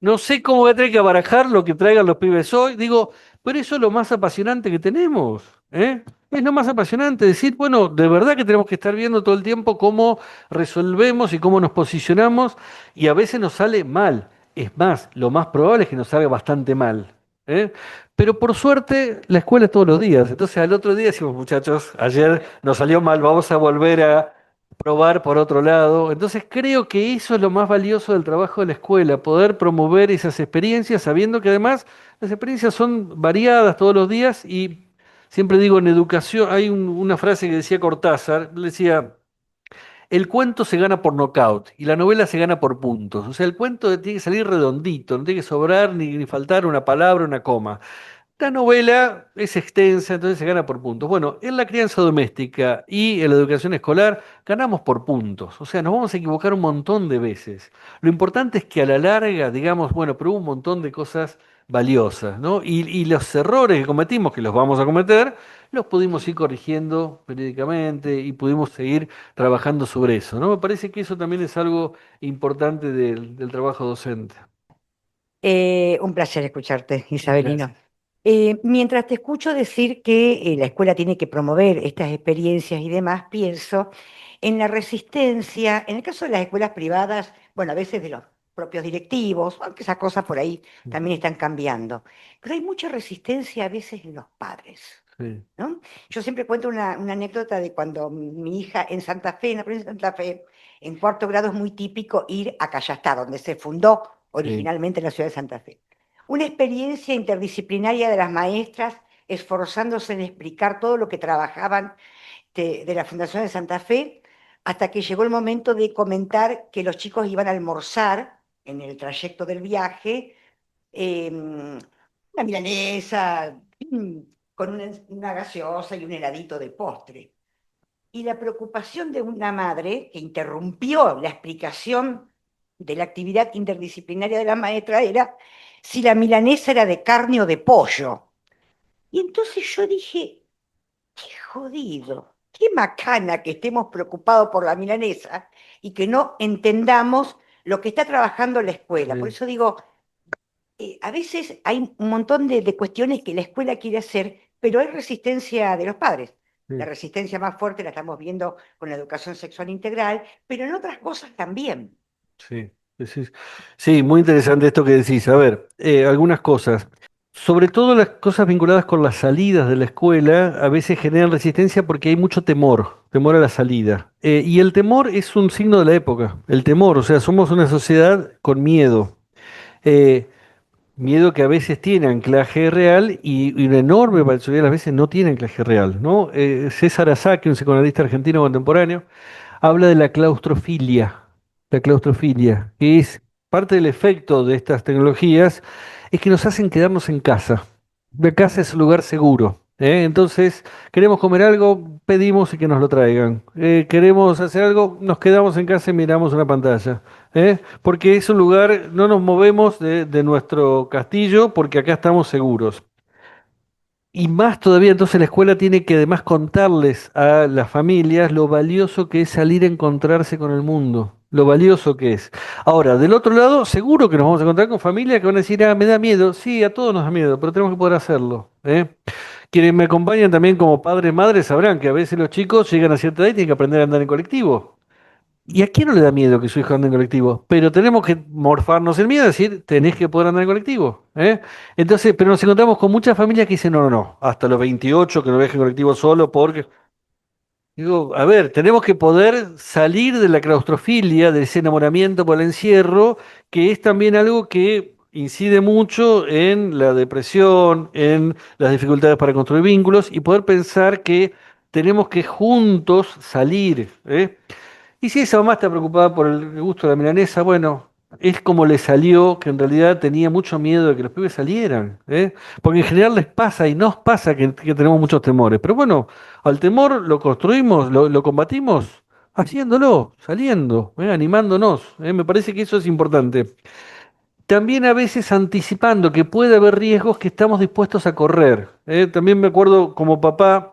No sé cómo voy a tener que barajar lo que traigan los pibes hoy. Digo, pero eso es lo más apasionante que tenemos, ¿eh? Es lo más apasionante, decir, bueno, de verdad que tenemos que estar viendo todo el tiempo cómo resolvemos y cómo nos posicionamos, y a veces nos sale mal. Es más, lo más probable es que nos salga bastante mal, ¿eh? Pero por suerte, la escuela es todos los días. Entonces al otro día decimos, muchachos, ayer nos salió mal, vamos a volver a probar por otro lado. Entonces creo que eso es lo más valioso del trabajo de la escuela, poder promover esas experiencias, sabiendo que además las experiencias son variadas todos los días y siempre digo en educación, hay una frase que decía Cortázar, él decía, el cuento se gana por nocaut y la novela se gana por puntos. O sea, el cuento tiene que salir redondito, no tiene que sobrar ni faltar una palabra, una coma. La novela es extensa, entonces se gana por puntos. Bueno, en la crianza doméstica y en la educación escolar ganamos por puntos. O sea, nos vamos a equivocar un montón de veces. Lo importante es que a la larga digamos, bueno, pero hubo un montón de cosas valiosas, ¿no? Y los errores que cometimos, que los vamos a cometer, los pudimos ir corrigiendo periódicamente y pudimos seguir trabajando sobre eso, ¿no? Me parece que eso también es algo importante del trabajo docente. Un placer escucharte, Isabelino. Gracias. Mientras te escucho decir que la escuela tiene que promover estas experiencias y demás, pienso en la resistencia, en el caso de las escuelas privadas, bueno, a veces de los propios directivos, aunque esas cosas por ahí también están cambiando, pero hay mucha resistencia a veces en los padres, Sí, ¿no? Yo siempre cuento una anécdota de cuando mi hija en Santa Fe, en la provincia de Santa Fe, en cuarto grado es muy típico ir a Callastá, donde se fundó sí, originalmente la ciudad de Santa Fe. Una experiencia interdisciplinaria de las maestras esforzándose en explicar todo lo que trabajaban de la Fundación de Santa Fe, hasta que llegó el momento de comentar que los chicos iban a almorzar en el trayecto del viaje, una milanesa, con una gaseosa y un heladito de postre. Y la preocupación de una madre que interrumpió la explicación de la actividad interdisciplinaria de la maestra era si la milanesa era de carne o de pollo. Y entonces yo dije, qué jodido, qué macana que estemos preocupados por la milanesa y que no entendamos lo que está trabajando la escuela. Por sí, eso digo, a veces hay un montón de cuestiones que la escuela quiere hacer, pero hay resistencia de los padres. La sí. resistencia más fuerte la estamos viendo con la educación sexual integral, pero en otras cosas también. Sí, sí, sí. Sí, muy interesante esto que decís. A ver, algunas cosas. Sobre todo las cosas vinculadas con las salidas de la escuela, a veces generan resistencia porque hay mucho temor, temor a la salida. Y el temor es un signo de la época, el temor, o sea, somos una sociedad con miedo. Eh, Miedo que a veces tiene anclaje real y una enorme mayoría de las veces no tiene anclaje real, ¿no? César Azaki, un psicoanalista argentino contemporáneo, habla de la claustrofilia, que es parte del efecto de estas tecnologías, es que nos hacen quedarnos en casa. La casa es un lugar seguro. Entonces, queremos comer algo, pedimos y que nos lo traigan. Queremos hacer algo, nos quedamos en casa y miramos una pantalla. Porque es un lugar, no nos movemos de nuestro castillo porque acá estamos seguros. Y más todavía, entonces la escuela tiene que además contarles a las familias lo valioso que es salir a encontrarse con el mundo, lo valioso que es. Ahora, del otro lado, seguro que nos vamos a encontrar con familias que van a decir, me da miedo. Sí, a todos nos da miedo, pero tenemos que poder hacerlo. Quienes me acompañan también como padres, madres, sabrán que a veces los chicos llegan a cierta edad y tienen que aprender a andar en colectivo. ¿Y a quién no le da miedo que su hijo ande en colectivo? Pero tenemos que morfarnos el miedo, decir, tenés que poder andar en colectivo. Entonces, pero nos encontramos con muchas familias que dicen, no, no, no, hasta los 28 que no viaje en colectivo solo porque... Digo, a ver, tenemos que poder salir de la claustrofilia, de ese enamoramiento por el encierro, que es también algo que incide mucho en la depresión, en las dificultades para construir vínculos y poder pensar que tenemos que juntos salir. Y si esa mamá está preocupada por el gusto de la milanesa, bueno, es como le salió, que en realidad tenía mucho miedo de que los pibes salieran, ¿eh? Porque en general les pasa y nos pasa que tenemos muchos temores. Pero bueno, al temor lo construimos, lo combatimos haciéndolo, saliendo, animándonos. Me parece que eso es importante. También a veces anticipando que puede haber riesgos que estamos dispuestos a correr. También me acuerdo como papá.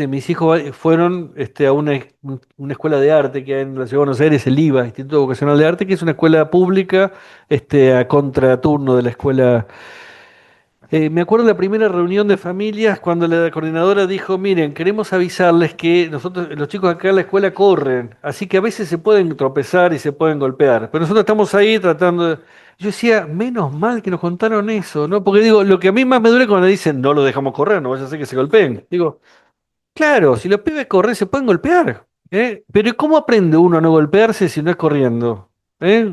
Mis hijos fueron a una escuela de arte que hay en la ciudad de Buenos Aires, el IVA, Instituto Vocacional de Arte, que es una escuela pública, a contraturno de la escuela. Me acuerdo de la primera reunión de familias cuando la coordinadora dijo, miren, queremos avisarles que nosotros, los chicos acá en la escuela corren, así que a veces se pueden tropezar y se pueden golpear, pero nosotros estamos ahí tratando de... Yo decía, menos mal que nos contaron eso, ¿no? Porque digo, lo que a mí más me duele cuando dicen, no lo dejamos correr, no vaya a ser que se golpeen. Digo, claro, si los pibes corren se pueden golpear, ¿eh? Pero ¿y cómo aprende uno a no golpearse si no es corriendo?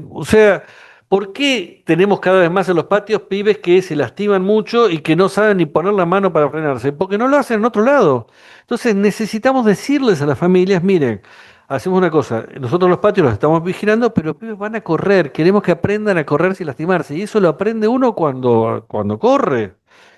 O sea, ¿por qué tenemos cada vez más en los patios pibes que se lastiman mucho y que no saben ni poner la mano para frenarse? Porque no lo hacen en otro lado. Entonces necesitamos decirles a las familias, miren, hacemos una cosa, nosotros los patios los estamos vigilando, pero los pibes van a correr, queremos que aprendan a correr sin lastimarse. Y eso lo aprende uno cuando corre.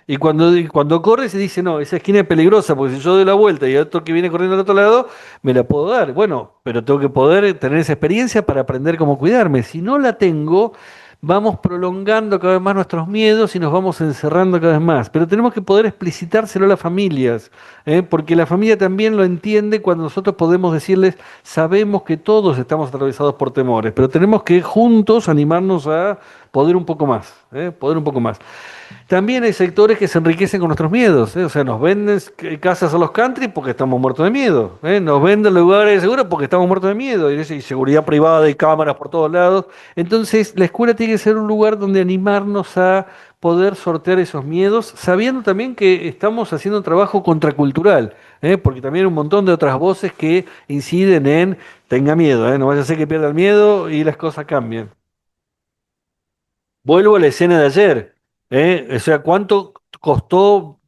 Y cuando corre se dice, no, esa esquina es peligrosa, porque si yo doy la vuelta y hay otro que viene corriendo al otro lado, me la puedo dar. Bueno, pero tengo que poder tener esa experiencia para aprender cómo cuidarme. Si no la tengo, vamos prolongando cada vez más nuestros miedos y nos vamos encerrando cada vez más. Pero tenemos que poder explicitárselo a las familias, porque la familia también lo entiende cuando nosotros podemos decirles, sabemos que todos estamos atravesados por temores, pero tenemos que juntos animarnos a poder un poco más, poder un poco más. también hay sectores que se enriquecen con nuestros miedos, ¿eh? O sea, nos venden casas a los country porque estamos muertos de miedo, ¿eh? Nos venden lugares seguros porque estamos muertos de miedo, y seguridad privada y cámaras por todos lados. Entonces, la escuela tiene que ser un lugar donde animarnos a poder sortear esos miedos, sabiendo también que estamos haciendo un trabajo contracultural, ¿eh? Porque también hay un montón de otras voces que inciden en tenga miedo, ¿eh? No vaya a ser que pierda el miedo y las cosas cambien. Vuelvo a la escena de ayer, ¿eh? O sea, ¿cuánto costó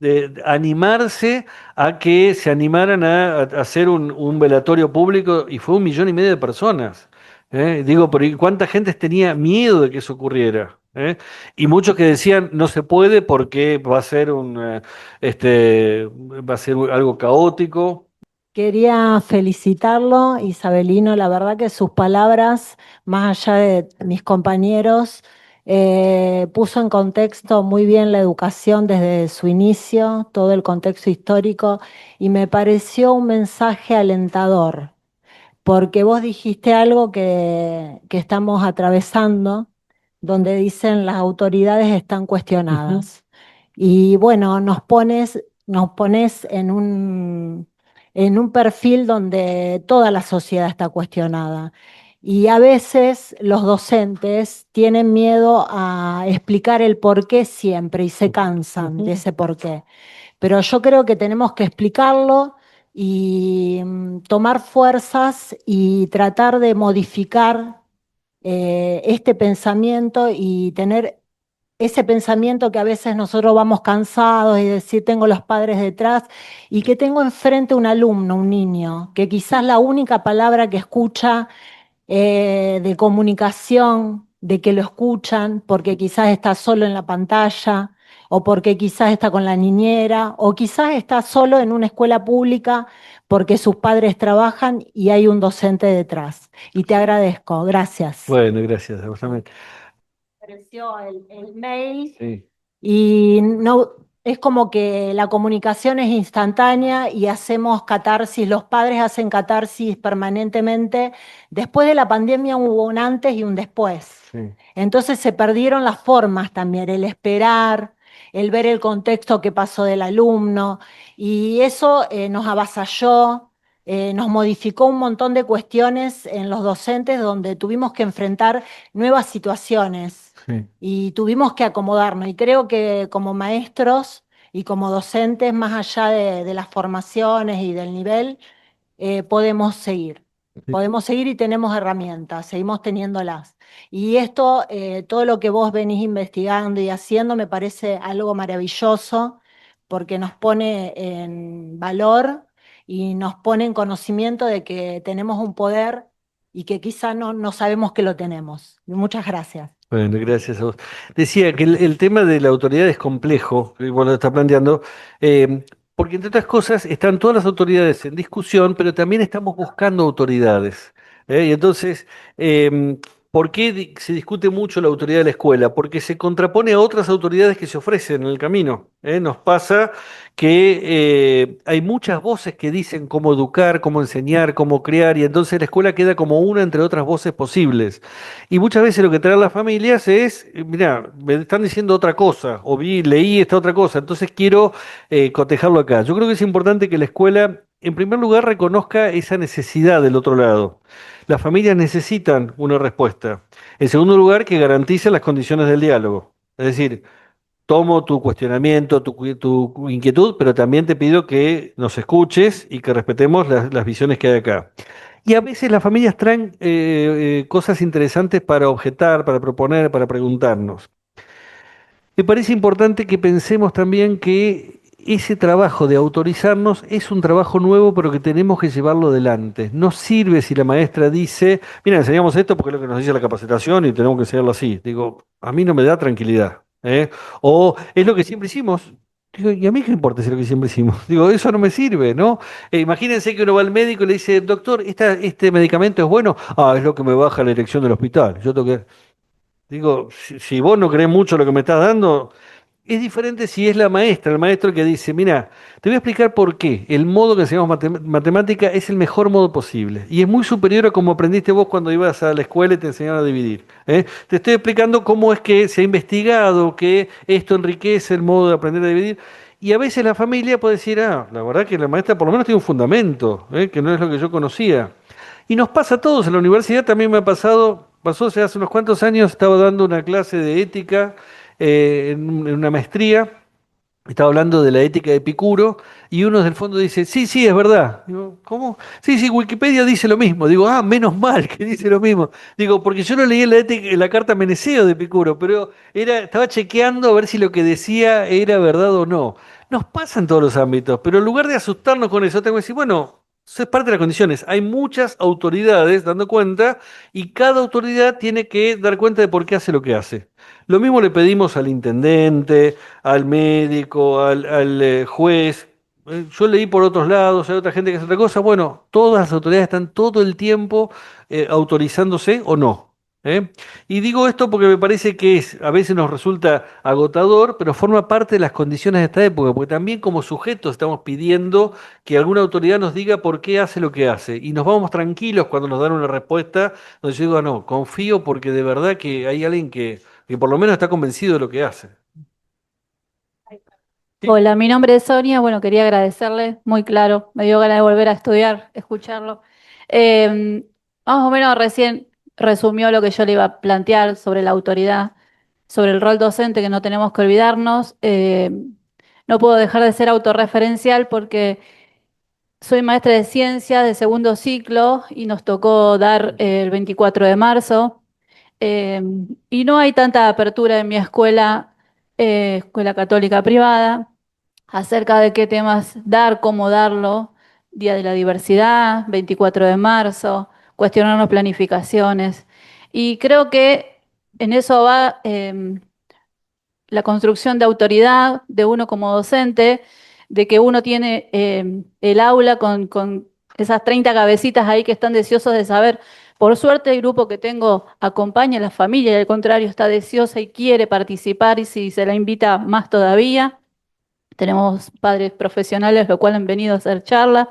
animarse a que se animaran a hacer un velatorio público? Y fue 1,5 millones de personas, ¿eh? Digo, pero ¿y cuánta gente tenía miedo de que eso ocurriera? ¿Eh? Y muchos que decían no se puede porque va a ser va a ser algo caótico. Quería felicitarlo, Isabelino, la verdad que sus palabras, más allá de mis compañeros, puso en contexto muy bien la educación desde su inicio, todo el contexto histórico, y me pareció un mensaje alentador, porque vos dijiste algo que estamos atravesando, donde dicen las autoridades están Ujú. cuestionadas. Y bueno, nos pones en un perfil donde toda la sociedad está cuestionada. Y a veces los docentes tienen miedo a explicar el por qué siempre y se cansan de Ujú. ese por qué. Pero yo creo que tenemos que explicarlo y tomar fuerzas y tratar de modificar este pensamiento y tener ese pensamiento que a veces nosotros vamos cansados y decir, tengo los padres detrás y que tengo enfrente un alumno, un niño, que quizás la única palabra que escucha de comunicación, de que lo escuchan, porque quizás está solo en la pantalla, o porque quizás está con la niñera, o quizás está solo en una escuela pública porque sus padres trabajan y hay un docente detrás. Y te agradezco, gracias. Bueno, gracias, justamente. Apareció el mail Sí. y no, es como que la comunicación es instantánea y hacemos catarsis, los padres hacen catarsis permanentemente. Después de la pandemia hubo un antes y un después. Sí. Entonces se perdieron las formas también, el esperar, el ver el contexto que pasó del alumno, y eso nos avasalló, nos modificó un montón de cuestiones en los docentes donde tuvimos que enfrentar nuevas situaciones Sí. y tuvimos que acomodarnos. Y creo que como maestros y como docentes, más allá de las formaciones y del nivel, podemos seguir. Sí. Podemos seguir y tenemos herramientas, seguimos teniéndolas. Y esto, todo lo que vos venís investigando y haciendo, me parece algo maravilloso porque nos pone en valor y nos pone en conocimiento de que tenemos un poder y que quizá no sabemos que lo tenemos. Muchas gracias. Bueno, gracias a vos. Decía que el tema de la autoridad es complejo, y vos lo estás planteando, porque entre otras cosas están todas las autoridades en discusión, pero también estamos buscando autoridades. Y entonces, ¿por qué se discute mucho la autoridad de la escuela? Porque se contrapone a otras autoridades que se ofrecen en el camino. Nos pasa que hay muchas voces que dicen cómo educar, cómo enseñar, cómo criar, y entonces la escuela queda como una entre otras voces posibles. Y muchas veces lo que traen las familias es, mira, me están diciendo otra cosa, o leí esta otra cosa, entonces quiero cotejarlo acá. Yo creo que es importante que la escuela, en primer lugar, reconozca esa necesidad del otro lado. Las familias necesitan una respuesta. En segundo lugar, que garantice las condiciones del diálogo. Es decir, tomo tu cuestionamiento, tu inquietud, pero también te pido que nos escuches y que respetemos las visiones que hay acá. Y a veces las familias traen cosas interesantes para objetar, para proponer, para preguntarnos. Me parece importante que pensemos también que ese trabajo de autorizarnos es un trabajo nuevo, pero que tenemos que llevarlo adelante. No sirve si la maestra dice, mira, enseñamos esto porque es lo que nos dice la capacitación y tenemos que enseñarlo así. Digo, a mí no me da tranquilidad, ¿eh? O es lo que siempre hicimos. Digo, ¿y a mí qué importa si es lo que siempre hicimos? Digo, eso no me sirve, ¿no? Imagínense que uno va al médico y le dice, doctor, este medicamento es bueno. Ah, es lo que me baja la dirección del hospital. Yo tengo que... Digo, si vos no crees mucho lo que me estás dando, Es diferente si es la maestra, el maestro que dice, mira, te voy a explicar por qué el modo que enseñamos matemática es el mejor modo posible. Y es muy superior a como aprendiste vos cuando ibas a la escuela y te enseñaron a dividir. ¿Eh? Te estoy explicando cómo es que se ha investigado que esto enriquece el modo de aprender a dividir. Y a veces la familia puede decir, ah, la verdad que la maestra por lo menos tiene un fundamento, que no es lo que yo conocía. Y nos pasa a todos, en la universidad también me ha pasado, pasó hace unos cuantos años, estaba dando una clase de ética en una maestría, estaba hablando de la ética de Epicuro, y uno del fondo dice, sí, sí, es verdad. Digo, ¿cómo? Sí, sí, Wikipedia dice lo mismo. Digo, ah, menos mal que dice lo mismo. Digo, porque yo lo leí en en la carta Meneceo de Epicuro, pero estaba chequeando a ver si lo que decía era verdad o no. Nos pasa en todos los ámbitos, pero en lugar de asustarnos con eso, tengo que decir, bueno, eso es parte de las condiciones. Hay muchas autoridades dando cuenta y cada autoridad tiene que dar cuenta de por qué hace lo que hace. Lo mismo le pedimos al intendente, al médico, al juez. Yo leí por otros lados, hay otra gente que hace otra cosa. Bueno, todas las autoridades están todo el tiempo autorizándose o no. ¿Eh? Y digo esto porque me parece que a veces nos resulta agotador, pero forma parte de las condiciones de esta época, porque también como sujetos estamos pidiendo que alguna autoridad nos diga por qué hace lo que hace. Y nos vamos tranquilos cuando nos dan una respuesta donde yo digo, "Ah, no, confío porque de verdad que hay alguien que por lo menos está convencido de lo que hace". Sí. Hola, mi nombre es Sonia. Bueno, quería agradecerle, muy claro, me dio ganas de volver a estudiar, escucharlo. Eh, Más o menos recién resumió lo que yo le iba a plantear sobre la autoridad, sobre el rol docente, que no tenemos que olvidarnos. No puedo dejar de ser autorreferencial porque soy maestra de ciencia de segundo ciclo y nos tocó dar el 24 de marzo. Eh, y no hay tanta apertura en mi escuela, escuela católica privada, acerca de qué temas dar, cómo darlo, Día de la Diversidad, 24 de marzo, cuestionarnos planificaciones. Y creo que en eso va la construcción de autoridad de uno como docente, de que uno tiene el aula con esas 30 cabecitas ahí que están deseosos de saber. Por suerte el grupo que tengo acompaña a la familia y al contrario está deseosa y quiere participar y si se la invita más todavía. Tenemos padres profesionales, lo cual han venido a hacer charlas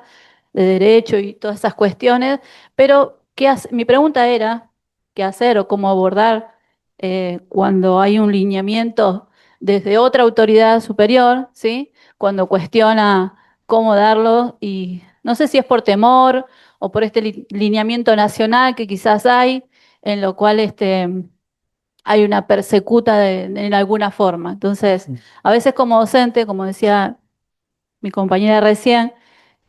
de derecho y todas esas cuestiones, pero mi pregunta era, ¿qué hacer o cómo abordar cuando hay un lineamiento desde otra autoridad superior, ¿sí? Cuando cuestiona cómo darlo y no sé si es por temor o por este lineamiento nacional que quizás hay, en lo cual hay una persecuta en alguna forma. Entonces, a veces como docente, como decía mi compañera recién,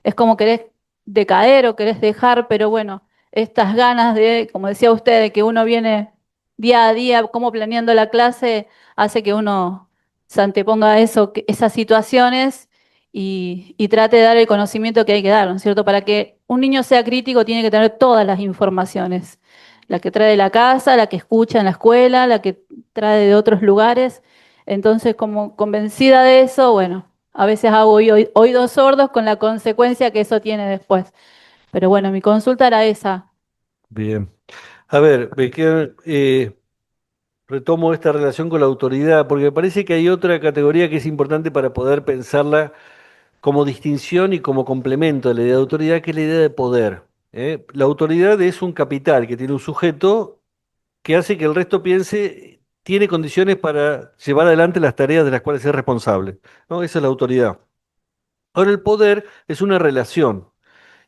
es como querés decaer o querés dejar, pero bueno, estas ganas de, como decía usted, de que uno viene día a día, como planeando la clase, hace que uno se anteponga a eso, esas situaciones y trate de dar el conocimiento que hay que dar, ¿no es cierto? Para que un niño sea crítico tiene que tener todas las informaciones, la que trae de la casa, la que escucha en la escuela, la que trae de otros lugares. Entonces, como convencida de eso, bueno, a veces hago oídos sordos con la consecuencia que eso tiene después. Pero bueno, mi consulta era esa. Bien. A ver, retomo esta relación con la autoridad, porque me parece que hay otra categoría que es importante para poder pensarla como distinción y como complemento de la idea de autoridad, que es la idea de poder. ¿Eh? La autoridad es un capital que tiene un sujeto que hace que el resto piense, tiene condiciones para llevar adelante las tareas de las cuales es responsable, ¿no? Esa es la autoridad. Ahora, el poder es una relación.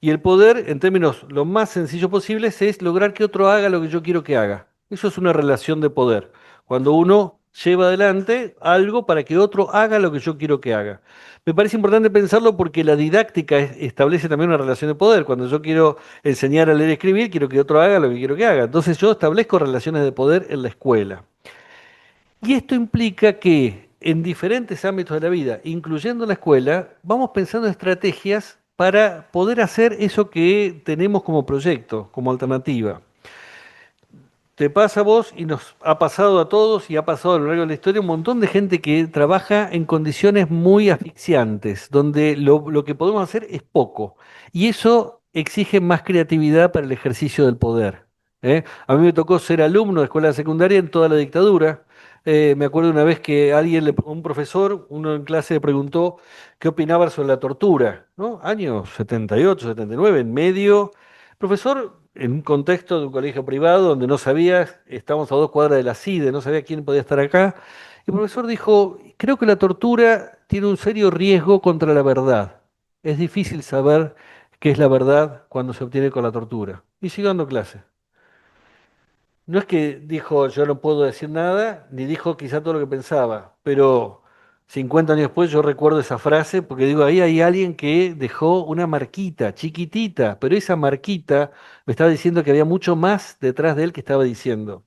Y el poder, en términos lo más sencillo posibles, es lograr que otro haga lo que yo quiero que haga. Eso es una relación de poder. Cuando uno lleva adelante algo para que otro haga lo que yo quiero que haga. Me parece importante pensarlo porque la didáctica establece también una relación de poder. Cuando yo quiero enseñar a leer y escribir, quiero que otro haga lo que quiero que haga. Entonces yo establezco relaciones de poder en la escuela. Y esto implica que en diferentes ámbitos de la vida, incluyendo la escuela, vamos pensando estrategias para poder hacer eso que tenemos como proyecto, como alternativa. Te pasa a vos y nos ha pasado a todos y ha pasado a lo largo de la historia un montón de gente que trabaja en condiciones muy asfixiantes, donde lo que podemos hacer es poco. Y eso exige más creatividad para el ejercicio del poder. ¿Eh? A mí me tocó ser alumno de escuela secundaria en toda la dictadura. Me acuerdo una vez que un profesor, uno en clase le preguntó qué opinaba sobre la tortura, ¿no? Años 78, 79, en medio. Profesor, en un contexto de un colegio privado donde no sabía, estábamos a 2 cuadras de la CIDE, no sabía quién podía estar acá. Y el profesor dijo, creo que la tortura tiene un serio riesgo contra la verdad. Es difícil saber qué es la verdad cuando se obtiene con la tortura. Y siguió dando clase. No es que dijo yo no puedo decir nada, ni dijo quizá todo lo que pensaba, pero 50 años después yo recuerdo esa frase porque digo, ahí hay alguien que dejó una marquita chiquitita, pero esa marquita me estaba diciendo que había mucho más detrás de él que estaba diciendo.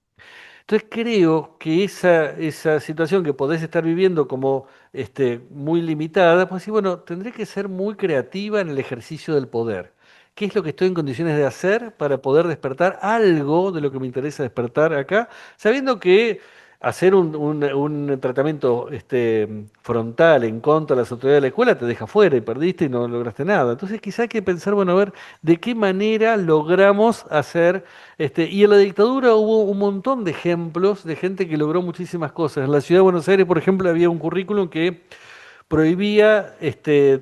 Entonces creo que esa situación que podés estar viviendo como muy limitada, pues sí, bueno, tendré que ser muy creativa en el ejercicio del poder. ¿Qué es lo que estoy en condiciones de hacer para poder despertar algo de lo que me interesa despertar acá? Sabiendo que hacer un tratamiento frontal en contra de las autoridades de la escuela te deja fuera y perdiste y no lograste nada. Entonces quizá hay que pensar, bueno, a ver, de qué manera logramos hacer y en la dictadura hubo un montón de ejemplos de gente que logró muchísimas cosas. En la ciudad de Buenos Aires, por ejemplo, había un currículum que prohibía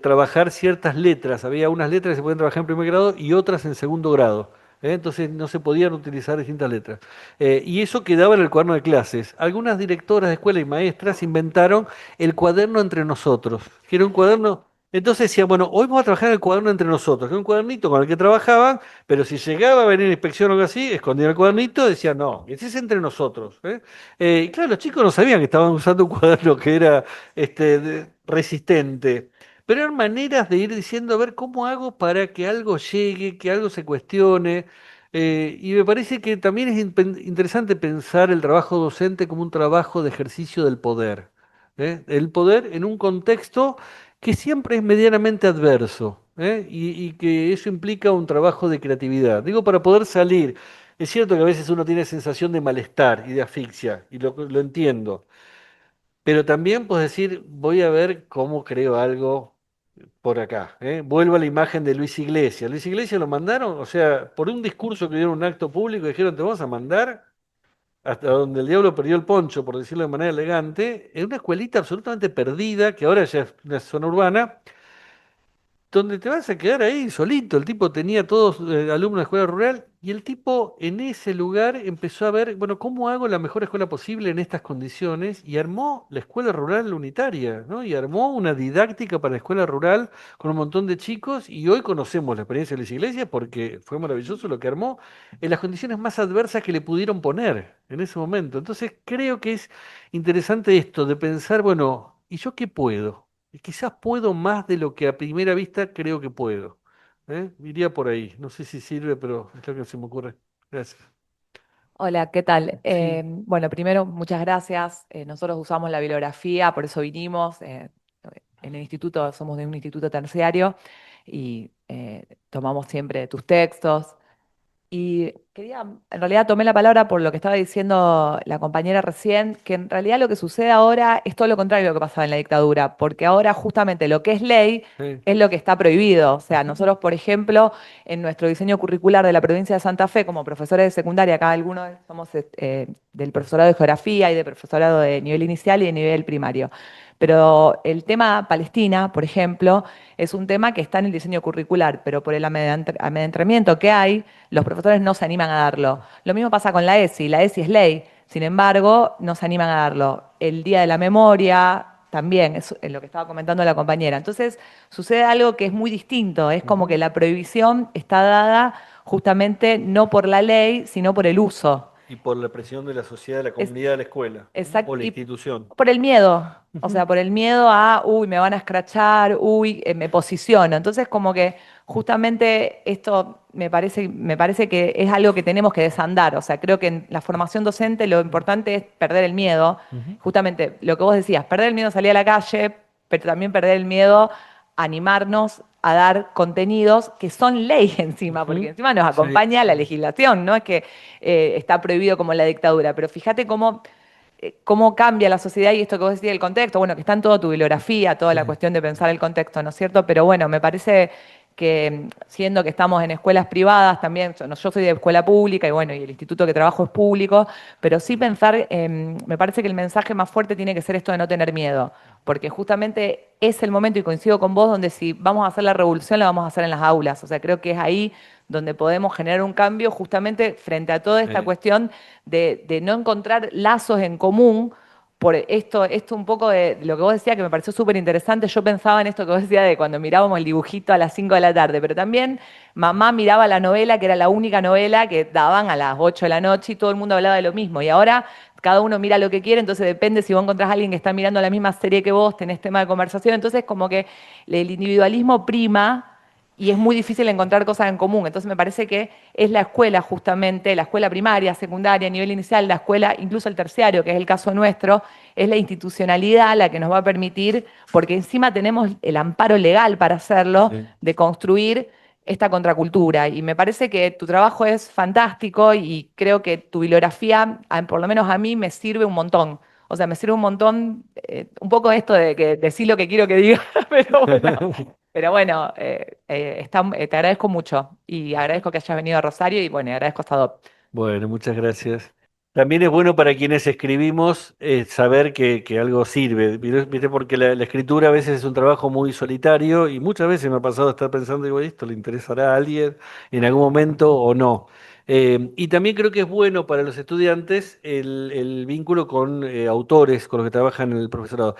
trabajar ciertas letras. Había unas letras que se podían trabajar en primer grado y otras en segundo grado. Entonces no se podían utilizar distintas letras. Y eso quedaba en el cuaderno de clases. Algunas directoras de escuela y maestras inventaron el cuaderno entre nosotros, que era un cuaderno. Entonces decían, bueno, hoy vamos a trabajar en el cuaderno entre nosotros, que era un cuadernito con el que trabajaban, pero si llegaba a venir inspección o algo así, escondían el cuadernito y decían, no, ese es entre nosotros. Y claro, los chicos no sabían que estaban usando un cuaderno que era resistente. Pero eran maneras de ir diciendo, a ver, ¿cómo hago para que algo llegue, que algo se cuestione? Y me parece que también es interesante pensar el trabajo docente como un trabajo de ejercicio del poder. El poder en un contexto que siempre es medianamente adverso, y que eso implica un trabajo de creatividad. Digo, para poder salir. Es cierto que a veces uno tiene sensación de malestar y de asfixia, y lo entiendo. Pero también puedes decir, voy a ver cómo creo algo por acá. Vuelvo a la imagen de Luis Iglesias. Luis Iglesias lo mandaron, o sea, por un discurso que dieron en un acto público, dijeron, te vamos a mandar hasta donde el diablo perdió el poncho, por decirlo de manera elegante, en una escuelita absolutamente perdida, que ahora ya es una zona urbana, donde te vas a quedar ahí solito. El tipo tenía todos alumnos de escuela rural y el tipo en ese lugar empezó a ver, bueno, ¿cómo hago la mejor escuela posible en estas condiciones? Y armó la escuela rural unitaria, ¿no? Y armó una didáctica para la escuela rural con un montón de chicos y hoy conocemos la experiencia de Luis Iglesias porque fue maravilloso lo que armó en las condiciones más adversas que le pudieron poner en ese momento. Entonces creo que es interesante esto de pensar, bueno, ¿y yo qué puedo? Y quizás puedo más de lo que a primera vista creo que puedo. Iría por ahí. No sé si sirve, pero es lo que se me ocurre. Gracias. Hola, ¿qué tal? Sí. Bueno, primero, muchas gracias. Nosotros usamos la bibliografía, por eso vinimos. En el instituto, somos de un instituto terciario y tomamos siempre tus textos. Y quería, en realidad tomé la palabra por lo que estaba diciendo la compañera recién, que en realidad lo que sucede ahora es todo lo contrario de lo que pasaba en la dictadura, porque ahora justamente lo que es ley Sí. es lo que está prohibido. O sea, nosotros, por ejemplo, en nuestro diseño curricular de la provincia de Santa Fe, como profesores de secundaria, acá algunos somos del profesorado de geografía y de profesorado de nivel inicial y de nivel primario. Pero el tema Palestina, por ejemplo, es un tema que está en el diseño curricular, pero por el amedrentamiento que hay, los profesores no se animan a darlo. Lo mismo pasa con la ESI es ley, sin embargo, no se animan a darlo. El Día de la Memoria también, es lo que estaba comentando la compañera. Entonces, sucede algo que es muy distinto, es como que la prohibición está dada justamente no por la ley, sino por el uso. Y por la presión de la sociedad, de la Es, comunidad, de la escuela, exacto, o la y institución. por el miedo, o Ujú. sea, por el miedo a, uy, me van a escrachar, uy, me posiciono. Entonces, como que justamente esto me parece que es algo que tenemos que desandar. O sea, creo que en la formación docente lo importante es perder el miedo. Ujú. Justamente lo que vos decías, perder el miedo a salir a la calle, pero también perder el miedo a animarnos a dar contenidos que son ley encima, porque Ujú. encima nos Sí. acompaña la legislación, no es que está prohibido como en la dictadura, pero fíjate cómo cambia la sociedad y esto que vos decías del contexto, bueno, que está en toda tu bibliografía, toda la Sí. cuestión de pensar el contexto, ¿no es cierto? Pero bueno, me parece que siendo que estamos en escuelas privadas también, yo soy de escuela pública y bueno, y el instituto que trabajo es público, pero sí pensar, me parece que el mensaje más fuerte tiene que ser esto de no tener miedo, porque justamente es el momento, y coincido con vos, donde si vamos a hacer la revolución, la vamos a hacer en las aulas. O sea, creo que es ahí donde podemos generar un cambio justamente frente a toda esta Sí. cuestión de no encontrar lazos en común. Por esto un poco de lo que vos decías, que me pareció súper interesante. Yo pensaba en esto que vos decías de cuando mirábamos el dibujito a las 5 de la tarde, pero también mamá miraba la novela, que era la única novela que daban a las 8 de la noche y todo el mundo hablaba de lo mismo. Y ahora cada uno mira lo que quiere, entonces depende si vos encontrás a alguien que está mirando la misma serie que vos, tenés tema de conversación. Entonces como que el individualismo prima y es muy difícil encontrar cosas en común. Entonces me parece que es la escuela justamente, la escuela primaria, secundaria, nivel inicial, la escuela, incluso el terciario, que es el caso nuestro, es la institucionalidad la que nos va a permitir, porque encima tenemos el amparo legal para hacerlo, Sí. de construir esta contracultura. Y me parece que tu trabajo es fantástico y creo que tu bibliografía, por lo menos a mí, me sirve un montón. O sea, me sirve un montón, un poco esto de que decir lo que quiero que diga, pero bueno. Pero bueno, te agradezco mucho y agradezco que hayas venido a Rosario y bueno, y agradezco a Sadop. Bueno, muchas gracias. También es bueno para quienes escribimos saber que algo sirve, ¿viste? Porque la escritura a veces es un trabajo muy solitario y muchas veces me ha pasado estar pensando, digo, ¿esto le interesará a alguien en algún momento o no? Y también creo que es bueno para los estudiantes el vínculo con autores con los que trabajan en el profesorado.